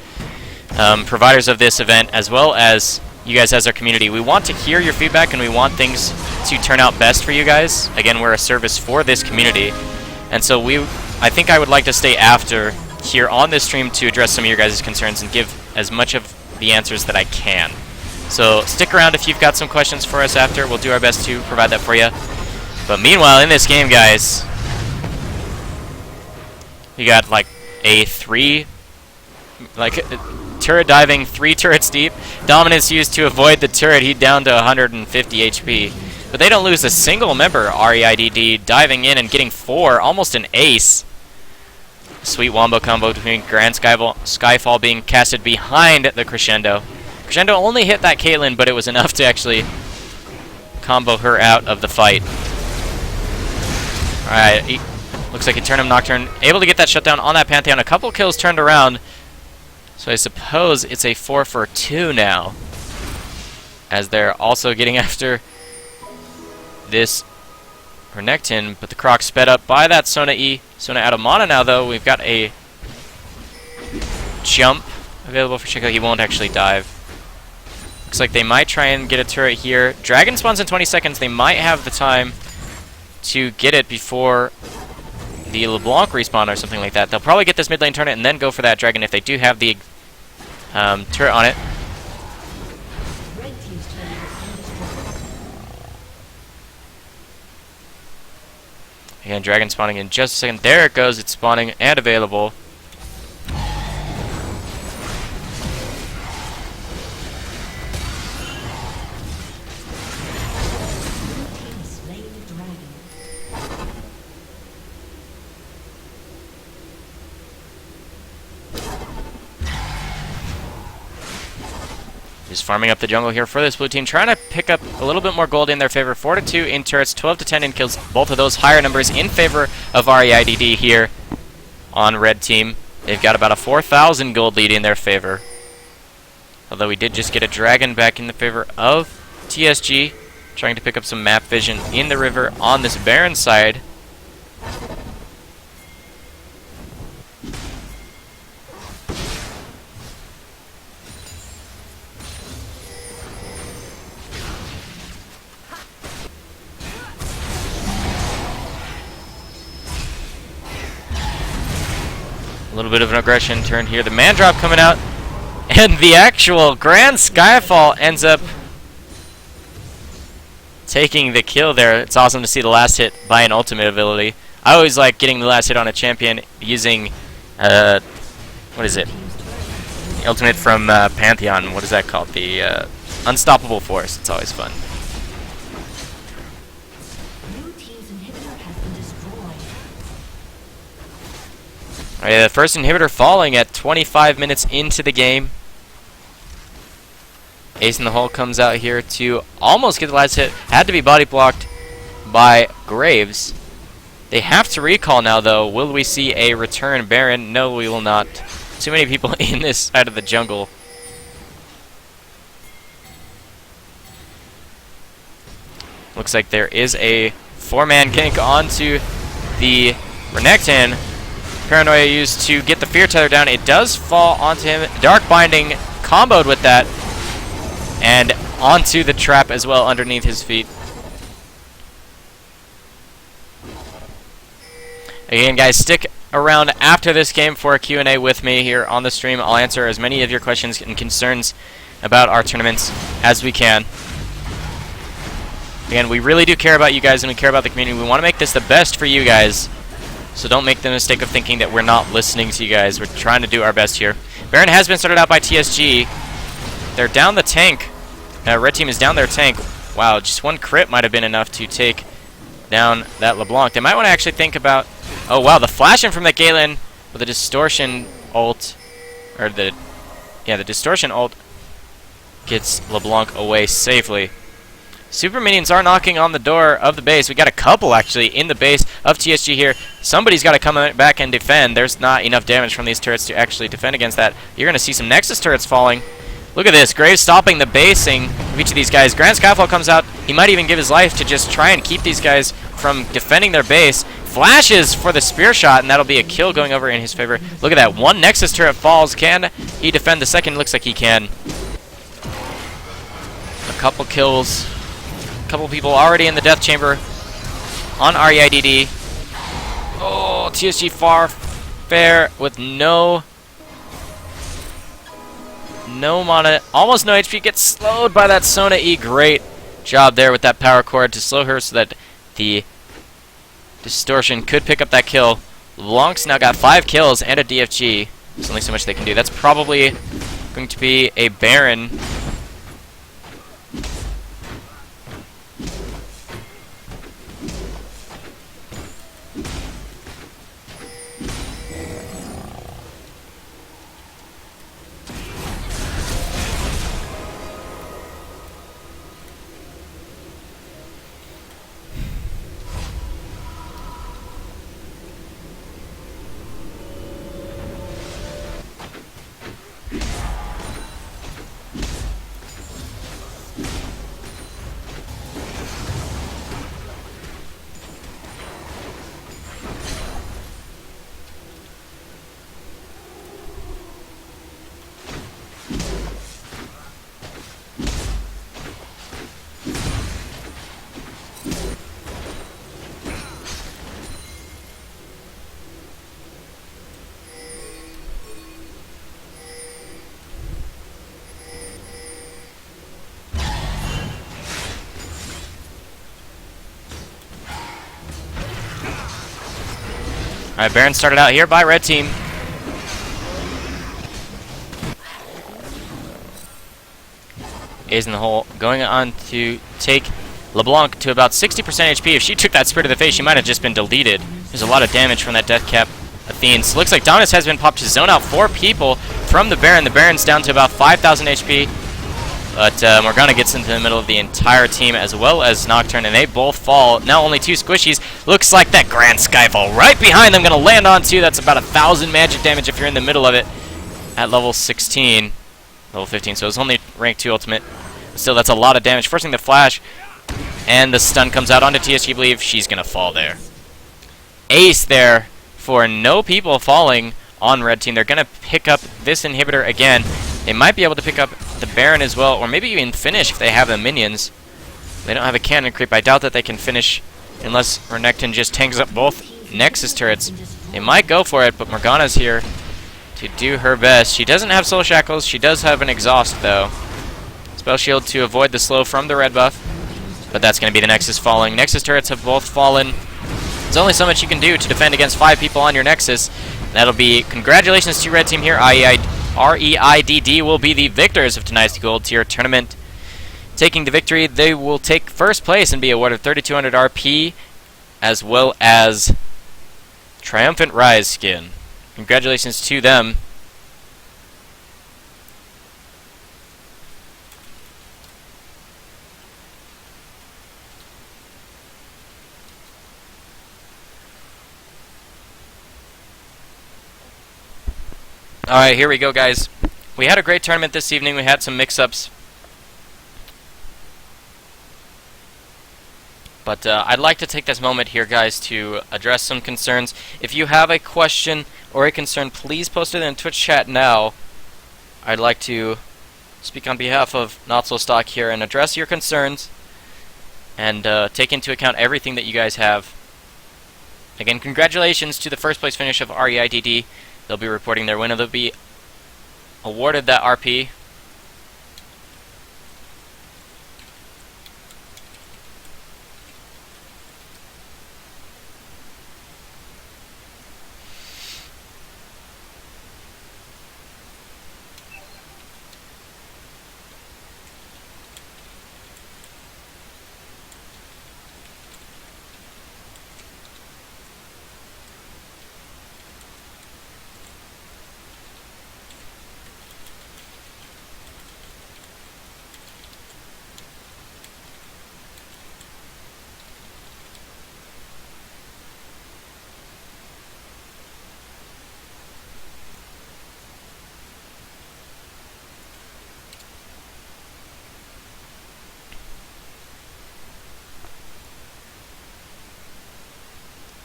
providers of this event, as well as you guys as our community. We want to hear your feedback and we want things to turn out best for you guys. Again, we're a service for this community, and so I think I would like to stay after here on this stream to address some of your guys' concerns and give as much of the answers that I can. So stick around if you've got some questions for us after. We'll do our best to provide that for you. But meanwhile, in this game, guys, you got like a turret diving 3 turrets deep. Dominance used to avoid the turret. He down to 150 HP. But they don't lose a single member. REIDD diving in and getting 4, almost an ace. Sweet wombo combo between Grand Skyfall being casted behind the Crescendo. Crescendo only hit that Caitlyn, but it was enough to actually combo her out of the fight. Alright, looks like Eternum Nocturne able to get that shutdown on that Pantheon. A couple kills turned around. So I suppose it's a 4 for 2 now, as they're also getting after this Renekton, but the Croc sped up by that Sona E. Sona out of mana now, though. We've got a jump available for Chico. He won't actually dive. Looks like they might try and get a turret here. Dragon spawns in 20 seconds. They might have the time to get it before the LeBlanc respawn or something like that. They'll probably get this mid lane turret and then go for that dragon if they do have the turret on it. Again, dragon spawning in just a second. There it goes. It's spawning and available. Just farming up the jungle here for this blue team, trying to pick up a little bit more gold in their favor. 4 to 2 in turrets, 12 to 10 in kills. Both of those higher numbers in favor of REIDD here on red team. They've got about a 4,000 gold lead in their favor. Although we did just get a dragon back in the favor of TSG, trying to pick up some map vision in the river on this Baron side. A little bit of an aggression turn here. The man drop coming out. And the actual Grand Skyfall ends up taking the kill there. It's awesome to see the last hit by an ultimate ability. I always like getting the last hit on a champion using, what is it? The ultimate from Pantheon. What is that called? The Unstoppable Force. It's always fun. Blue team's inhibitor has been destroyed. Alright, the first inhibitor falling at 25 minutes into the game. Ace in the hole comes out here to almost get the last hit. Had to be body blocked by Graves. They have to recall now, though. Will we see a return Baron? No, we will not. Too many people in this side of the jungle. Looks like there is a 4-man gank onto the Renekton. Paranoia used to get the Fear Tether down. It does fall onto him. Dark Binding comboed with that. And onto the trap as well underneath his feet. Again, guys, stick around after this game for a Q&A with me here on the stream. I'll answer as many of your questions and concerns about our tournaments as we can. Again, we really do care about you guys and we care about the community. We want to make this the best for you guys. So don't make the mistake of thinking that we're not listening to you guys. We're trying to do our best here. Baron has been started out by TSG. They're down the tank. Red team is down their tank. Wow, just one crit might have been enough to take down that LeBlanc. They might want to actually think about... Oh, wow, the flashing from the Galen with the distortion ult. Or the... Yeah, the distortion ult gets LeBlanc away safely. Super minions are knocking on the door of the base. We got a couple, actually, in the base of TSG here. Somebody's got to come back and defend. There's not enough damage from these turrets to actually defend against that. You're going to see some Nexus turrets falling. Look at this. Graves stopping the basing of each of these guys. Grand Skyfall comes out. He might even give his life to just try and keep these guys from defending their base. Flashes for the spear shot, and that'll be a kill going over in his favor. Look at that. One Nexus turret falls. Can he defend the second? Looks like he can. A couple kills. A couple people already in the death chamber on REIDD. Oh, TSG far fair with no mana, almost no HP, gets slowed by that Sona E. Great job there with that power cord to slow her so that the distortion could pick up that kill. LeBlanc's now got 5 kills and a DFG. There's only so much they can do. That's probably going to be a Baron. Alright, Baron started out here by Red Team. Is in the hole, going on to take LeBlanc to about 60% HP. If she took that spear to the face, she might have just been deleted. There's a lot of damage from that death cap Athene. So looks like Dominus has been popped to zone out 4 people from the Baron. The Baron's down to about 5,000 HP. But Morgana gets into the middle of the entire team as well as Nocturne, and they both fall. Now only 2 squishies. Looks like that Grand Skyfall right behind them. Going to land on 2. That's about 1,000 magic damage if you're in the middle of it at level 16. Level 15, so it's only rank 2 ultimate. But still, that's a lot of damage. Forcing the flash, and the stun comes out onto TSG. Believe she's going to fall there. Ace there for no people falling on Red Team. They're going to pick up this inhibitor again. They might be able to pick up the Baron as well, or maybe even finish if they have the minions. They don't have a cannon creep. I doubt that they can finish unless Renekton just tanks up both Nexus turrets. They might go for it, but Morgana's here to do her best. She doesn't have Soul Shackles. She does have an Exhaust, though. Spell Shield to avoid the slow from the red buff. But that's going to be the Nexus falling. Nexus turrets have both fallen. There's only so much you can do to defend against 5 people on your Nexus. That'll be congratulations to Red Team here. REIDD will be the victors of tonight's Gold Tier Tournament. Taking the victory, they will take first place and be awarded 3,200 RP, as well as Triumphant Rise skin. Congratulations to them. Alright, here we go, guys. We had a great tournament this evening. We had some mix-ups. But I'd like to take this moment here, guys, to address some concerns. If you have a question or a concern, please post it in Twitch chat now. I'd like to speak on behalf of NotSoStock here and address your concerns and take into account everything that you guys have. Again, congratulations to the first place finish of REIDD. They'll be reporting their winner. They'll be awarded that RP.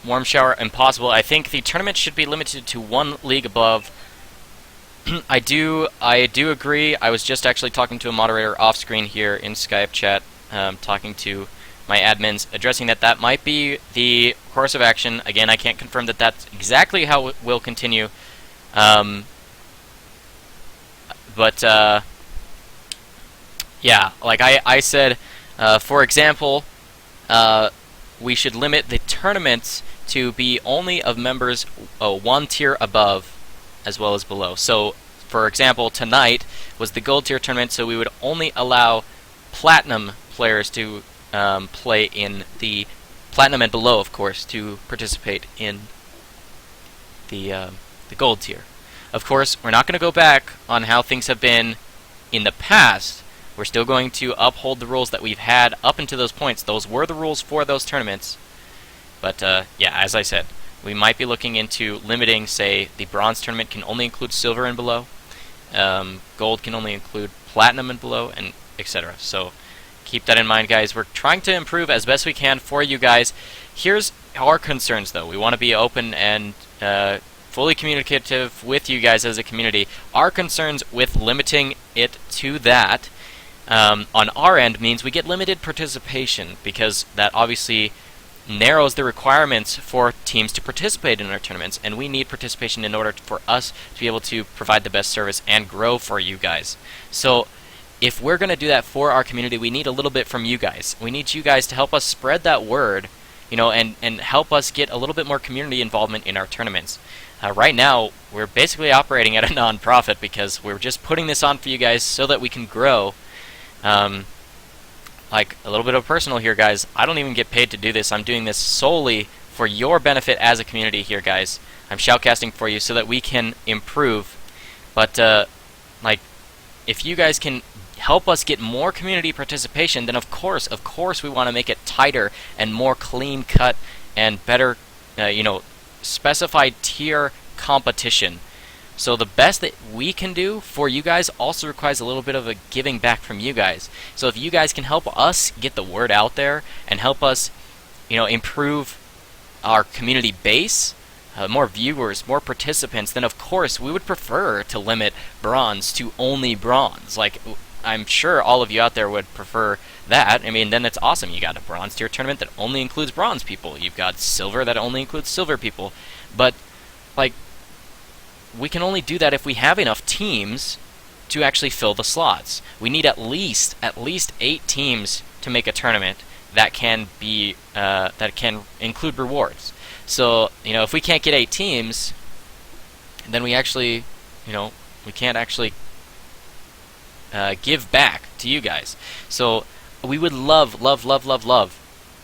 Warm shower impossible. I think the tournament should be limited to 1 league above. I do agree. I was just actually talking to a moderator off screen here in Skype chat, talking to my admins, addressing that might be the course of action. Again, I can't confirm that that's exactly how it will continue. Yeah, like I said, for example, we should limit the tournaments to be only of members 1 tier above as well as below. So, for example, tonight was the Gold Tier Tournament, so we would only allow Platinum players to play in the Platinum and below, of course, to participate in the Gold Tier. Of course, we're not going to go back on how things have been in the past. We're still going to uphold the rules that we've had up until those points. Those were the rules for those tournaments. But, yeah, as I said, we might be looking into limiting, say, the Bronze Tournament can only include Silver and below. Gold can only include Platinum and below, and etc. So, keep that in mind, guys. We're trying to improve as best we can for you guys. Here's our concerns, though. We want to be open and fully communicative with you guys as a community. Our concerns with limiting it to that on our end means we get limited participation, because that obviously narrows the requirements for teams to participate in our tournaments, and we need participation in order for us to be able to provide the best service and grow for you guys. So if we're going to do that for our community, we need a little bit from you guys. We need you guys to help us spread that word, you know, and help us get a little bit more community involvement in our tournaments. Right now, we're basically operating at a non-profit because we're just putting this on for you guys so that we can grow. Like, a little bit of personal here, guys. I don't even get paid to do this. I'm doing this solely for your benefit as a community here, guys. I'm shoutcasting for you so that we can improve. But, like, if you guys can help us get more community participation, then of course we want to make it tighter and more clean-cut and better, you know, specified tier competition. So the best that we can do for you guys also requires a little bit of a giving back from you guys. So if you guys can help us get the word out there and help us, you know, improve our community base, more viewers, more participants, then of course we would prefer to limit bronze to only bronze. Like, I'm sure all of you out there would prefer that. I mean, then it's awesome. You got a bronze tier tournament that only includes bronze people. You've got silver that only includes silver people. But, like, we can only do that if we have enough teams to actually fill the slots. We need at least 8 teams to make a tournament that can be that can include rewards. So, you know, if we can't get 8 teams, then we actually, you know, we can't actually give back to you guys. So we would love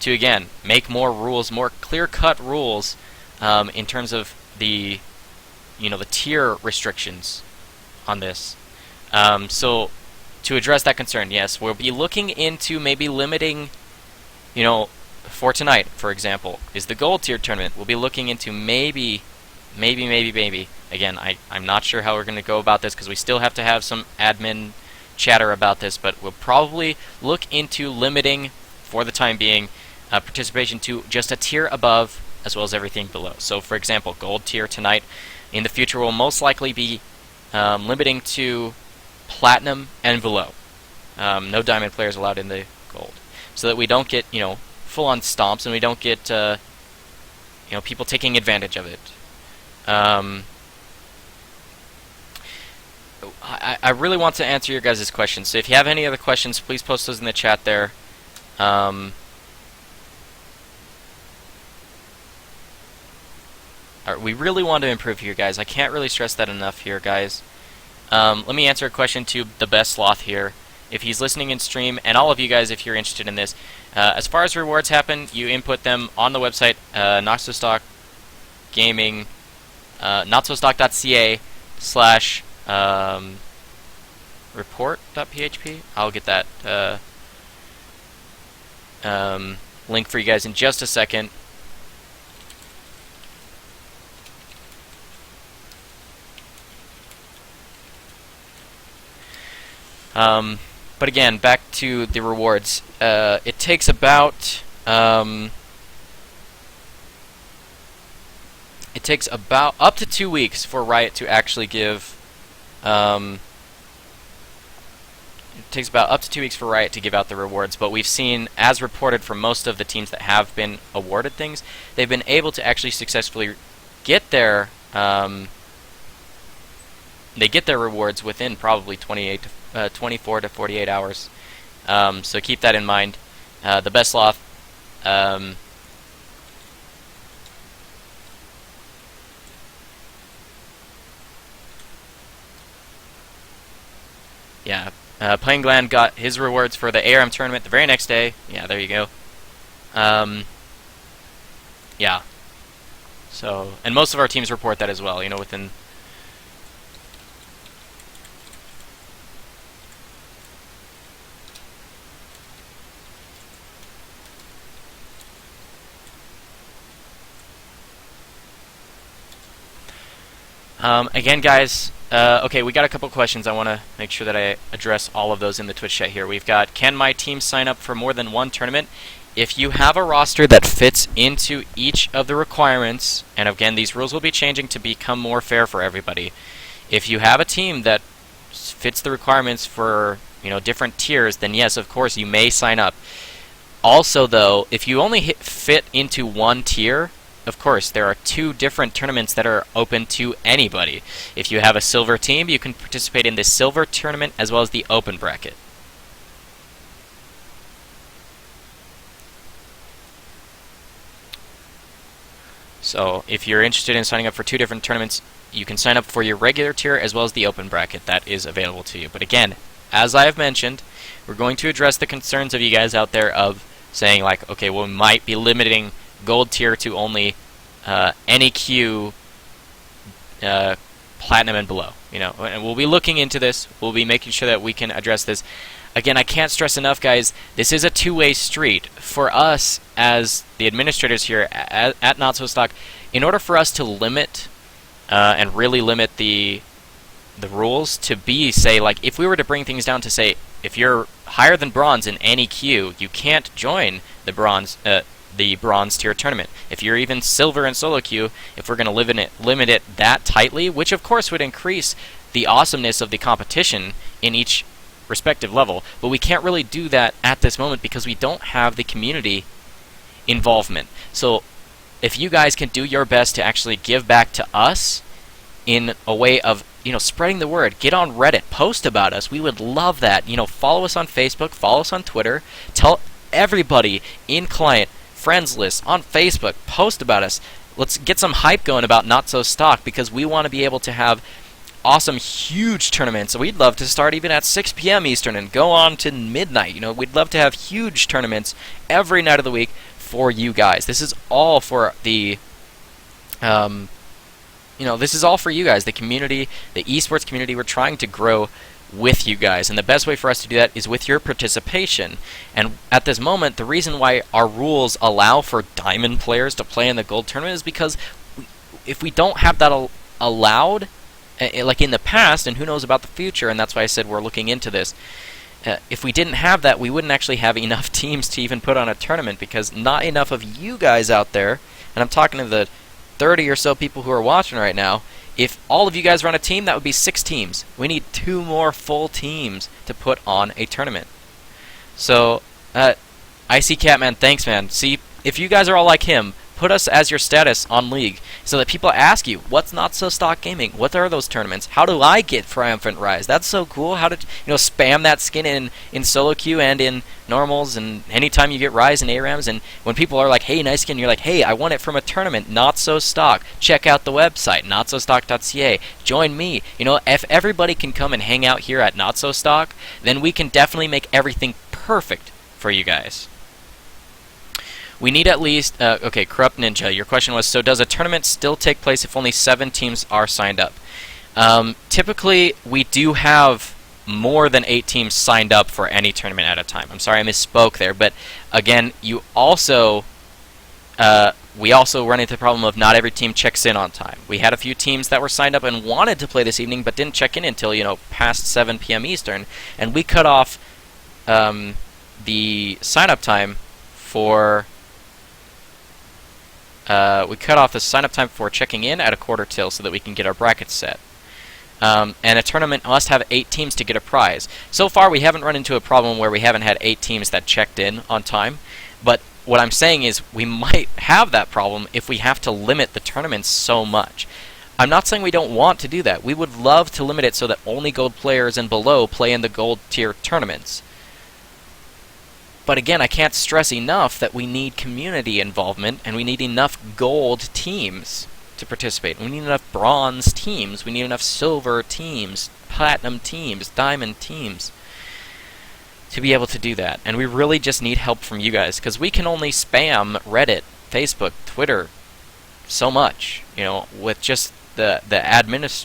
to, again, make more rules, more clear-cut rules in terms of the, you know, the tier restrictions on this. So to address that concern, yes, we'll be looking into maybe limiting, you know, for tonight, for example, is the gold tier tournament. We'll be looking into maybe. Again, I'm not sure how we're going to go about this because we still have to have some admin chatter about this, but we'll probably look into limiting, for the time being, participation to just a tier above as well as everything below. So, for example, gold tier tonight. In the future, will most likely be limiting to platinum and below. No diamond players allowed in the gold, so that we don't get, you know, full-on stomps and we don't get you know, people taking advantage of it. I really want to answer your guys' questions, so if you have any other questions, please post those in the chat there. We really want to improve here, guys. I can't really stress that enough here, guys. Let me answer a question to the best sloth here, if he's listening in stream, and all of you guys if you're interested in this. As far as rewards happen, you input them on the website, NotSoStockGaming, NotSoStock.ca / report.php. I'll get that link for you guys in just a second. But again, back to the rewards. It takes about up to 2 weeks for Riot to actually give. It takes about up to 2 weeks for Riot to give out the rewards, but we've seen, as reported from most of the teams that have been awarded things, they've been able to actually successfully get their rewards within probably 24 to 48 hours. So keep that in mind. The best sloth. Yeah. Plain Gland got his rewards for the ARM tournament the very next day. Yeah, there you go. Yeah. So, and most of our teams report that as well, you know, within... Again, guys, okay, we got a couple questions. I want to make sure that I address all of those in the Twitch chat here. We've got, can my team sign up for more than one tournament? If you have a roster that fits into each of the requirements, and again, these rules will be changing to become more fair for everybody. If you have a team that fits the requirements for, you know, different tiers, then yes, of course, you may sign up. Also, though, if you only fit into one tier, of course, there are 2 different tournaments that are open to anybody. If you have a silver team, you can participate in the silver tournament as well as the open bracket. So, if you're interested in signing up for 2 different tournaments, you can sign up for your regular tier as well as the open bracket. That is available to you. But again, as I have mentioned, we're going to address the concerns of you guys out there of saying, like, okay, well, we might be limiting gold tier to only NEQ platinum and below, you know, and we'll be looking into this. We'll be making sure that we can address this. Again, I can't stress enough, guys, this is a two-way street. For us, as the administrators here at NotSoStock, in order for us to limit and really limit the rules to be, say, like, if we were to bring things down to, say, if you're higher than bronze in NEQ, you can't join the bronze tier tournament. If you're even silver in solo queue, if we're going to limit it that tightly, which of course would increase the awesomeness of the competition in each respective level, but we can't really do that at this moment because we don't have the community involvement. So if you guys can do your best to actually give back to us in a way of, spreading the word. Get on Reddit, post about us. We would love that. Follow us on Facebook, follow us on Twitter. Tell everybody in client, friends list, on Facebook, post about us. Let's get some hype going about Not So Stock, because we want to be able to have awesome, huge tournaments. So we'd love to start even at 6 p.m. Eastern and go on to midnight. We'd love to have huge tournaments every night of the week for you guys. This is all for the this is all for you guys, the community, the esports community. We're trying to grow with you guys, and the best way for us to do that is with your participation. And at this moment, the reason why our rules allow for diamond players to play in the gold tournament is because if we don't have that allowed, like in the past, and who knows about the future, and that's why I said we're looking into this, if we didn't have that, we wouldn't actually have enough teams to even put on a tournament, because not enough of you guys out there, and I'm talking to the 30 or so people who are watching right now, if all of you guys run a team, that would be 6 teams. We need 2 more full teams to put on a tournament. So, Icy Catman, thanks, man. See, if you guys are all like him, put us as your status on League, so that people ask you, what's Not So Stock Gaming? What are those tournaments? How do I get Triumphant Rise? That's so cool. How to, spam that skin in solo queue and in normals, and anytime you get Rise and ARAMs, and when people are like, hey, nice skin, you're like, hey, I won it from a tournament, Not So Stock. Check out the website, notsostock.ca. Join me. If everybody can come and hang out here at Not So Stock, then we can definitely make everything perfect for you guys. We need at least, okay, Corrupt Ninja, your question was, so does a tournament still take place if only 7 teams are signed up? Typically, we do have more than 8 teams signed up for any tournament at a time. I'm sorry I misspoke there, but again, we also run into the problem of not every team checks in on time. We had a few teams that were signed up and wanted to play this evening, but didn't check in until, past 7 p.m. Eastern, and we cut off the sign-up time for... for checking in at 1/4 so that we can get our brackets set. And a tournament must have 8 teams to get a prize. So far, we haven't run into a problem where we haven't had 8 teams that checked in on time. But what I'm saying is we might have that problem if we have to limit the tournaments so much. I'm not saying we don't want to do that. We would love to limit it so that only gold players and below play in the gold tier tournaments. But again, I can't stress enough that we need community involvement, and we need enough gold teams to participate. We need enough bronze teams. We need enough silver teams, platinum teams, diamond teams to be able to do that. And we really just need help from you guys, because we can only spam Reddit, Facebook, Twitter so much, with just the admins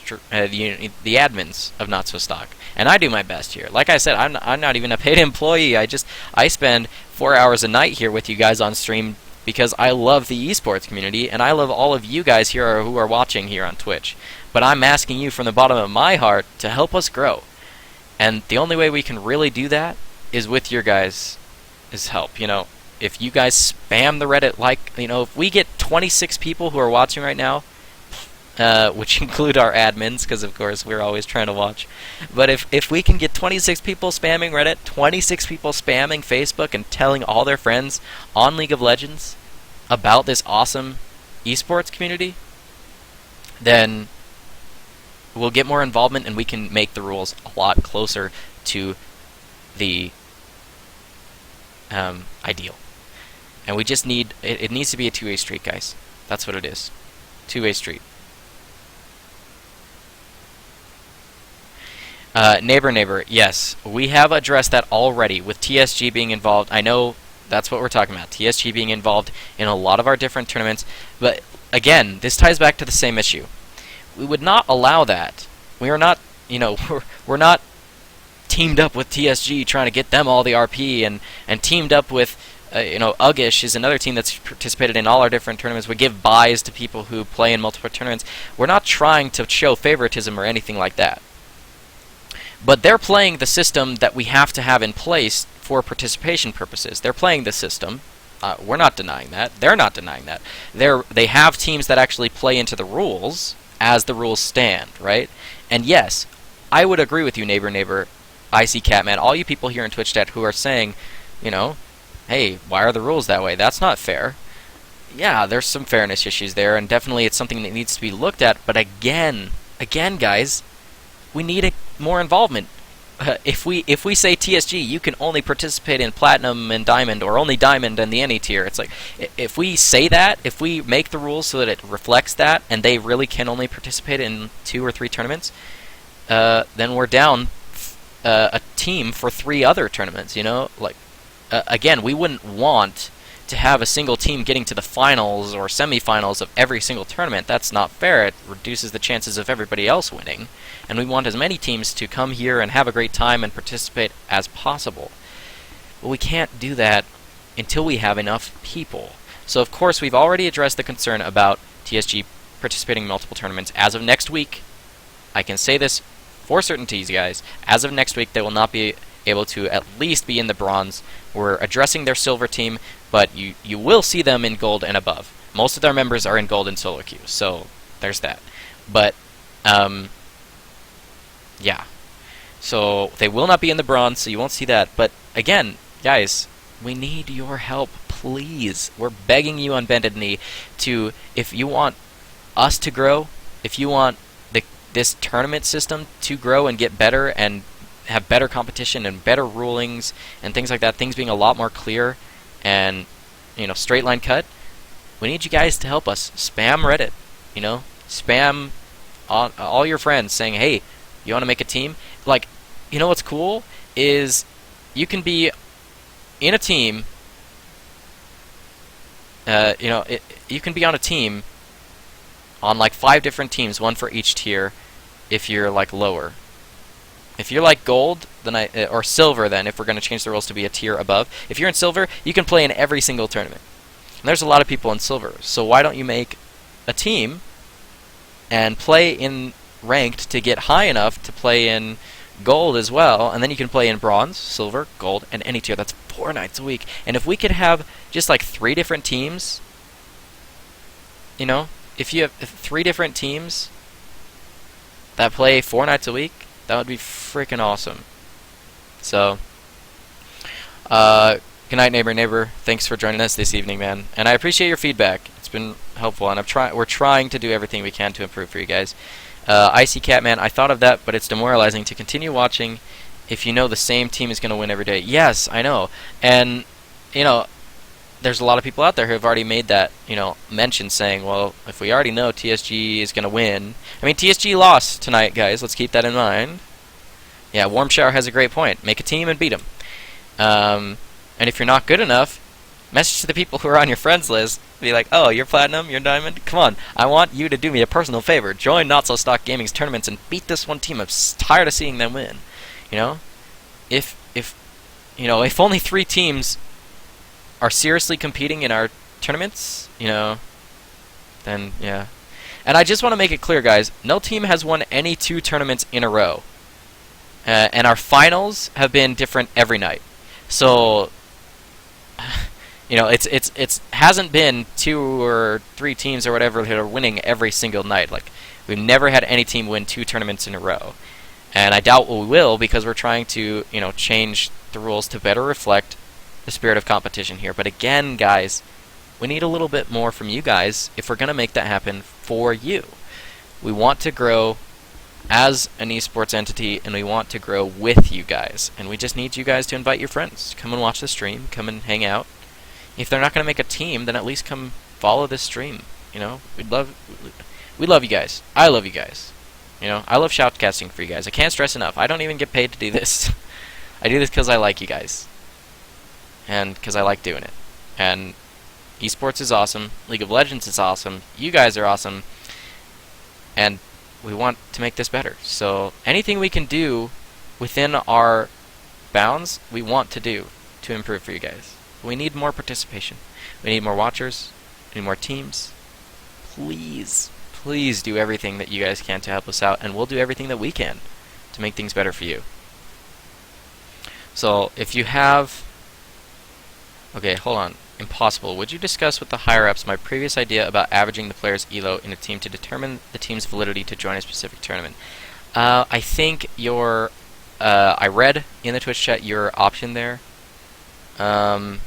of Not So Stock. And I do my best here. Like I said, I'm not even a paid employee. I spend 4 hours a night here with you guys on stream because I love the esports community, and I love all of you guys here who are watching here on Twitch. But I'm asking you from the bottom of my heart to help us grow. And the only way we can really do that is with your guys' help. If you guys spam the Reddit, if we get 26 people who are watching right now, which include our admins, because of course we're always trying to watch. But if we can get 26 people spamming Reddit, 26 people spamming Facebook, and telling all their friends on League of Legends about this awesome esports community, then we'll get more involvement and we can make the rules a lot closer to the ideal. And we just need, it needs to be a 2-way street, guys. That's what it is. 2-way street. Neighbor, yes, we have addressed that already with TSG being involved. I know that's what we're talking about, TSG being involved in a lot of our different tournaments, but again, this ties back to the same issue. We would not allow that. We are not, we're not teamed up with TSG trying to get them all the RP, and teamed up with, Uggish is another team that's participated in all our different tournaments. We give buys to people who play in multiple tournaments. We're not trying to show favoritism or anything like that. But they're playing the system that we have to have in place for participation purposes. They're playing the system. We're not denying that. They're not denying that. They have teams that actually play into the rules as the rules stand, right? And yes, I would agree with you, neighbor, Icy Catman, all you people here in Twitch chat who are saying, hey, why are the rules that way? That's not fair. Yeah, there's some fairness issues there, and definitely it's something that needs to be looked at, but again, again, guys, we need more involvement. If we say TSG, you can only participate in Platinum and Diamond, or only Diamond and the any tier. It's like, if we say that, if we make the rules so that it reflects that, and they really can only participate in 2 or 3 tournaments, then we're down a team for 3 other tournaments. You know, like again, we wouldn't want to have a single team getting to the finals or semifinals of every single tournament. That's not fair. It reduces the chances of everybody else winning. And we want as many teams to come here and have a great time and participate as possible. But we can't do that until we have enough people. So of course we've already addressed the concern about TSG participating in multiple tournaments. As of next week, I can say this for certainty, guys, as of next week they will not be able to at least be in the bronze. We're addressing their silver team, but you will see them in gold and above. Most of their members are in gold and solo queue, so there's that. But yeah, so they will not be in the bronze, so you won't see that. But again, guys, we need your help, please. We're begging you on bended knee to, if you want us to grow, if you want this tournament system to grow and get better and have better competition and better rulings and things like that, things being a lot more clear and, you know, straight line cut, we need you guys to help us. Spam Reddit, you know, spam all your friends saying, hey, you want to make a team? Like, you know what's cool is you can be in a team, you know, you can be on a team on like 5 different teams, 1 for each tier, if you're like lower. If you're like gold, then or silver, then if we're going to change the rules to be a tier above, if you're in silver, you can play in every single tournament. And there's a lot of people in silver, so why don't you make a team and play in ranked to get high enough to play in gold as well, and then you can play in bronze, silver, gold, and any tier. That's 4 nights a week. And if we could have just like 3 different teams, you know, if you have 3 different teams that play 4 nights a week, that would be freaking awesome. So, good night, neighbor. Thanks for joining us this evening, man. And I appreciate your feedback. It's been helpful, and we're trying to do everything we can to improve for you guys. Icy Catman, I thought of that, but it's demoralizing to continue watching if you know the same team is going to win every day. Yes, I know. And, you know, there's a lot of people out there who have already made that, you know, mention saying, well, if we already know TSG is going to win. I mean, TSG lost tonight, guys. Let's keep that in mind. Yeah, Warm Shower has a great point. Make a team and beat them. And if you're not good enough, message to the people who are on your friends list. Be like, oh, you're Platinum, you're Diamond? Come on, I want you to do me a personal favor. Join NotSoStockGaming's tournaments and beat this one team. I'm tired of seeing them win. You know? If you know, if only 3 teams are seriously competing in our tournaments, you know, then yeah. And I just want to make it clear, guys, no team has won any 2 tournaments in a row. And our finals have been different every night. So, you know, it's hasn't been 2 or 3 teams or whatever that are winning every single night. Like, we've never had any team win 2 tournaments in a row. And I doubt we will, because we're trying to, you know, change the rules to better reflect the spirit of competition here. But again, guys, we need a little bit more from you guys if we're going to make that happen for you. We want to grow as an esports entity, and we want to grow with you guys. And we just need you guys to invite your friends. Come and watch the stream. Come and hang out. If they're not going to make a team, then at least come follow this stream. You know, we love you guys. I love you guys. You know, I love shoutcasting for you guys. I can't stress enough. I don't even get paid to do this. I do this because I like you guys. And because I like doing it. And esports is awesome. League of Legends is awesome. You guys are awesome. And we want to make this better. So anything we can do within our bounds, we want to do to improve for you guys. We need more participation. We need more watchers. We need more teams. Please, please do everything that you guys can to help us out, and we'll do everything that we can to make things better for you. So if you have... Okay, hold on. Impossible. Would you discuss with the higher-ups my previous idea about averaging the player's elo in a team to determine the team's validity to join a specific tournament? I think your... I read in the Twitch chat your option there. But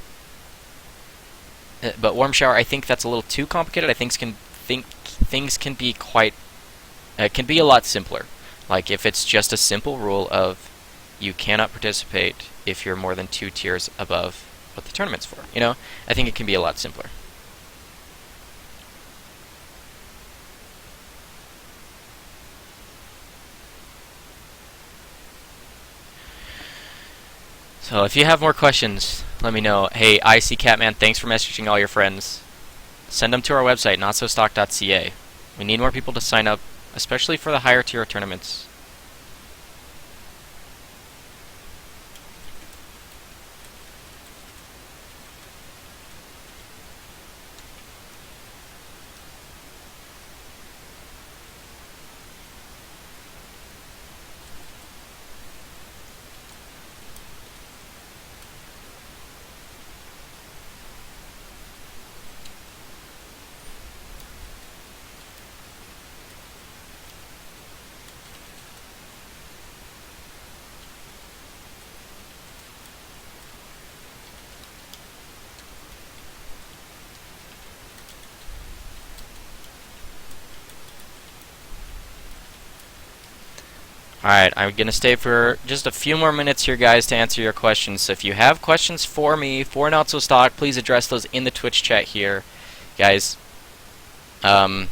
Warm Shower, I think that's a little too complicated. I think things can be quite It can be a lot simpler. Like if it's just a simple rule of you cannot participate if you're more than 2 tiers above what the tournament's for. You know, I think it can be a lot simpler. So if you have more questions, let me know. Hey, IC Catman, thanks for messaging all your friends. Send them to our website, NotSoStock.ca. We need more people to sign up, especially for the higher tier tournaments. Alright, I'm going to stay for just a few more minutes here, guys, to answer your questions. So if you have questions for me, for NotSoStock, please address those in the Twitch chat here, guys. And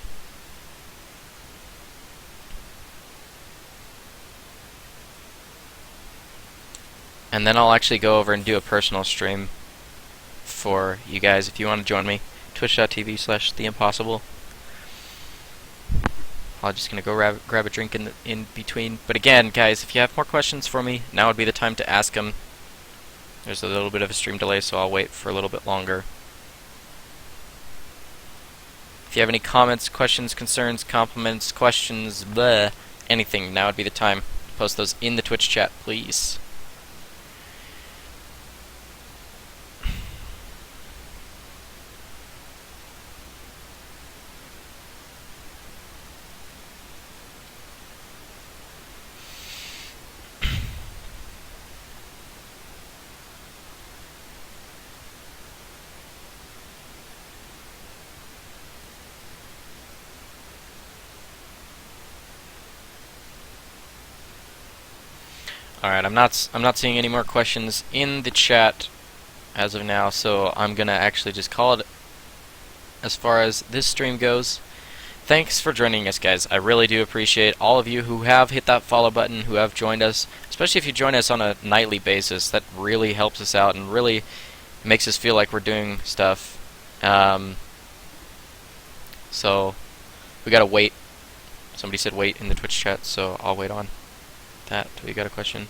then I'll actually go over and do a personal stream for you guys if you want to join me. Twitch.tv/theimpossible. I'm just going to go grab a drink in between. But again, guys, if you have more questions for me, now would be the time to ask them. There's a little bit of a stream delay, so I'll wait for a little bit longer. If you have any comments, questions, concerns, compliments, questions, bleh, anything, now would be the time to post those in the Twitch chat, please. Alright, I'm not seeing any more questions in the chat as of now, so I'm gonna actually just call it as far as this stream goes. Thanks for joining us, guys. I really do appreciate all of you who have hit that follow button, who have joined us, especially if you join us on a nightly basis. That really helps us out and really makes us feel like we're doing stuff. So we gotta wait. Somebody said wait in the Twitch chat, so I'll wait on that. We got a question.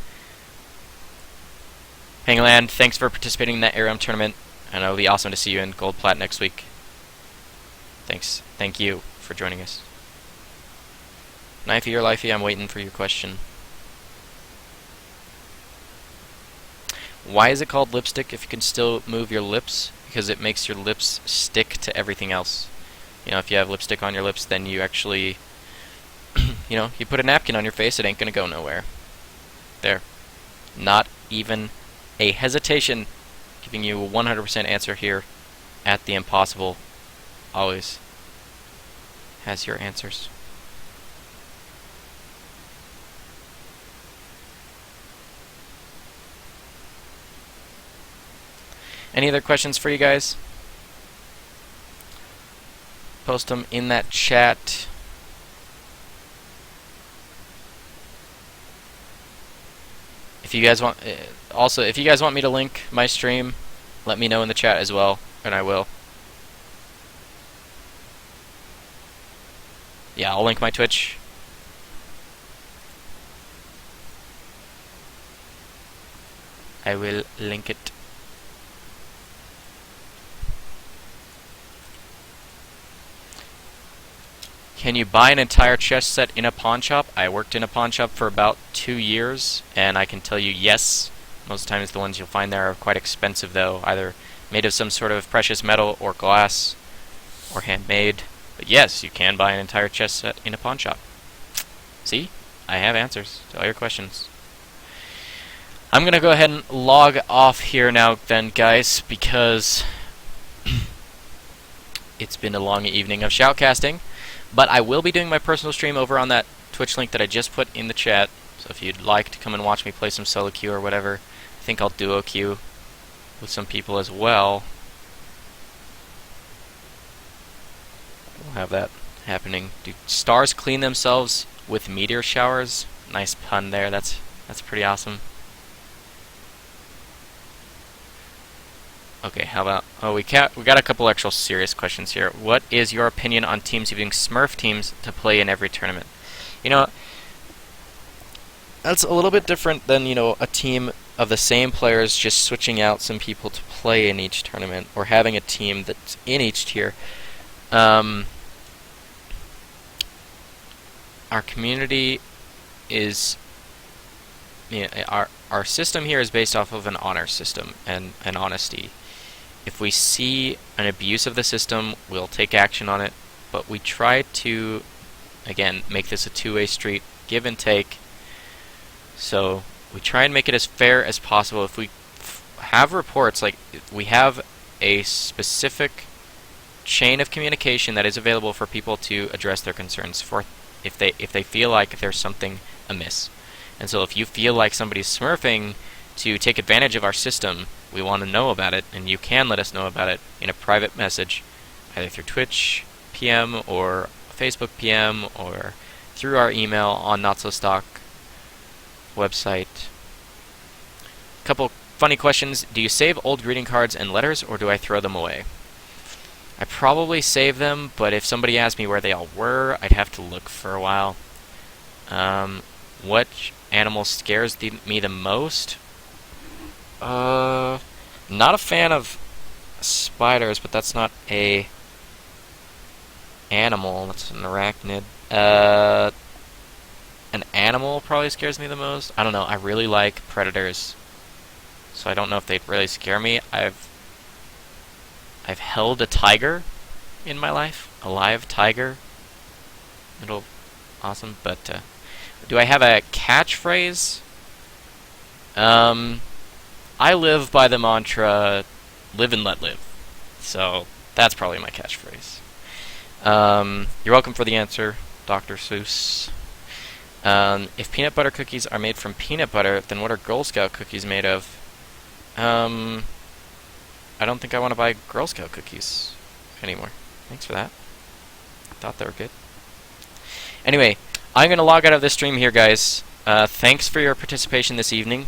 Hangland, thanks for participating in that ARM tournament, and it'll be awesome to see you in Gold Plat next week. Thanks. Thank you for joining us. Knifey or Lifey, I'm waiting for your question. Why is it called lipstick if you can still move your lips? Because it makes your lips stick to everything else. You know, if you have lipstick on your lips, then you actually you know, you put a napkin on your face, it ain't gonna go nowhere. There. Not even a hesitation. Giving you a 100% answer here at the impossible. Always has your answers. Any other questions for you guys? Post them in that chat. If you guys want, also, if you guys want me to link my stream, let me know in the chat as well, and I will. Yeah, I'll link my Twitch. I will link it. Can you buy an entire chess set in a pawn shop? I worked in a pawn shop for about 2 years, and I can tell you yes. Most times the ones you'll find there are quite expensive though, either made of some sort of precious metal or glass or handmade. But yes, you can buy an entire chess set in a pawn shop. See? I have answers to all your questions. I'm going to go ahead and log off here now then, guys, because it's been a long evening of shoutcasting. But I will be doing my personal stream over on that Twitch link that I just put in the chat. So if you'd like to come and watch me play some solo queue or whatever, I think I'll duo queue with some people as well. We'll have that happening. Do stars clean themselves with meteor showers? Nice pun there. That's pretty awesome. Okay, how about... Oh, we got a couple actual serious questions here. What is your opinion on teams using Smurf teams to play in every tournament? You know, that's a little bit different than, you know, a team of the same players just switching out some people to play in each tournament, or having a team that's in each tier. Our community is... You know, our system here is based off of an honor system and an honesty. If we see an abuse of the system, we'll take action on it, but we try to, again, make this a two-way street, give and take. So we try and make it as fair as possible. If we have reports, like we have a specific chain of communication that is available for people to address their concerns for if they feel like there's something amiss. And so if you feel like somebody's smurfing to take advantage of our system, we want to know about it, and you can let us know about it in a private message, either through Twitch PM or Facebook PM or through our email on NotSoStock website. Couple funny questions. Do you save old greeting cards and letters, or do I throw them away? I probably save them, but if somebody asked me where they all were, I'd have to look for a while. What animal scares me the most? Not a fan of spiders, but that's not a animal. That's an arachnid. An animal probably scares me the most. I don't know. I really like predators, so I don't know if they'd really scare me. I've held a tiger in my life, a live tiger. It'll awesome, but do I have a catchphrase? I live by the mantra, live and let live. So that's probably my catchphrase. You're welcome for the answer, Dr. Seuss. If peanut butter cookies are made from peanut butter, then what are Girl Scout cookies made of? I don't think I want to buy Girl Scout cookies anymore. Thanks for that. I thought they were good. Anyway, I'm going to log out of this stream here, guys. Thanks for your participation this evening.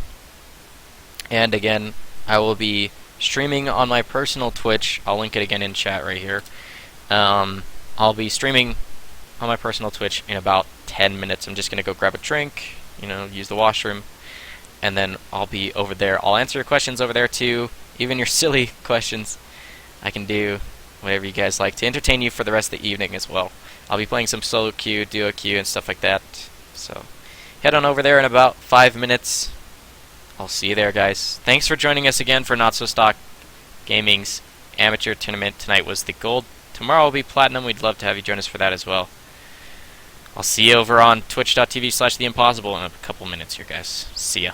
And again, I will be streaming on my personal Twitch. I'll link it again in chat right here. I'll be streaming on my personal Twitch in about 10 minutes. I'm just going to go grab a drink, you know, use the washroom, and then I'll be over there. I'll answer your questions over there too, even your silly questions. I can do whatever you guys like to entertain you for the rest of the evening as well. I'll be playing some solo queue, duo queue, and stuff like that. So head on over there in about 5 minutes. I'll see you there, guys. Thanks for joining us again for NotSoStockGaming's amateur tournament. Tonight was the gold. Tomorrow will be platinum. We'd love to have you join us for that as well. I'll see you over on twitch.tv/theimpossible in a couple minutes here, guys. See ya.